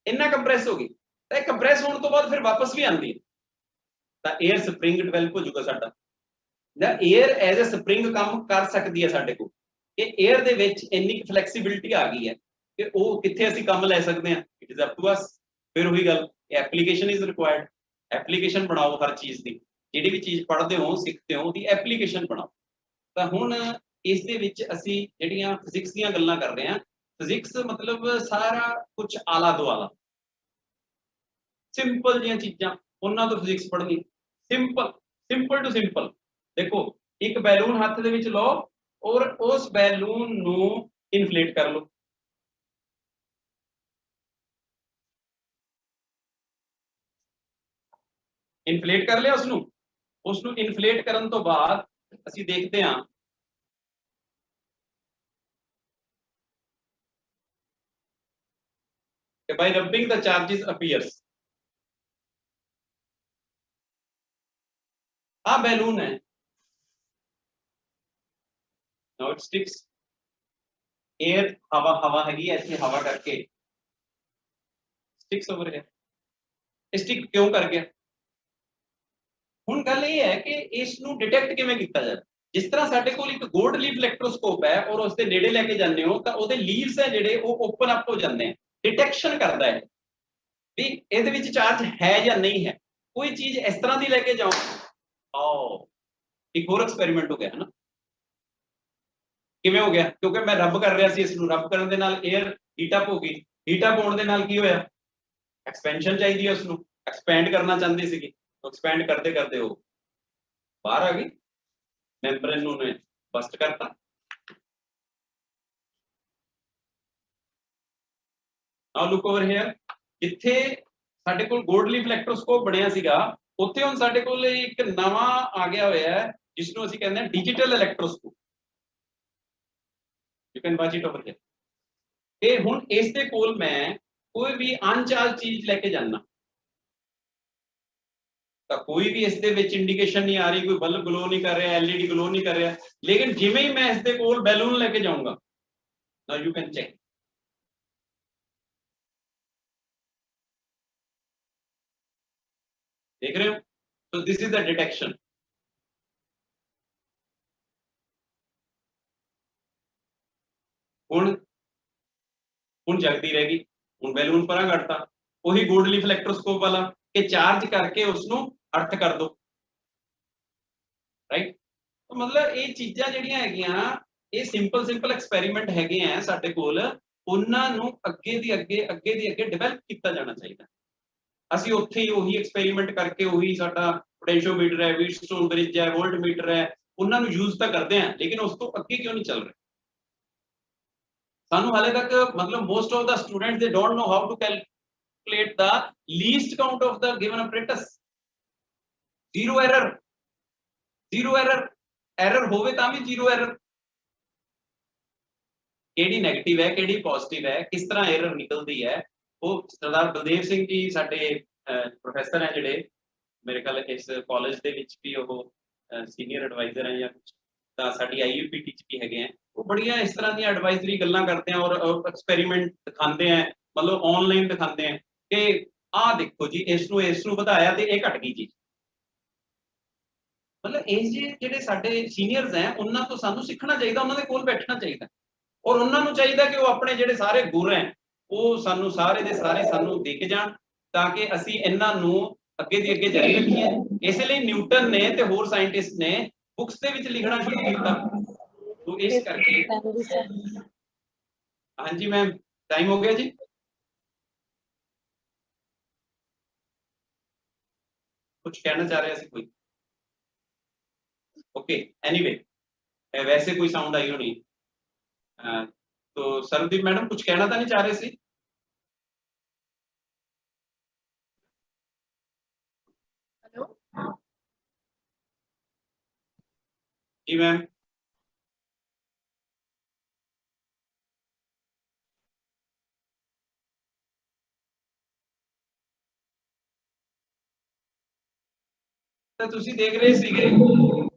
ਇੰਨਾ ਕੰਪਰੈਸ ਹੋ ਗਈ। ਤਾਂ ਇਹ ਕੰਪਰੈਸ ਹੋਣ ਤੋਂ ਬਾਅਦ ਫਿਰ ਵਾਪਸ ਵੀ ਆਉਂਦੀ ਹੈ ਤਾਂ 에ਅਰ ਸਪਰਿੰਗ ਡਿਵੈਲਪ ਹੋ ਜਾਊਗਾ ਸਾਡਾ। ਜਾਂ 에ਅਰ ਐਜ਼ ਅ ਸਪਰਿੰਗ ਕੰਮ ਕਰ ਸਕਦੀ ਹੈ ਸਾਡੇ ਕੋਲ, ਕਿ 에ਅਰ ਦੇ ਵਿੱਚ ਇੰਨੀ ਫਲੈਕਸੀਬਿਲਿਟੀ ਆ ਗਈ ਹੈ ਕਿ ਉਹ ਕਿੱਥੇ ਅਸੀਂ ਕੰਮ ਲੈ ਸਕਦੇ ਹਾਂ। It is up to us. ਫਿਰ ਉਹੀ ਗੱਲ, ਐਪਲੀਕੇਸ਼ਨ ਇਜ਼ ਰਿਕੁਆਇਰਡ। ਐਪਲੀਕੇਸ਼ਨ ਬਣਾਓ ਹਰ ਚੀਜ਼ ਦੀ, ਜਿਹੜੀ ਵੀ ਚੀਜ਼ ਪੜ੍ਹਦੇ ਹੋ ਸਿੱਖਦੇ ਹੋ ਉਹਦੀ ਐਪਲੀਕੇਸ਼ਨ ਬਣਾਓ। ਤਾਂ ਹੁਣ ਇਸ ਦੇ ਵਿੱਚ ਅਸੀਂ ਜਿਹੜੀਆਂ ਫਿਜ਼ਿਕਸ ਦੀਆਂ ਗੱਲਾਂ ਕਰ ਰਹੇ ਹਾਂ, ਫਿਜ਼ਿਕਸ ਮਤਲਬ ਸਾਰਾ ਕੁਝ ਆਲਾ ਦੁਆਲਾ ਸਿੰਪਲ ਜਿਹੀਆਂ ਚੀਜ਼ਾਂ ਉਹਨਾਂ ਤੋਂ ਫਿਜ਼ਿਕਸ ਪੜ੍ਹਨੀ। Simple to simple. ਦੇਖੋ ਇੱਕ ਬੈਲੂਨ ਹੱਥ ਦੇ ਵਿੱਚ ਲਓ ਔਰ ਉਸ ਬੈਲੂਨ ਨੂੰ ਇਨਫਲੇਟ ਕਰ ਲਓ। ਇਨਫਲੇਟ ਕਰ ਲਿਆ ਉਸ ਨੂੰ ਇਨਫਲੇਟ ਕਰਨ ਤੋਂ ਬਾਅਦ ਅਸੀਂ ਦੇਖਦੇ ਹਾਂ ਕਿ by rubbing the charges appears। ਆ ਬੈਲੂਨ ਹੈ, now it sticks। एयर हवा हैगी ऐसे हवा करके sticks over here। स्टिक क्यों कर गया? ਹੁਣ ਗੱਲ ਇਹ ਹੈ ਕਿ ਇਸ ਨੂੰ ਡਿਟੈਕਟ ਕਿਵੇਂ ਕੀਤਾ ਜਾਵੇ। ਜਿਸ ਤਰ੍ਹਾਂ ਸਾਡੇ ਕੋਲ ਇੱਕ ਗੋਲਡ ਲੀਫ ਇਲੈਕਟ੍ਰੋਸਕੋਪ ਹੈ ਔਰ ਉਸ ਦੇ ਨੇੜੇ ਲੈ ਕੇ ਜਾਂਦੇ ਹੋ ਤਾਂ ਉਹਦੇ ਲੀਵਸ ਹੈ ਜਿਹੜੇ ਉਹ ਓਪਨ ਅਪ ਹੋ ਜਾਂਦੇ ਆ, ਡਿਟੈਕਸ਼ਨ ਕਰਦਾ ਹੈ ਵੀ ਇਹਦੇ ਵਿੱਚ ਚਾਰਜ ਹੈ ਜਾਂ ਨਹੀਂ ਹੈ। ਕੋਈ ਚੀਜ਼ ਇਸ ਤਰ੍ਹਾਂ ਦੀ ਲੈ ਕੇ ਜਾਓ, ਆਓ ਇੱਕ ਹੋਰ ਐਕਸਪੈਰੀਮੈਂਟ ਹੋ ਗਿਆ ਹੈ ਨਾ। ਕਿਵੇਂ ਹੋ ਗਿਆ? ਕਿਉਂਕਿ ਮੈਂ ਰੱਬ ਕਰ ਰਿਹਾ ਸੀ, ਇਸ ਨੂੰ ਰੱਬ ਕਰਨ ਦੇ ਨਾਲ 에ਅਰ ਹੀਟ ਅਪ ਹੋ ਗਈ। ਹੀਟ ਅਪ ਹੋਣ ਦੇ ਨਾਲ ਕੀ ਹੋਇਆ? ਐਕਸਪੈਂਸ਼ਨ ਚਾਹੀਦੀ ਹੈ, ਉਸਨੂੰ ਐਕਸਪੈਂਡ ਕਰਨਾ ਚਾਹੁੰਦੀ ਸੀਗੀ, एक्सपेंड करते करते हो बाहर आ गई, मेम्ब्रेन ਨੂੰ ਨੇ ਬਸਟ ਕਰਤਾ। ਨਾਓ ਲੁੱਕ ਓਵਰ ਹੇਅਰ, ਜਿੱਥੇ ਸਾਡੇ ਕੋਲ ਗੋਲਡ ਲੀਫ ਇਲੈਕਟ੍ਰੋਸਕੋਪ ਬਣਿਆ ਸੀਗਾ ਉੱਥੇ ਹੁਣ ਸਾਡੇ ਕੋਲ ਇੱਕ ਨਵਾਂ ਆ ਗਿਆ ਹੋਇਆ ਹੈ ਜਿਸ ਨੂੰ ਅਸੀਂ ਕਹਿੰਦੇ ਹਾਂ digital electroscope. You can watch it over here. ਇਹ ਹੁਣ ਇਸ ਦੇ ਕੋਲ ਮੈਂ ਕੋਈ ਵੀ ਅਨਚਾਰਜ ਚੀਜ਼ ਲੈ ਕੇ ਜਾਣਾ ਤਾਂ ਕੋਈ ਵੀ ਇਸ ਦੇ ਵਿੱਚ ਇੰਡੀਕੇਸ਼ਨ ਨਹੀਂ ਆ ਰਹੀ, ਕੋਈ ਬਲਬ ਗਲੋ ਨਹੀਂ ਕਰ ਰਿਹਾ, ਐਲਈਡੀ ਗਲੋ ਨਹੀਂ ਕਰ ਰਿਹਾ। ਲੇਕਿਨ ਜਿਵੇਂ ਹੀ ਮੈਂ ਇਸ ਦੇ ਕੋਲ ਬੈਲੂਨ ਲੈ ਕੇ ਜਾਊਂਗਾ, ਨਾਓ ਯੂ ਕੈਨ ਚੈੱਕ, देख रहे हो? So this is the detection। ਹੁਣ ਜਗਦੀ ਰਹਿ ਗਈ, ਹੁਣ ਬੈਲੂਨ ਪਰਾਂ ਕੱਢਤਾ, ਉਹੀ ਗੋਲਡ ਲੀਫ ਇਲੈਕਟ੍ਰੋਸਕੋਪ ਵਾਲਾ ਕਿ ਚਾਰਜ ਕਰਕੇ ਉਸਨੂੰ ਅਰਥ ਕਰ ਦੋ, ਰਾਈਟ। ਮਤਲਬ ਇਹ ਚੀਜ਼ਾਂ ਜਿਹੜੀਆਂ ਹੈਗੀਆਂ ਇਹ ਸਿੰਪਲ ਐਕਸਪੈਰੀਮੈਂਟ ਹੈਗੇ ਆ ਸਾਡੇ ਕੋਲ, ਉਹਨਾਂ ਨੂੰ ਅੱਗੇ ਦੀ ਅੱਗੇ ਡਿਵੈਲਪ ਕੀਤਾ ਜਾਣਾ ਚਾਹੀਦਾ। ਅਸੀਂ ਉੱਥੇ ਹੀ ਉਹੀ ਐਕਸਪੈਰੀਮੈਂਟ ਕਰਕੇ ਉਹੀ ਸਾਡਾ ਪੋਟੈਂਸ਼ੀਓਮੀਟਰ ਹੈ, ਵੀਟਸਟੋਨ ਬ੍ਰਿਜ ਹੈ, ਵੋਲਟਮੀਟਰ ਹੈ, ਉਹਨਾਂ ਨੂੰ ਯੂਜ਼ ਤਾਂ ਕਰਦੇ ਆ, ਲੇਕਿਨ ਉਸ ਤੋਂ ਅੱਗੇ ਕਿਉਂ ਨਹੀਂ ਚੱਲ ਰਹੇ? ਸਾਨੂੰ ਹਾਲੇ ਤੱਕ ਮਤਲਬ most of the students they don't know how to calculate the least count of the given apparatus. Zero error error ਹੋਵੇ ਤਾਂ ਵੀ zero error, ਕਿਹੜੀ ਨੈਗੇਟਿਵ ਹੈ ਕਿਹੜੀ ਪੋਜ਼ਿਟਿਵ ਹੈ, ਕਿਸ ਤਰ੍ਹਾਂ error ਨਿਕਲਦੀ ਹੈ, ਉਹ ਸਰਦਾਰ ਬਲਦੇਵ ਸਿੰਘ ਜੀ ਸਾਡੇ ਪ੍ਰੋਫੈਸਰ ਹੈ ਜਿਹੜੇ, ਮੇਰੇ ਖਿਆਲ ਇਸ ਕਾਲਜ ਦੇ ਵਿੱਚ ਵੀ ਉਹ ਸੀਨੀਅਰ ਐਡਵਾਈਜ਼ਰ ਹੈ ਜਾਂ ਕੁਝ, ਤਾਂ ਸਾਡੀ IUPT ਚ ਵੀ ਹੈਗੇ ਆ, ਉਹ ਬੜੀਆਂ ਇਸ ਤਰ੍ਹਾਂ ਦੀਆਂ ਐਡਵਾਈਜ਼ਰੀ ਗੱਲਾਂ ਕਰਦੇ ਆ ਔਰ ਐਕਸਪੈਰੀਮੈਂਟ ਦਿਖਾਉਂਦੇ ਆ, ਮਤਲਬ ਆਨਲਾਈਨ ਦਿਖਾਉਂਦੇ ਆ ਕਿ ਆਹ ਦੇਖੋ ਜੀ ਇਸ ਨੂੰ ਵਧਾਇਆ ਤੇ ਇਹ ਘਟ ਗਈ ਚੀਜ਼। ਮਤਲਬ ਇਹ ਜਿਹੜੇ ਸਾਡੇ ਸੀਨੀਅਰਸ ਹੈ ਉਹਨਾਂ ਤੋਂ ਸਾਨੂੰ ਸਿੱਖਣਾ ਚਾਹੀਦਾ, ਉਹਨਾਂ ਦੇ ਕੋਲ ਬੈਠਣਾ ਚਾਹੀਦਾ, ਔਰ ਉਹਨਾਂ ਨੂੰ ਚਾਹੀਦਾ ਕਿ ਉਹ ਆਪਣੇ ਜਿਹੜੇ ਸਾਰੇ ਗੁਰ ਹੈ ਉਹ ਸਾਨੂੰ ਸਾਰੇ ਦੇ ਸਾਰੇ ਸਾਨੂੰ ਦੇ ਕੇ ਜਾਣ, ਤਾਂ ਕਿ ਅਸੀਂ ਇਹਨਾਂ ਨੂੰ ਅੱਗੇ ਦੀ ਅੱਗੇ ਜਾਰੀ ਰੱਖੀਏ। ਇਸੇ ਲਈ ਨਿਊਟਨ ਨੇ ਤੇ ਹੋਰ ਸਾਇੰਟਿਸਟ ਨੇ ਬੁੱਕਸ ਦੇ ਵਿੱਚ ਲਿਖਣਾ ਸ਼ੁਰੂ ਕੀਤਾ, तो इस करके हाँ जी मैम टाइम हो गया जी। कुछ कहना चाह रहे हैं कोई? ओके एनीवे, वैसे कोई साउंड आई हो नहीं, तो सरदीप मैडम कुछ कहना तो नहीं चाह रहे सी? हेलो जी मैम। ਤੁਸੀਂ ਦੇਖ ਰਹੇ ਸੀਗੇ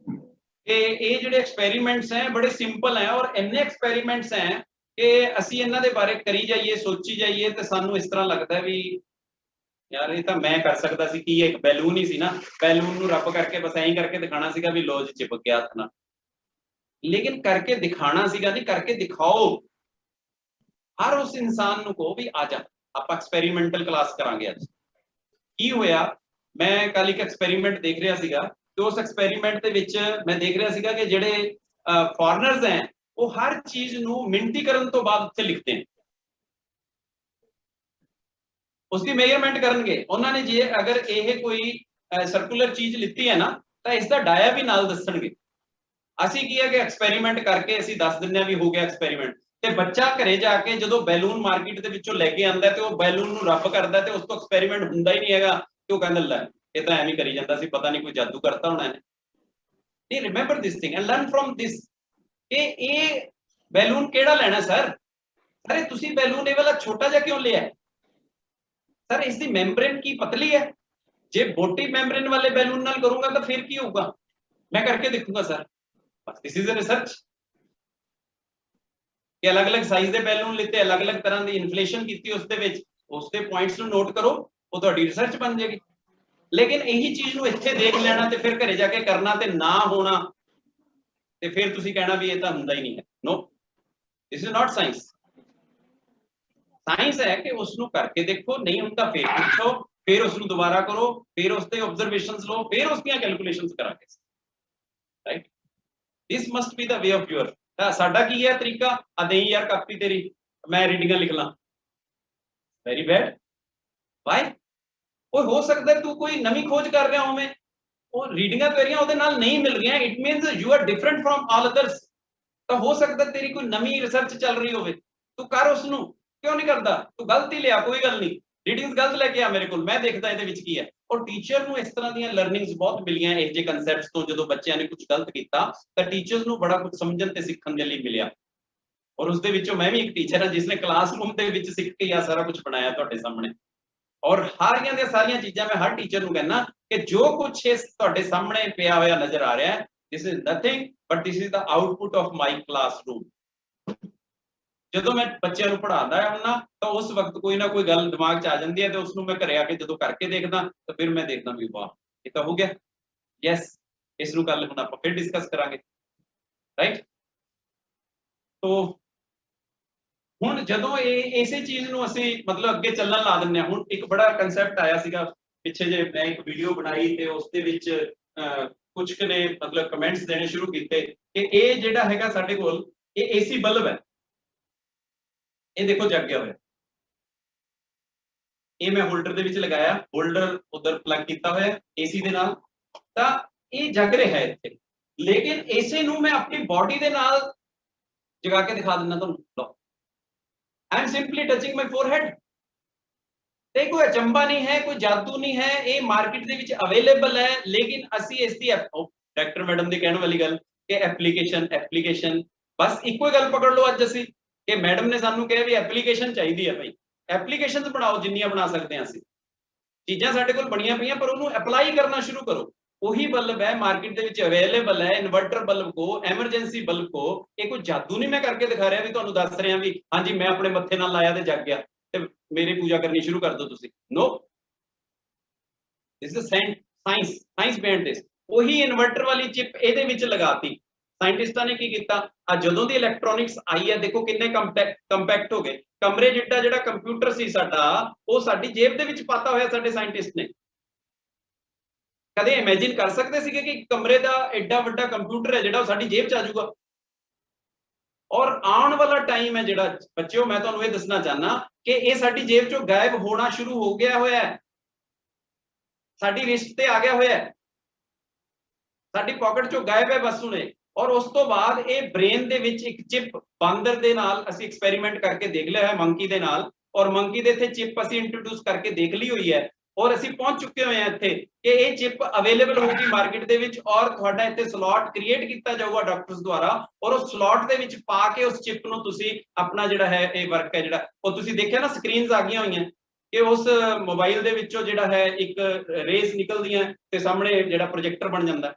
ਕਿ ਇਹ ਜਿਹੜੇ ਐਕਸਪੈਰੀਮੈਂਟਸ ਹੈ ਬੜੇ ਸਿੰਪਲ ਹੈ, ਔਰ ਇੰਨੇ ਐਕਸਪੈਰੀਮੈਂਟਸ ਹੈ ਕਿ ਅਸੀਂ ਇਹਨਾਂ ਦੇ ਬਾਰੇ ਕਰੀ ਜਾਈਏ, ਸੋਚੀ ਜਾਈਏ, ਤੇ ਸਾਨੂੰ ਇਸ ਤਰ੍ਹਾਂ ਲੱਗਦਾ ਵੀ ਯਾਰ ਇਹ ਤਾਂ ਮੈਂ ਕਰ ਸਕਦਾ ਸੀ। ਕੀ ਇੱਕ ਬੈਲੂਨ ਹੀ ਸੀ ਨਾ, ਬੈਲੂਨ ਨੂੰ ਰੱਬ ਕਰਕੇ ਬਸ ਐਂ ਕਰਕੇ ਦਿਖਾਣਾ ਸੀਗਾ ਵੀ ਲੋ ਜੀ ਚਿਪਕ ਗਿਆ ਹੱਥ ਨਾਲ, ਲੇਕਿਨ ਕਰਕੇ ਦਿਖਾਣਾ ਸੀਗਾ ਨਹੀਂ, ਕਰਕੇ ਦਿਖਾਓ। ਹਰ ਉਸ ਇਨਸਾਨ ਨੂੰ ਕਹੋ ਵੀ ਆ ਜਾ ਆਪਾਂ ਐਕਸਪੈਰੀਮੈਂਟਲ ਕਲਾਸ ਕਰਾਂਗੇ। ਅੱਜ ਕੀ ਹੋਇਆ, ਮੈਂ ਕੱਲ ਇੱਕ ਐਕਸਪੈਰੀਮੈਂਟ ਦੇਖ ਰਿਹਾ ਸੀਗਾ, ਤੇ ਉਸ ਐਕਸਪੈਰੀਮੈਂਟ ਦੇ ਵਿੱਚ ਮੈਂ ਦੇਖ ਰਿਹਾ ਸੀਗਾ ਕਿ ਜਿਹੜੇ ਫੋਰਨਰਸ ਹੈ ਉਹ ਹਰ ਚੀਜ਼ ਨੂੰ ਮਿਣਤੀ ਕਰਨ ਤੋਂ ਬਾਅਦ ਉੱਥੇ ਲਿਖਦੇ ਨੇ, ਉਸਦੀ ਮੇਜਰਮੈਂਟ ਕਰਨਗੇ ਉਹਨਾਂ ਨੇ। ਜੇ ਅਗਰ ਇਹ ਕੋਈ ਸਰਕੂਲਰ ਚੀਜ਼ ਲਿੱਤੀ ਹੈ ਨਾ ਤਾਂ ਇਸ ਦਾ ਡਾਇਆ ਵੀ ਨਾਲ ਦੱਸਣਗੇ। ਅਸੀਂ ਕੀ ਹੈ ਕਿ ਐਕਸਪੈਰੀਮੈਂਟ ਕਰਕੇ ਅਸੀਂ ਦੱਸ ਦਿੰਦੇ ਹਾਂ ਵੀ ਹੋ ਗਿਆ ਐਕਸਪੈਰੀਮੈਂਟ, ਤੇ ਬੱਚਾ ਘਰੇ ਜਾ ਕੇ ਜਦੋਂ ਬੈਲੂਨ ਮਾਰਕੀਟ ਦੇ ਵਿੱਚੋਂ ਲੈ ਕੇ ਆਉਂਦਾ ਤੇ ਉਹ ਬੈਲੂਨ ਨੂੰ ਰੱਬ ਕਰਦਾ ਤੇ ਉਸ ਤੋਂ ਐਕਸਪੈਰੀਮੈਂਟ ਹੁੰਦਾ ਹੀ ਨਹੀਂ ਹੈਗਾ, ਤੇ ਉਹ ਕਹਿੰਦਾ ਲੈ ਇਹ ਤਾਂ ਐਵੇਂ ਕਰੀ ਜਾਂਦਾ ਸੀ, ਪਤਾ ਨਹੀਂ ਕੋਈ ਜਾਦੂ ਕਰਤਾ ਹੋਣਾ ਇਹਨੇ। ਨਹੀਂ, remember this thing and learn firm ਦਿਸ ਕਿ ਇਹ ਬੈਲੂਨ ਕਿਹੜਾ ਲੈਣਾ ਸਰ? ਅਰੇ ਤੁਸੀਂ ਬੈਲੂਨ ਇਹ ਵਾਲਾ ਛੋਟਾ ਜਿਹਾ ਕਿਉਂ ਲਿਆ ਸਰ? ਇਸ ਦੀ ਮੈਂਬਰੇਨ ਕੀ ਪਤਲੀ ਹੈ? ਜੇ ਮੋਟੀ ਮੈਂਬਰੇਨ ਵਾਲੇ ਬੈਲੂਨ ਨਾਲ ਕਰੂੰਗਾ ਤਾਂ ਫਿਰ ਕੀ ਹੋਊਗਾ? ਮੈਂ ਕਰਕੇ ਦੇਖੂੰਗਾ ਸਰ। ਬਸ ਦਿਸ ਇਜ਼ ਅ ਰਿਸਰਚ ਕਿ ਅਲੱਗ-ਅਲੱਗ ਸਾਈਜ਼ ਦੇ ਬੈਲੂਨ ਲਿੱਤੇ, ਅਲੱਗ-ਅਲੱਗ ਤਰ੍ਹਾਂ ਦੀ ਇਨਫਲੇਸ਼ਨ ਕੀਤੀ ਉਸ ਦੇ ਵਿੱਚ, ਉਸ ਦੇ ਪੁਆਇੰਟਸ ਨੂੰ ਨੋਟ ਕਰੋ, ਉਹ ਤੁਹਾਡੀ ਰਿਸਰਚ ਬਣ ਜਾਏਗੀ। ਲੇਕਿਨ ਇਹੀ ਚੀਜ਼ ਨੂੰ ਇੱਥੇ ਦੇਖ ਲੈਣਾ ਤੇ ਫਿਰ ਘਰੇ ਜਾ ਕੇ ਕਰਨਾ ਤੇ ਨਾ ਹੋਣਾ, ਤੇ ਫਿਰ ਤੁਸੀਂ ਕਹਿਣਾ ਵੀ ਇਹ ਤਾਂ ਹੁੰਦਾ ਹੀ ਨਹੀਂ ਹੈ। No, this is not science. Science ਹੈ ਕਿ ਉਸ ਨੂੰ ਕਰਕੇ ਦੇਖੋ, ਨਹੀਂ ਹੁੰਦਾ ਫਿਰ ਪੁੱਛੋ, ਫਿਰ ਉਸ ਨੂੰ ਦੁਬਾਰਾ ਕਰੋ, ਫਿਰ ਉਸ ਤੇ ਆਬਜ਼ਰਵੇਸ਼ਨਸ ਲਓ, ਫਿਰ ਉਸ ਦੀਆਂ ਕੈਲਕੂਲੇਸ਼ਨਸ ਕਰਾਂਗੇ, right. This must B the way of your. ਸਾਡਾ ਕੀ ਹੈ ਤਰੀਕਾ? ਆ ਦੇਈ ਯਾਰ ਕਾਪੀ ਤੇਰੀ, ਮੈਂ ਰੀਡਿੰਗਾਂ ਲਿਖ ਲਾਂ। Very bad. ਵਾਈ? ਉਹ ਹੋ ਸਕਦਾ ਤੂੰ ਕੋਈ ਨਵੀਂ ਖੋਜ ਕਰ ਰਿਹਾ ਹੋਵੇਂ, ਉਹ ਰੀਡਿੰਗਾਂ ਤੇਰੀਆਂ ਉਹਦੇ ਨਾਲ ਨਹੀਂ ਮਿਲ ਰਹੀਆਂ, it means you are different firm all others. ਤਾਂ ਹੋ ਸਕਦਾ ਤੇਰੀ ਕੋਈ ਨਵੀਂ ਰਿਸਰਚ ਚੱਲ ਰਹੀ ਹੋਵੇ, ਤੂੰ ਕਰ ਉਸ ਨੂੰ। ਕਿਉਂ ਨਹੀਂ ਕਰਦਾ? ਤੂੰ ਗਲਤ ਹੀ ਲਿਆ, ਕੋਈ ਗੱਲ ਨਹੀਂ, ਰੀਡਿੰਗਸ ਗਲਤ ਲੈ ਕੇ ਆ ਮੇਰੇ ਕੋਲ, ਮੈਂ ਦੇਖਦਾ ਇਹਦੇ ਵਿੱਚ ਕੀ ਹੈ। ਔਰ ਟੀਚਰ ਨੂੰ ਇਸ ਤਰ੍ਹਾਂ ਦੀਆਂ ਲਰਨਿੰਗਸ ਬਹੁਤ ਮਿਲੀਆਂ ਇਹ ਜਿਹੇ ਕਨਸੈਪਟਸ ਤੋਂ। ਜਦੋਂ ਬੱਚਿਆਂ ਨੇ ਕੁਝ ਗਲਤ ਕੀਤਾ ਤਾਂ ਟੀਚਰਸ ਨੂੰ ਬੜਾ ਕੁਝ ਸਮਝਣ ਤੇ ਸਿੱਖਣ ਦੇ ਲਈ ਮਿਲਿਆ। ਔਰ ਉਸ ਦੇ ਵਿੱਚੋਂ ਮੈਂ ਵੀ ਇੱਕ ਟੀਚਰ ਹਾਂ ਜਿਸਨੇ ਕਲਾਸਰੂਮ ਦੇ ਵਿੱਚ ਸਿੱਖ ਕੇ ਆ ਸਾਰਾ ਕੁਝ ਬਣਾਇਆ ਤੁਹਾਡੇ ਸਾਹਮਣੇ। ਔਰ ਸਾਰੀਆਂ ਦੀਆਂ ਸਾਰੀਆਂ ਚੀਜ਼ਾਂ ਮੈਂ ਹਰ ਟੀਚਰ ਨੂੰ ਕਹਿੰਦਾ ਕਿ ਜੋ ਕੁਝ ਇਸ ਤੁਹਾਡੇ ਸਾਹਮਣੇ ਪਿਆ ਹੋਇਆ ਨਜ਼ਰ ਆ ਰਿਹਾ ਹੈ, this is nothing but this is the output of my classroom। ਜਦੋਂ ਮੈਂ ਬੱਚਿਆਂ ਨੂੰ ਪੜ੍ਹਾਉਂਦਾ ਹਾਂ ਤਾਂ ਉਸ ਵਕਤ ਕੋਈ ਨਾ ਕੋਈ ਗੱਲ ਦਿਮਾਗ 'ਚ ਆ ਜਾਂਦੀ ਹੈ, ਤੇ ਉਸ ਨੂੰ ਮੈਂ ਘਰੇ ਆ ਕੇ ਜਦੋਂ ਕਰਕੇ ਦੇਖਦਾ ਤਾਂ ਫਿਰ ਮੈਂ ਦੇਖਦਾ ਵੀ ਵਾਹ ਇਹ ਤਾਂ ਹੋ ਗਿਆ। ਯੈਸ, ਇਸ ਨੂੰ ਕੱਲ ਹੁਣ ਆਪਾਂ ਫਿਰ ਡਿਸਕਸ ਕਰਾਂਗੇ, ਰਾਈਟ। तो ਹੁਣ ਜਦੋਂ ਇਸੇ ਚੀਜ਼ ਨੂੰ ਅਸੀਂ ਮਤਲਬ ਅੱਗੇ ਚੱਲਣ ਲਾ ਦਿੰਦੇ ਹਾਂ। ਹੁਣ ਇੱਕ ਬੜਾ ਕੰਸੈਪਟ ਆਇਆ ਸੀਗਾ ਪਿੱਛੇ ਜੇ ਮੈਂ ਇੱਕ ਵੀਡੀਓ ਬਣਾਈ ਤੇ ਉਸ ਦੇ ਵਿੱਚ ਕੁਝ ਕੁ ਨੇ ਮਤਲਬ ਕਮੈਂਟਸ ਦੇਣੇ ਸ਼ੁਰੂ ਕੀਤੇ ਕਿ ਇਹ ਜਿਹੜਾ ਹੈਗਾ ਸਾਡੇ ਕੋਲ ਇਹ ਏਸੀ ਬਲਬ ਹੈ, ਇਹ ਦੇਖੋ ਜਗ ਗਿਆ ਹੋਇਆ, ਇਹ ਮੈਂ ਹੋਲਡਰ ਦੇ ਵਿੱਚ ਲਗਾਇਆ, ਹੋਲਡਰ ਉਧਰ ਪਲੱਗ ਕੀਤਾ ਹੋਇਆ ਏਸੀ ਦੇ ਨਾਲ, ਤਾਂ ਇਹ ਜਗ ਰਿਹਾ ਹੈ ਇੱਥੇ। ਲੇਕਿਨ ਇਸੇ ਨੂੰ ਮੈਂ ਆਪਣੀ ਬਾਡੀ ਦੇ ਨਾਲ ਜਗਾ ਕੇ ਦਿਖਾ ਦਿੰਦਾ ਤੁਹਾਨੂੰ। ਲਓ, I am simply touching my forehead। ਤੇ ਕੋਈ ਅਚੰਭਾ ਨਹੀਂ ਹੈ, ਕੋਈ ਜਾਦੂ ਨਹੀਂ ਹੈ, ਇਹ ਮਾਰਕੀਟ ਦੇ ਵਿੱਚ ਅਵੇਲੇਬਲ ਹੈ। ਲੇਕਿਨ ਅਸੀਂ ਇਸ ਦੀ ਡਾਇਰੈਕਟਰ ਮੈਡਮ ਦੀ ਕਹਿਣ ਵਾਲੀ ਗੱਲ ਕਿ ਐਪਲੀਕੇਸ਼ਨ ਬਸ ਇੱਕੋ ਹੀ ਗੱਲ ਪਕੜ ਲਓ ਅੱਜ ਅਸੀਂ ਕਿ ਮੈਡਮ ਨੇ ਸਾਨੂੰ ਕਿਹਾ ਵੀ ਐਪਲੀਕੇਸ਼ਨ ਚਾਹੀਦੀ ਹੈ ਭਾਈ, ਐਪਲੀਕੇਸ਼ਨਸ ਬਣਾਓ ਜਿੰਨੀਆਂ ਬਣਾ ਸਕਦੇ ਹਾਂ ਅਸੀਂ। ਚੀਜ਼ਾਂ ਸਾਡੇ ਕੋਲ ਬਣੀਆਂ ਪਈਆਂ ਪਰ ਉਹਨੂੰ ਅਪਲਾਈ ਕਰਨਾ ਸ਼ੁਰੂ ਕਰੋ। ਉਹੀ ਬਲਬ ਹੈ ਮਾਰਕੀਟ ਦੇ ਵਿੱਚ ਅਵੇਲੇਬਲ ਹੈ, ਇਨਵਰਟਰ ਬਲਬ ਕੋ, ਐਮਰਜੈਂਸੀ ਬਲਬ ਕੋ। ਇਹ ਕੋਈ ਜਾਦੂ ਨਹੀਂ ਮੈਂ ਕਰਕੇ ਦਿਖਾ ਰਿਹਾ ਵੀ ਤੁਹਾਨੂੰ ਦੱਸ ਰਿਹਾ ਵੀ ਹਾਂਜੀ ਮੈਂ ਆਪਣੇ ਮੱਥੇ ਨਾਲ ਲਾਇਆ ਤੇ ਜਗ ਗਿਆ ਤੇ ਮੇਰੀ ਪੂਜਾ ਕਰਨੀ ਸ਼ੁਰੂ ਕਰ ਦਿਓ ਤੁਸੀਂ। ਨੋ, ਦਿਸ ਇਜ਼ ਸਾਇੰਸ ਬਿਹਾਈਂਡ ਦਿਸ। ਉਹੀ ਇਨਵਰਟਰ ਵਾਲੀ ਚਿਪ ਇਹਦੇ ਵਿੱਚ ਲਗਾਤੀ ਸਾਇੰਟਿਸਟਾਂ ਨੇ। ਕੀ ਕੀਤਾ, ਆ ਜਦੋਂ ਦੀ ਇਲੈਕਟ੍ਰੋਨਿਕਸ ਆਈ ਹੈ ਦੇਖੋ ਕਿੰਨੇ ਕੰਪੈਕਟ ਹੋ ਗਏ। ਕਮਰੇ ਜਿੱਡਾ ਜਿਹੜਾ ਕੰਪਿਊਟਰ ਸੀ ਸਾਡਾ ਉਹ ਸਾਡੀ ਜੇਬ ਦੇ ਵਿੱਚ ਪਾਤਾ ਹੋਇਆ ਸਾਡੇ ਸਾਇੰਟਿਸਟ ਨੇ। ਕਦੇ ਇਮੇਜਿਨ ਕਰ ਸਕਦੇ ਸੀਗੇ ਕਿ ਕਮਰੇ ਦਾ ਐਡਾ ਵੱਡਾ ਕੰਪਿਊਟਰ ਹੈ ਜਿਹੜਾ ਉਹ ਸਾਡੀ ਜੇਬ 'ਚ ਆ ਜਾਊਗਾ। ਔਰ ਆਉਣ ਵਾਲਾ ਟਾਈਮ ਹੈ ਜਿਹੜਾ ਬੱਚਿਓ ਮੈਂ ਤੁਹਾਨੂੰ ਇਹ ਦੱਸਣਾ ਚਾਹਨਾ ਕਿ ਇਹ ਸਾਡੀ ਜੇਬ 'ਚੋਂ ਗਾਇਬ ਹੋਣਾ ਸ਼ੁਰੂ ਹੋ ਗਿਆ ਹੋਇਆ ਹੈ, ਸਾਡੀ ਰਿਸਟ ਤੇ ਆ ਗਿਆ ਹੋਇਆ ਹੈ, ਸਾਡੀ ਪਾਕਟ 'ਚੋਂ ਗਾਇਬ ਹੈ ਬਸ ਹੁਣੇ। ਔਰ ਉਸ ਤੋਂ ਬਾਅਦ ਇਹ ਬ੍ਰੇਨ ਦੇ ਵਿੱਚ ਇੱਕ ਚਿਪ ਬਾਂਦਰ ਦੇ ਨਾਲ ਅਸੀਂ ਐਕਸਪੈਰੀਮੈਂਟ ਕਰਕੇ ਦੇਖ ਲਿਆ ਹੈ, ਮੰਕੀ ਦੇ ਨਾਲ। ਔਰ ਮੰਕੀ ਦੇ ਇੱਥੇ ਚਿਪ ਅਸੀਂ ਇੰਟਰੋਡਿਊਸ ਕਰਕੇ ਦੇਖ ਲਈ ਹੋਈ ਹੈ ਔਰ ਅਸੀਂ ਪਹੁੰਚ ਚੁੱਕੇ ਹੋਏ ਹਾਂ ਇੱਥੇ ਕਿ ਇਹ ਚਿਪ ਅਵੇਲੇਬਲ ਹੋਊਗੀ ਮਾਰਕੀਟ ਦੇ ਵਿੱਚ ਔਰ ਤੁਹਾਡਾ ਇੱਥੇ ਸਲੋਟ ਕ੍ਰੀਏਟ ਕੀਤਾ ਜਾਊਗਾ ਡਾਕਟਰਸ ਦੁਆਰਾ ਔਰ ਉਸ ਸਲੋਟ ਦੇ ਵਿੱਚ ਪਾ ਕੇ ਉਸ ਚਿਪ ਨੂੰ ਤੁਸੀਂ ਆਪਣਾ ਜਿਹੜਾ ਹੈ ਇਹ ਵਰਕ ਹੈ ਜਿਹੜਾ ਉਹ ਤੁਸੀਂ ਦੇਖਿਆ ਨਾ ਸਕਰੀਨਸ ਆ ਗਈਆਂ ਹੋਈਆਂ ਕਿ ਉਸ ਮੋਬਾਈਲ ਦੇ ਵਿੱਚੋਂ ਜਿਹੜਾ ਹੈ ਇੱਕ ਰੇਸ ਨਿਕਲਦੀਆਂ ਤੇ ਸਾਹਮਣੇ ਜਿਹੜਾ ਪ੍ਰੋਜੈਕਟਰ ਬਣ ਜਾਂਦਾ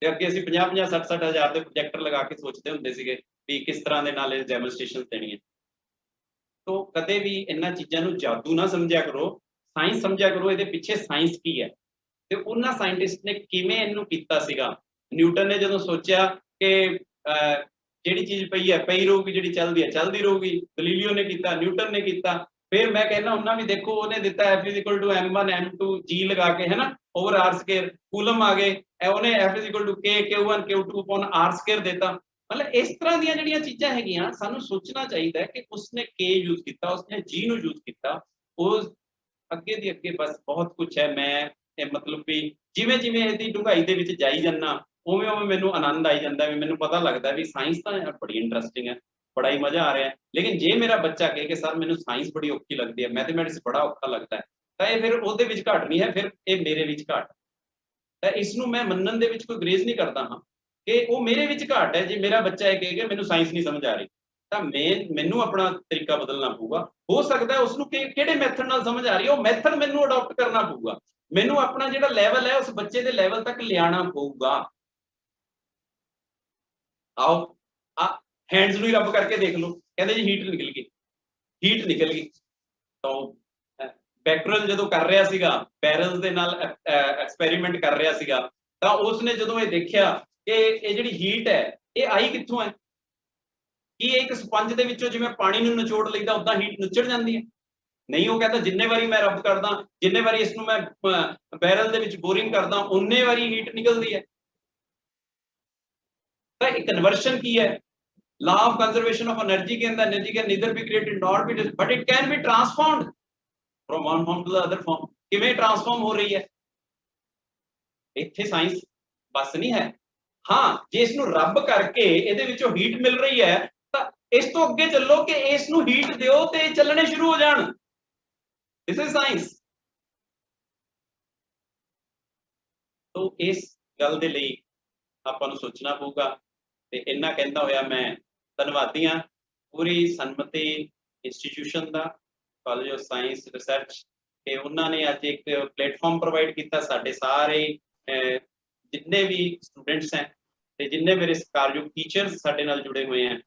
ਤੇ ਅੱਗੇ ਅਸੀਂ 50-50 60-60 ਹਜ਼ਾਰ ਦੇ ਪ੍ਰੋਜੈਕਟਰ ਲਗਾ ਕੇ ਸੋਚਦੇ ਹੁੰਦੇ ਸੀਗੇ ਵੀ ਕਿਸ ਤਰ੍ਹਾਂ ਦੇ ਨਾਲ ਇਹ ਡੈਮੋਨਸਟ੍ਰੇਸ਼ਨ ਦੇਣੀ ਹੈ। तो कदे भी इन्हां चीज़ां नूं जादू ना समझिया करो, साइंस समझिया करो। इहदे पिछे साइंस की है ते उन्हां साइंटिस्ट ने किवें इहनूं कीता सीगा। न्यूटन ने जदों सोचिया कि जिहड़ी चीज़ पई है पई रहूगी, जिहड़ी चलदी है चलदी रहूगी। गलीलियो ने कीता, न्यूटन ने कीता। फिर मैं कहना हुन्ना भी देखो उहने दिता F = m1 m2 g लगा के है ना ओवर r²। कूलम आ गए, उहने F = k q1 q2 upon r² देता। मतलब इस तरह ਦੀਆਂ ਜਿਹੜੀਆਂ ਚੀਜ਼ਾਂ ਹੈਗੀਆਂ ਸਾਨੂੰ ਸੋਚਣਾ ਚਾਹੀਦਾ ਹੈ ਕਿ ਉਸਨੇ k ਯੂਜ਼ ਕੀਤਾ, ਉਸਨੇ g ਨੂੰ ਯੂਜ਼ ਕੀਤਾ। ਉਸ ਅੱਗੇ ਦੀ ਅੱਗੇ ਬਸ ਬਹੁਤ ਕੁਝ ਹੈ। ਮੈਂ ਇਹ ਮਤਲਬ ਵੀ ਜਿਵੇਂ ਜਿਵੇਂ ਇਹਦੀ ਡੂੰਘਾਈ ਦੇ ਵਿੱਚ ਜਾਈ ਜਾਂਦਾ ਉਵੇਂ ਉਵੇਂ ਮੈਨੂੰ ਆਨੰਦ ਆਈ ਜਾਂਦਾ ਵੀ ਮੈਨੂੰ ਪਤਾ ਲੱਗਦਾ ਵੀ ਸਾਇੰਸ ਤਾਂ ਬੜੀ ਇੰਟਰਸਟਿੰਗ ਹੈ, ਬੜਾ ਹੀ ਮਜ਼ਾ ਆ ਰਿਹਾ ਹੈ। ਲੇਕਿਨ ਜੇ ਮੇਰਾ ਬੱਚਾ ਕਹੇ ਕਿ ਸਰ ਮੈਨੂੰ ਸਾਇੰਸ ਬੜੀ ਔਖੀ ਲੱਗਦੀ ਹੈ, ਮੈਥਮੈਟਿਕਸ ਬੜਾ ਔਖਾ ਲੱਗਦਾ ਹੈ, ਤਾਂ ਇਹ ਫਿਰ ਉਹਦੇ ਵਿੱਚ ਘਾਟ ਨਹੀਂ ਹੈ, ਫਿਰ ਇਹ ਮੇਰੇ ਵਿੱਚ ਘਾਟ ਹੈ। ਤਾਂ ਇਸ ਨੂੰ ਮੈਂ ਮੰਨਣ ਦੇ ਵਿੱਚ ਕੋਈ ਗਰੇਜ਼ ਨਹੀਂ ਕਰਦਾ ਹਾਂ ਕਿ ਉਹ ਮੇਰੇ ਵਿੱਚ ਘਾਟ ਹੈ। ਜੇ ਮੇਰਾ ਬੱਚਾ ਇਹ ਕਹੇ ਕਿ ਮੈਨੂੰ ਸਾਇੰਸ ਨਹੀਂ ਸਮਝ ਆ ਰਹੀ ਤਾਂ ਮੈਨੂੰ ਆਪਣਾ ਤਰੀਕਾ ਬਦਲਣਾ ਪਊਗਾ। ਹੋ ਸਕਦਾ ਹੈ ਉਸਨੂੰ ਕਿਹੜੇ ਮੈਥਡ ਨਾਲ ਸਮਝ ਆ ਰਹੀ ਹੈ ਉਹ ਮੈਥਡ ਮੈਨੂੰ ਅਡਾਪਟ ਕਰਨਾ ਪਊਗਾ। ਮੈਨੂੰ ਆਪਣਾ ਜਿਹੜਾ ਲੈਵਲ ਹੈ ਉਸ ਬੱਚੇ ਦੇ ਲੈਵਲ ਤੱਕ ਲਿਆਣਾ ਪਊਗਾ। ਆਓ ਆ ਹੈਂਡਸ ਨੂੰ ਹੀ ਰੱਬ ਕਰਕੇ ਦੇਖ ਲਓ, ਕਹਿੰਦੇ ਜੀ ਹੀਟ ਨਿਕਲ ਗਈ, ਹੀਟ ਨਿਕਲ ਗਈ। ਤਾਂ ਬੈਕਰਲ ਜਦੋਂ ਕਰ ਰਿਹਾ ਸੀਗਾ ਬੈਰਲਸ ਦੇ ਨਾਲ ਐਕਸਪੈਰੀਮੈਂਟ ਕਰ ਰਿਹਾ ਸੀਗਾ ਤਾਂ ਉਸਨੇ ਜਦੋਂ ਇਹ ਦੇਖਿਆ ਕਿ ਇਹ ਜਿਹੜੀ ਹੀਟ ਹੈ ਇਹ ਆਈ ਕਿੱਥੋਂ ਹੈ, ਕੀ ਇਹ ਇੱਕ ਸਪੰਜ ਦੇ ਵਿੱਚੋਂ ਜਿਵੇਂ ਪਾਣੀ ਨੂੰ ਨਿਚੋੜ ਲਈਦਾ ਉਦਾਂ ਹੀਟ ਨਿਚੜ ਜਾਂਦੀ ਹੈ? ਨਹੀਂ, ਉਹ ਕਹਿੰਦਾ ਜਿੰਨੇ ਵਾਰੀ ਮੈਂ ਰਬ ਕਰਦਾ, ਜਿੰਨੇ ਵਾਰੀ ਇਸ ਨੂੰ ਮੈਂ ਬੈਰਲ ਦੇ ਵਿੱਚ ਬੋਰਿੰਗ ਕਰਦਾ ਉਨੇ ਵਾਰੀ ਹੀਟ ਨਿਕਲਦੀ ਹੈ। ਤਾਂ ਇਹ ਕਨਵਰਸ਼ਨ ਕੀ ਹੈ? law of conservation of energy ਕਹਿੰਦਾ energy can neither be created nor be destroyed but it can be transformed from one form to the other form। ਕਿਵੇਂ ਟ੍ਰਾਂਸਫਾਰਮ ਹੋ ਰਹੀ ਹੈ? ਇੱਥੇ ਸਾਇੰਸ ਬਸ ਨਹੀਂ ਹੈ। ਹਾਂ, ਜੇ ਇਸ ਨੂੰ ਰੱਬ ਕਰਕੇ ਇਹਦੇ ਵਿੱਚੋਂ ਹੀਟ ਮਿਲ ਰਹੀ ਹੈ ਤਾਂ ਇਸ ਤੋਂ ਅੱਗੇ ਚੱਲੋ ਕਿ ਇਸ ਨੂੰ ਹੀਟ ਦਿਓ ਤੇ ਚੱਲਣੇ ਸ਼ੁਰੂ ਹੋ ਜਾਣ। This is science. ਤੋਂ ਇਸ ਗੱਲ ਦੇ ਲਈ ਆਪਾਂ ਨੂੰ ਸੋਚਣਾ ਪਊਗਾ ਤੇ ਇੰਨਾ ਕਹਿੰਦਾ ਹੋਇਆ ਮੈਂ ਧੰਨਵਾਦੀ ਹਾਂ ਪੂਰੀ ਸਨਮਤੀ ਇੰਸਟੀਟਿਊਸ਼ਨ ਦਾ, ਕਾਲਜ ਆਫ ਸਾਇੰਸ ਰਿਸਰਚ, ਕਿ ਉਹਨਾਂ ਨੇ ਅੱਜ ਇੱਕ ਪਲੇਟਫਾਰਮ ਪ੍ਰੋਵਾਈਡ ਕੀਤਾ। ਸਾਡੇ ਸਾਰੇ ਜਿੰਨੇ ਵੀ ਸਟੂਡੈਂਟਸ ਹੈ ਤੇ ਜਿੰਨੇ ਮੇਰੇ ਸਤਿਕਾਰਯੋਗ ਟੀਚਰਸ ਸਾਡੇ ਨਾਲ ਜੁੜੇ ਹੋਏ ਹੈ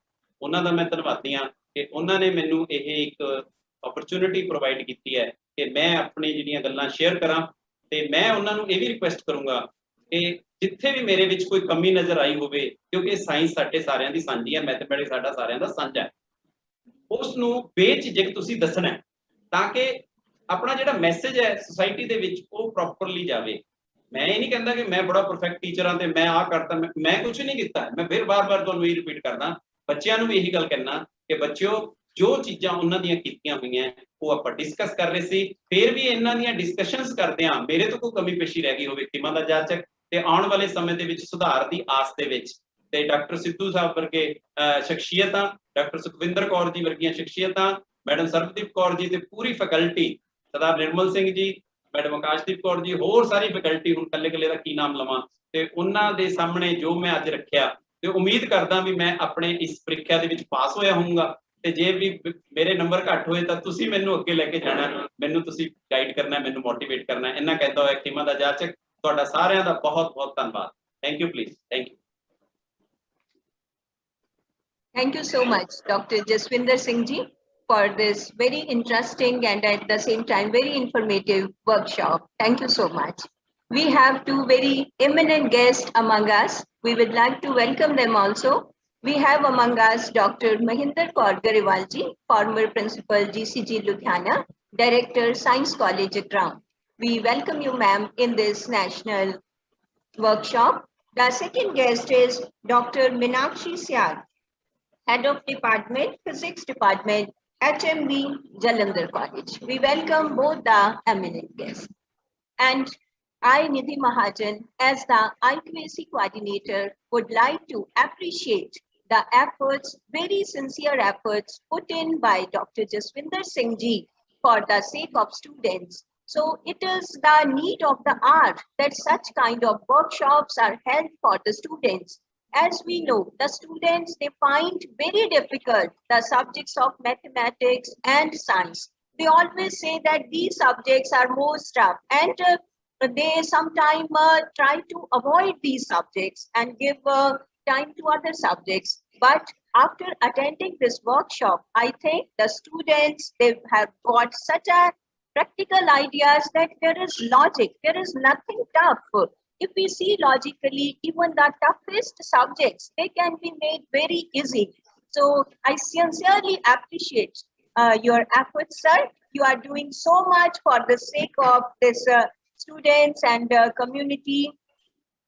ਉਹਨਾਂ ਦਾ ਮੈਂ ਧੰਨਵਾਦੀ ਹਾਂ ਕਿ ਉਹਨਾਂ ਨੇ ਮੈਨੂੰ ਇਹ ਇੱਕ ਓਪਰਚੁਨਿਟੀ ਪ੍ਰੋਵਾਈਡ ਕੀਤੀ ਹੈ ਕਿ ਮੈਂ ਆਪਣੀ ਜਿਹੜੀਆਂ ਗੱਲਾਂ ਸ਼ੇਅਰ ਕਰਾਂ। ਤੇ ਮੈਂ ਉਹਨਾਂ ਨੂੰ ਇਹ ਵੀ ਰਿਕੁਐਸਟ ਕਰੂੰਗਾ ਕਿ ਜਿੱਥੇ ਵੀ ਮੇਰੇ ਵਿੱਚ ਕੋਈ ਕਮੀ ਨਜ਼ਰ ਆਈ ਹੋਵੇ, ਕਿਉਂਕਿ ਸਾਇੰਸ ਸਾਡੇ ਸਾਰਿਆਂ ਦੀ ਸਾਂਝੀ ਹੈ, ਮੈਥਮੈਟਿਕਸ ਸਾਡਾ ਸਾਰਿਆਂ ਦਾ ਸਾਂਝਾ ਹੈ, ਉਸ ਨੂੰ ਬੇਝਿਜਕ ਤੁਸੀਂ ਦੱਸਣਾ ਹੈ, ਤਾਂ ਕਿ ਆਪਣਾ ਜਿਹੜਾ ਮੈਸੇਜ ਹੈ ਸੁਸਾਇਟੀ ਦੇ ਵਿੱਚ ਉਹ ਪ੍ਰੋਪਰਲੀ ਜਾਵੇ। ਮੈਂ ਇਹ ਨਹੀਂ ਕਹਿੰਦਾ ਕਿ ਮੈਂ ਬੜਾ ਪਰਫੈਕਟ ਟੀਚਰ ਹਾਂ ਤੇ ਮੈਂ ਆਹ ਕਰਤਾ, ਮੈਂ ਕੁਝ ਨਹੀਂ ਕੀਤਾ। ਮੈਂ ਫਿਰ ਬਾਰ-ਬਾਰ ਤੁਹਾਨੂੰ ਇਹ ਰਿਪੀਟ ਕਰਦਾ, ਬੱਚਿਆਂ ਨੂੰ ਵੀ ਇਹੀ ਗੱਲ ਕਹਿਣਾ ਕਿ ਬੱਚਿਓ ਜੋ ਚੀਜ਼ਾਂ ਉਹਨਾਂ ਦੀਆਂ ਕੀਤੀਆਂ ਹੋਈਆਂ ਉਹ ਆਪਾਂ ਡਿਸਕਸ ਕਰ ਰਹੇ ਸੀ। ਫਿਰ ਵੀ ਇਹਨਾਂ ਦੀਆਂ ਡਿਸਕਸ਼ਨਸ ਕਰਦੇ ਹਾਂ ਮੇਰੇ ਤੋਂ ਕੋਈ ਕਮੀ ਪੇਸ਼ੀ ਰਹਿ ਗਈ ਹੋਵੇ ਖਿਮਾ ਦਾ ਜਾਚਕ, ਤੇ ਆਉਣ ਵਾਲੇ ਸਮੇਂ ਦੇ ਵਿੱਚ ਸੁਧਾਰ ਦੀ ਆਸ ਦੇ ਵਿੱਚ ਤੇ ਡਾਕਟਰ ਸਿੱਧੂ ਸਾਹਿਬ ਵਰਗੇ ਸ਼ਖਸੀਅਤਾਂ, ਡਾਕਟਰ ਸੁਖਵਿੰਦਰ ਕੌਰ ਜੀ ਵਰਗੀਆਂ ਸ਼ਖਸੀਅਤਾਂ, ਮੈਡਮ ਸਰਬਦੀਪ ਕੌਰ ਜੀ ਤੇ ਪੂਰੀ ਫੈਕਲਟੀ, ਸਰਦਾਰ ਨਿਰਮਲ ਸਿੰਘ ਜੀ, ਮੈਡਮ ਆਕਾਸ਼ਦੀਪ ਕੌਰ ਜੀ, ਹੋਰ ਸਾਰੀ ਫੈਕਲਟੀ, ਹੁਣ ਕੱਲੇ-ਕੱਲੇ ਦਾ ਕੀ ਨਾਮ ਲਵਾਂ, ਤੇ ਉਹਨਾਂ ਦੇ ਸਾਹਮਣੇ ਜੋ ਮੈਂ ਅੱਜ ਰੱਖਿਆ ਤੇ ਉਮੀਦ ਕਰਦਾ ਵੀ ਮੈਂ ਆਪਣੇ ਇਸ ਪ੍ਰੀਖਿਆ ਦੇ ਵਿੱਚ ਪਾਸ ਹੋਇਆ ਹੋਊਂਗਾ। ਤੇ ਜੇ ਵੀ ਮੇਰੇ ਨੰਬਰ ਘੱਟ ਹੋਏ ਤਾਂ ਤੁਸੀਂ ਮੈਨੂੰ ਅੱਗੇ ਲੈ ਕੇ ਜਾਣਾ, ਮੈਨੂੰ ਤੁਸੀਂ ਗਾਈਡ ਕਰਨਾ, ਮੈਨੂੰ ਮੋਟੀਵੇਟ ਕਰਨਾ। ਇੰਨਾ ਕਹਿੰਦਾ ਹੋਇਆ ਖਿਮਾ ਦਾ ਜਾਚਕ, ਤੁਹਾਡਾ ਸਾਰਿਆਂ ਦਾ ਬਹੁਤ-ਬਹੁਤ ਧੰਨਵਾਦ। Thank you please, thank you. Thank you so much, Dr. Jaswinder Singh ji, for this very interesting and at the same time very informative workshop. Thank you so much. We have two very eminent guests among us. We would like to welcome them also. We have among us Dr. Mahinder Kaur Garewal ji, former Principal GCG Ludhiana, Director Science College Ground. We welcome you, ma'am, in this national workshop. The second guest is Dr. Minakshi Syag, Head of Department, Physics Department, HMB Jalandhar College. We welcome both the eminent guests. And I, Nidhi Mahajan, as the IQAC coordinator, would like to appreciate the efforts, very sincere efforts put in by Dr. Jaswinder Singh ji for the sake of students. So it is the need of the hour that such kind of workshops are held for the students. As we know, the students, they find very difficult the subjects of mathematics and science. They always say that these subjects are most tough, and they sometimes try to avoid these subjects and give time to other subjects. But after attending this workshop, I think the students, they have got such a practical ideas that there is logic, there is nothing tough. If we see logically, even the toughest subjects, they can be made very easy. So I sincerely appreciate your efforts, sir. You are doing so much for the sake of this students and community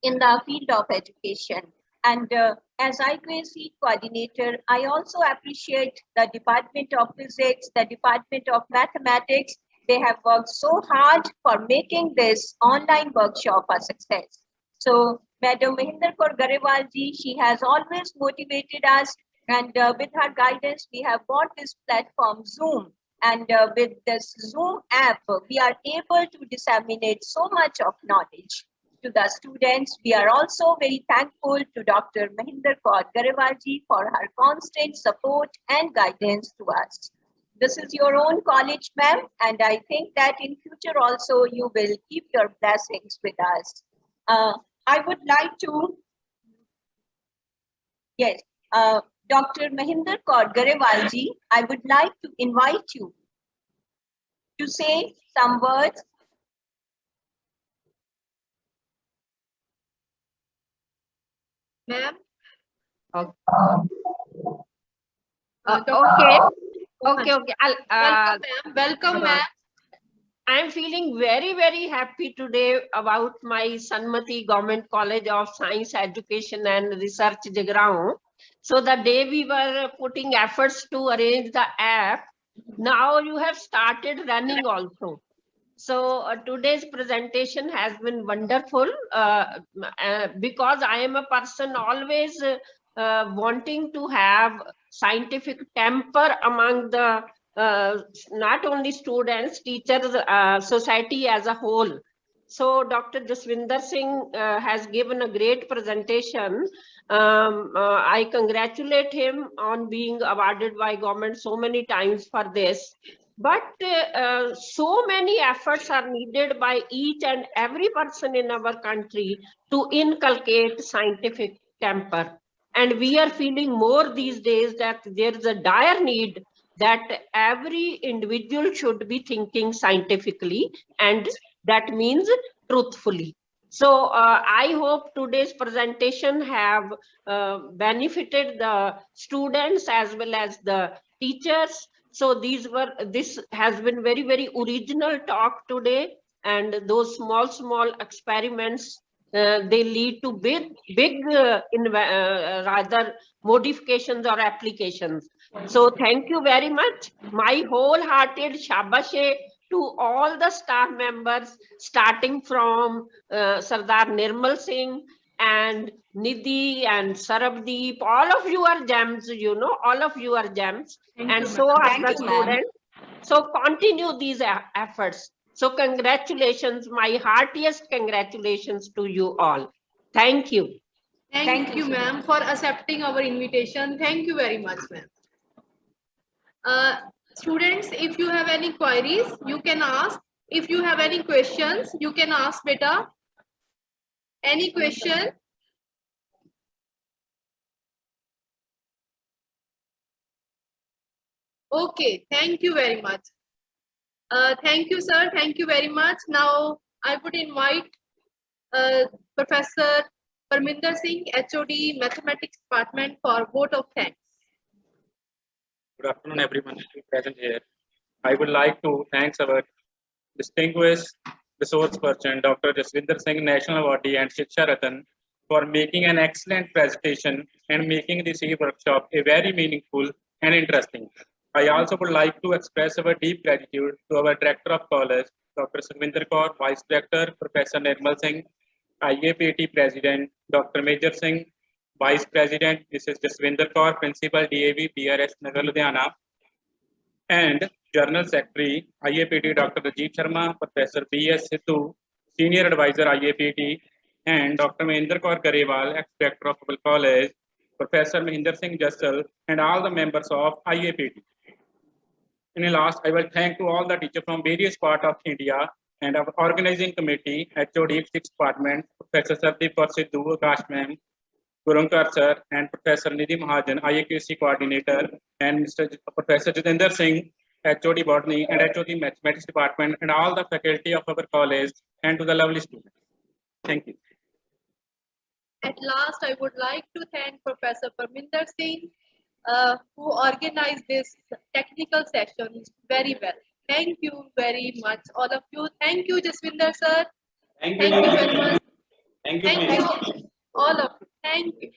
in the field of education. And as IQAC coordinator, I also appreciate the Department of Physics, the Department of Mathematics. They have worked so hard for making this online workshop a success. So Madam Mahinder Kaur Garewal ji, she has always motivated us, and with her guidance, we have bought this platform Zoom. And with this Zoom app, we are able to disseminate so much of knowledge to the students. We are also very thankful to Dr. Mahinder Kaur Garewal ji for her constant support and guidance to us. This is your own college, ma'am, and I think that in future also you will keep your blessings with us. I would like to, yes, Dr. Mahinder Kaur Garewal ji, I would like to invite you to say some words. Ma'am. Okay. Okay. Welcome, ma'am. Welcome, ma'am. I'm feeling very, very happy today about my Sanmati Government College of Science, Education and Research, Jagraon. So the day we were putting efforts to arrange the app, now you have started running also. So today's presentation has been wonderful because I am a person always wanting to have scientific temper among the not only students, teachers, society as a whole. So Dr. Jaswinder Singh has given a great presentation. I congratulate him on being awarded by government so many times for this. But so many efforts are needed by each and every person in our country to inculcate scientific temper. And we are feeling more these days that there is a dire need that every individual should be thinking scientifically, and that means truthfully. So I hope today's presentation have benefited the students as well as the teachers. So this has been very, very original talk today, and those small experiments, they lead to big rather modifications or applications. So thank you very much. My wholehearted shabashe to all the staff members, starting from Sardar Nirmal Singh and Nidhi and Sarabdeep. All of you are gems, you know, all of you are gems. And so are Thank the you, ma'am. students. So continue these efforts. So congratulations, my heartiest congratulations to you all. Thank you. Thank you, ma'am, for accepting our invitation. Thank you very much, ma'am. Students, if you have any queries, you can ask. If you have any questions, you can ask, beta. Any question? Okay, thank you very much. Thank you, sir. Thank you very much. Now, I would invite Professor Parminder Singh, HOD, Mathematics Department, for vote of thanks. Good afternoon, everyone present here. I would like to thank our distinguished resource person, Dr. Jaswinder Singh, National Awardee and Shiksha Ratan, for making an excellent presentation and making this workshop a very meaningful and interesting. I also would like to express our deep gratitude to our Director of College, Dr. Sukhvinder Kaur, Vice Director, Professor Nirmal Singh, IAPT President, Dr. Major Singh, Vice President, Mrs. Jaswinder Kaur, Principal, DAV, BRS, Nagar, Ludhiana, and General Secretary, IAPT, Dr. Rajiv Sharma, Professor B.S. Sidhu, Senior Advisor, IAPT, and Dr. Mahendra Kaur Garewal, Ex-Director of Public College, Professor Mahinder Singh Jassal, and all the members of IAPT. In the last, I will thank to all the teachers from various parts of India and our organizing committee, HOD 6th Department, Professor Sardeep Kaur Sidhu, Akash Ma'am, Gurumkar Sir, and Professor Nidhi Mahajan, IAQC Coordinator, and Professor Jitendra Singh, HOD Botany and HOD Mathematics Department, and all the faculty of our college, and to the lovely students. Thank you. At last, I would like to thank Professor Parminder Singh, who organized this technical session very well. Thank you very much, all of you. Thank you, Jaswinder sir. Thank you. Thank you very much. Thank you. Thank you, all of you. Thank you.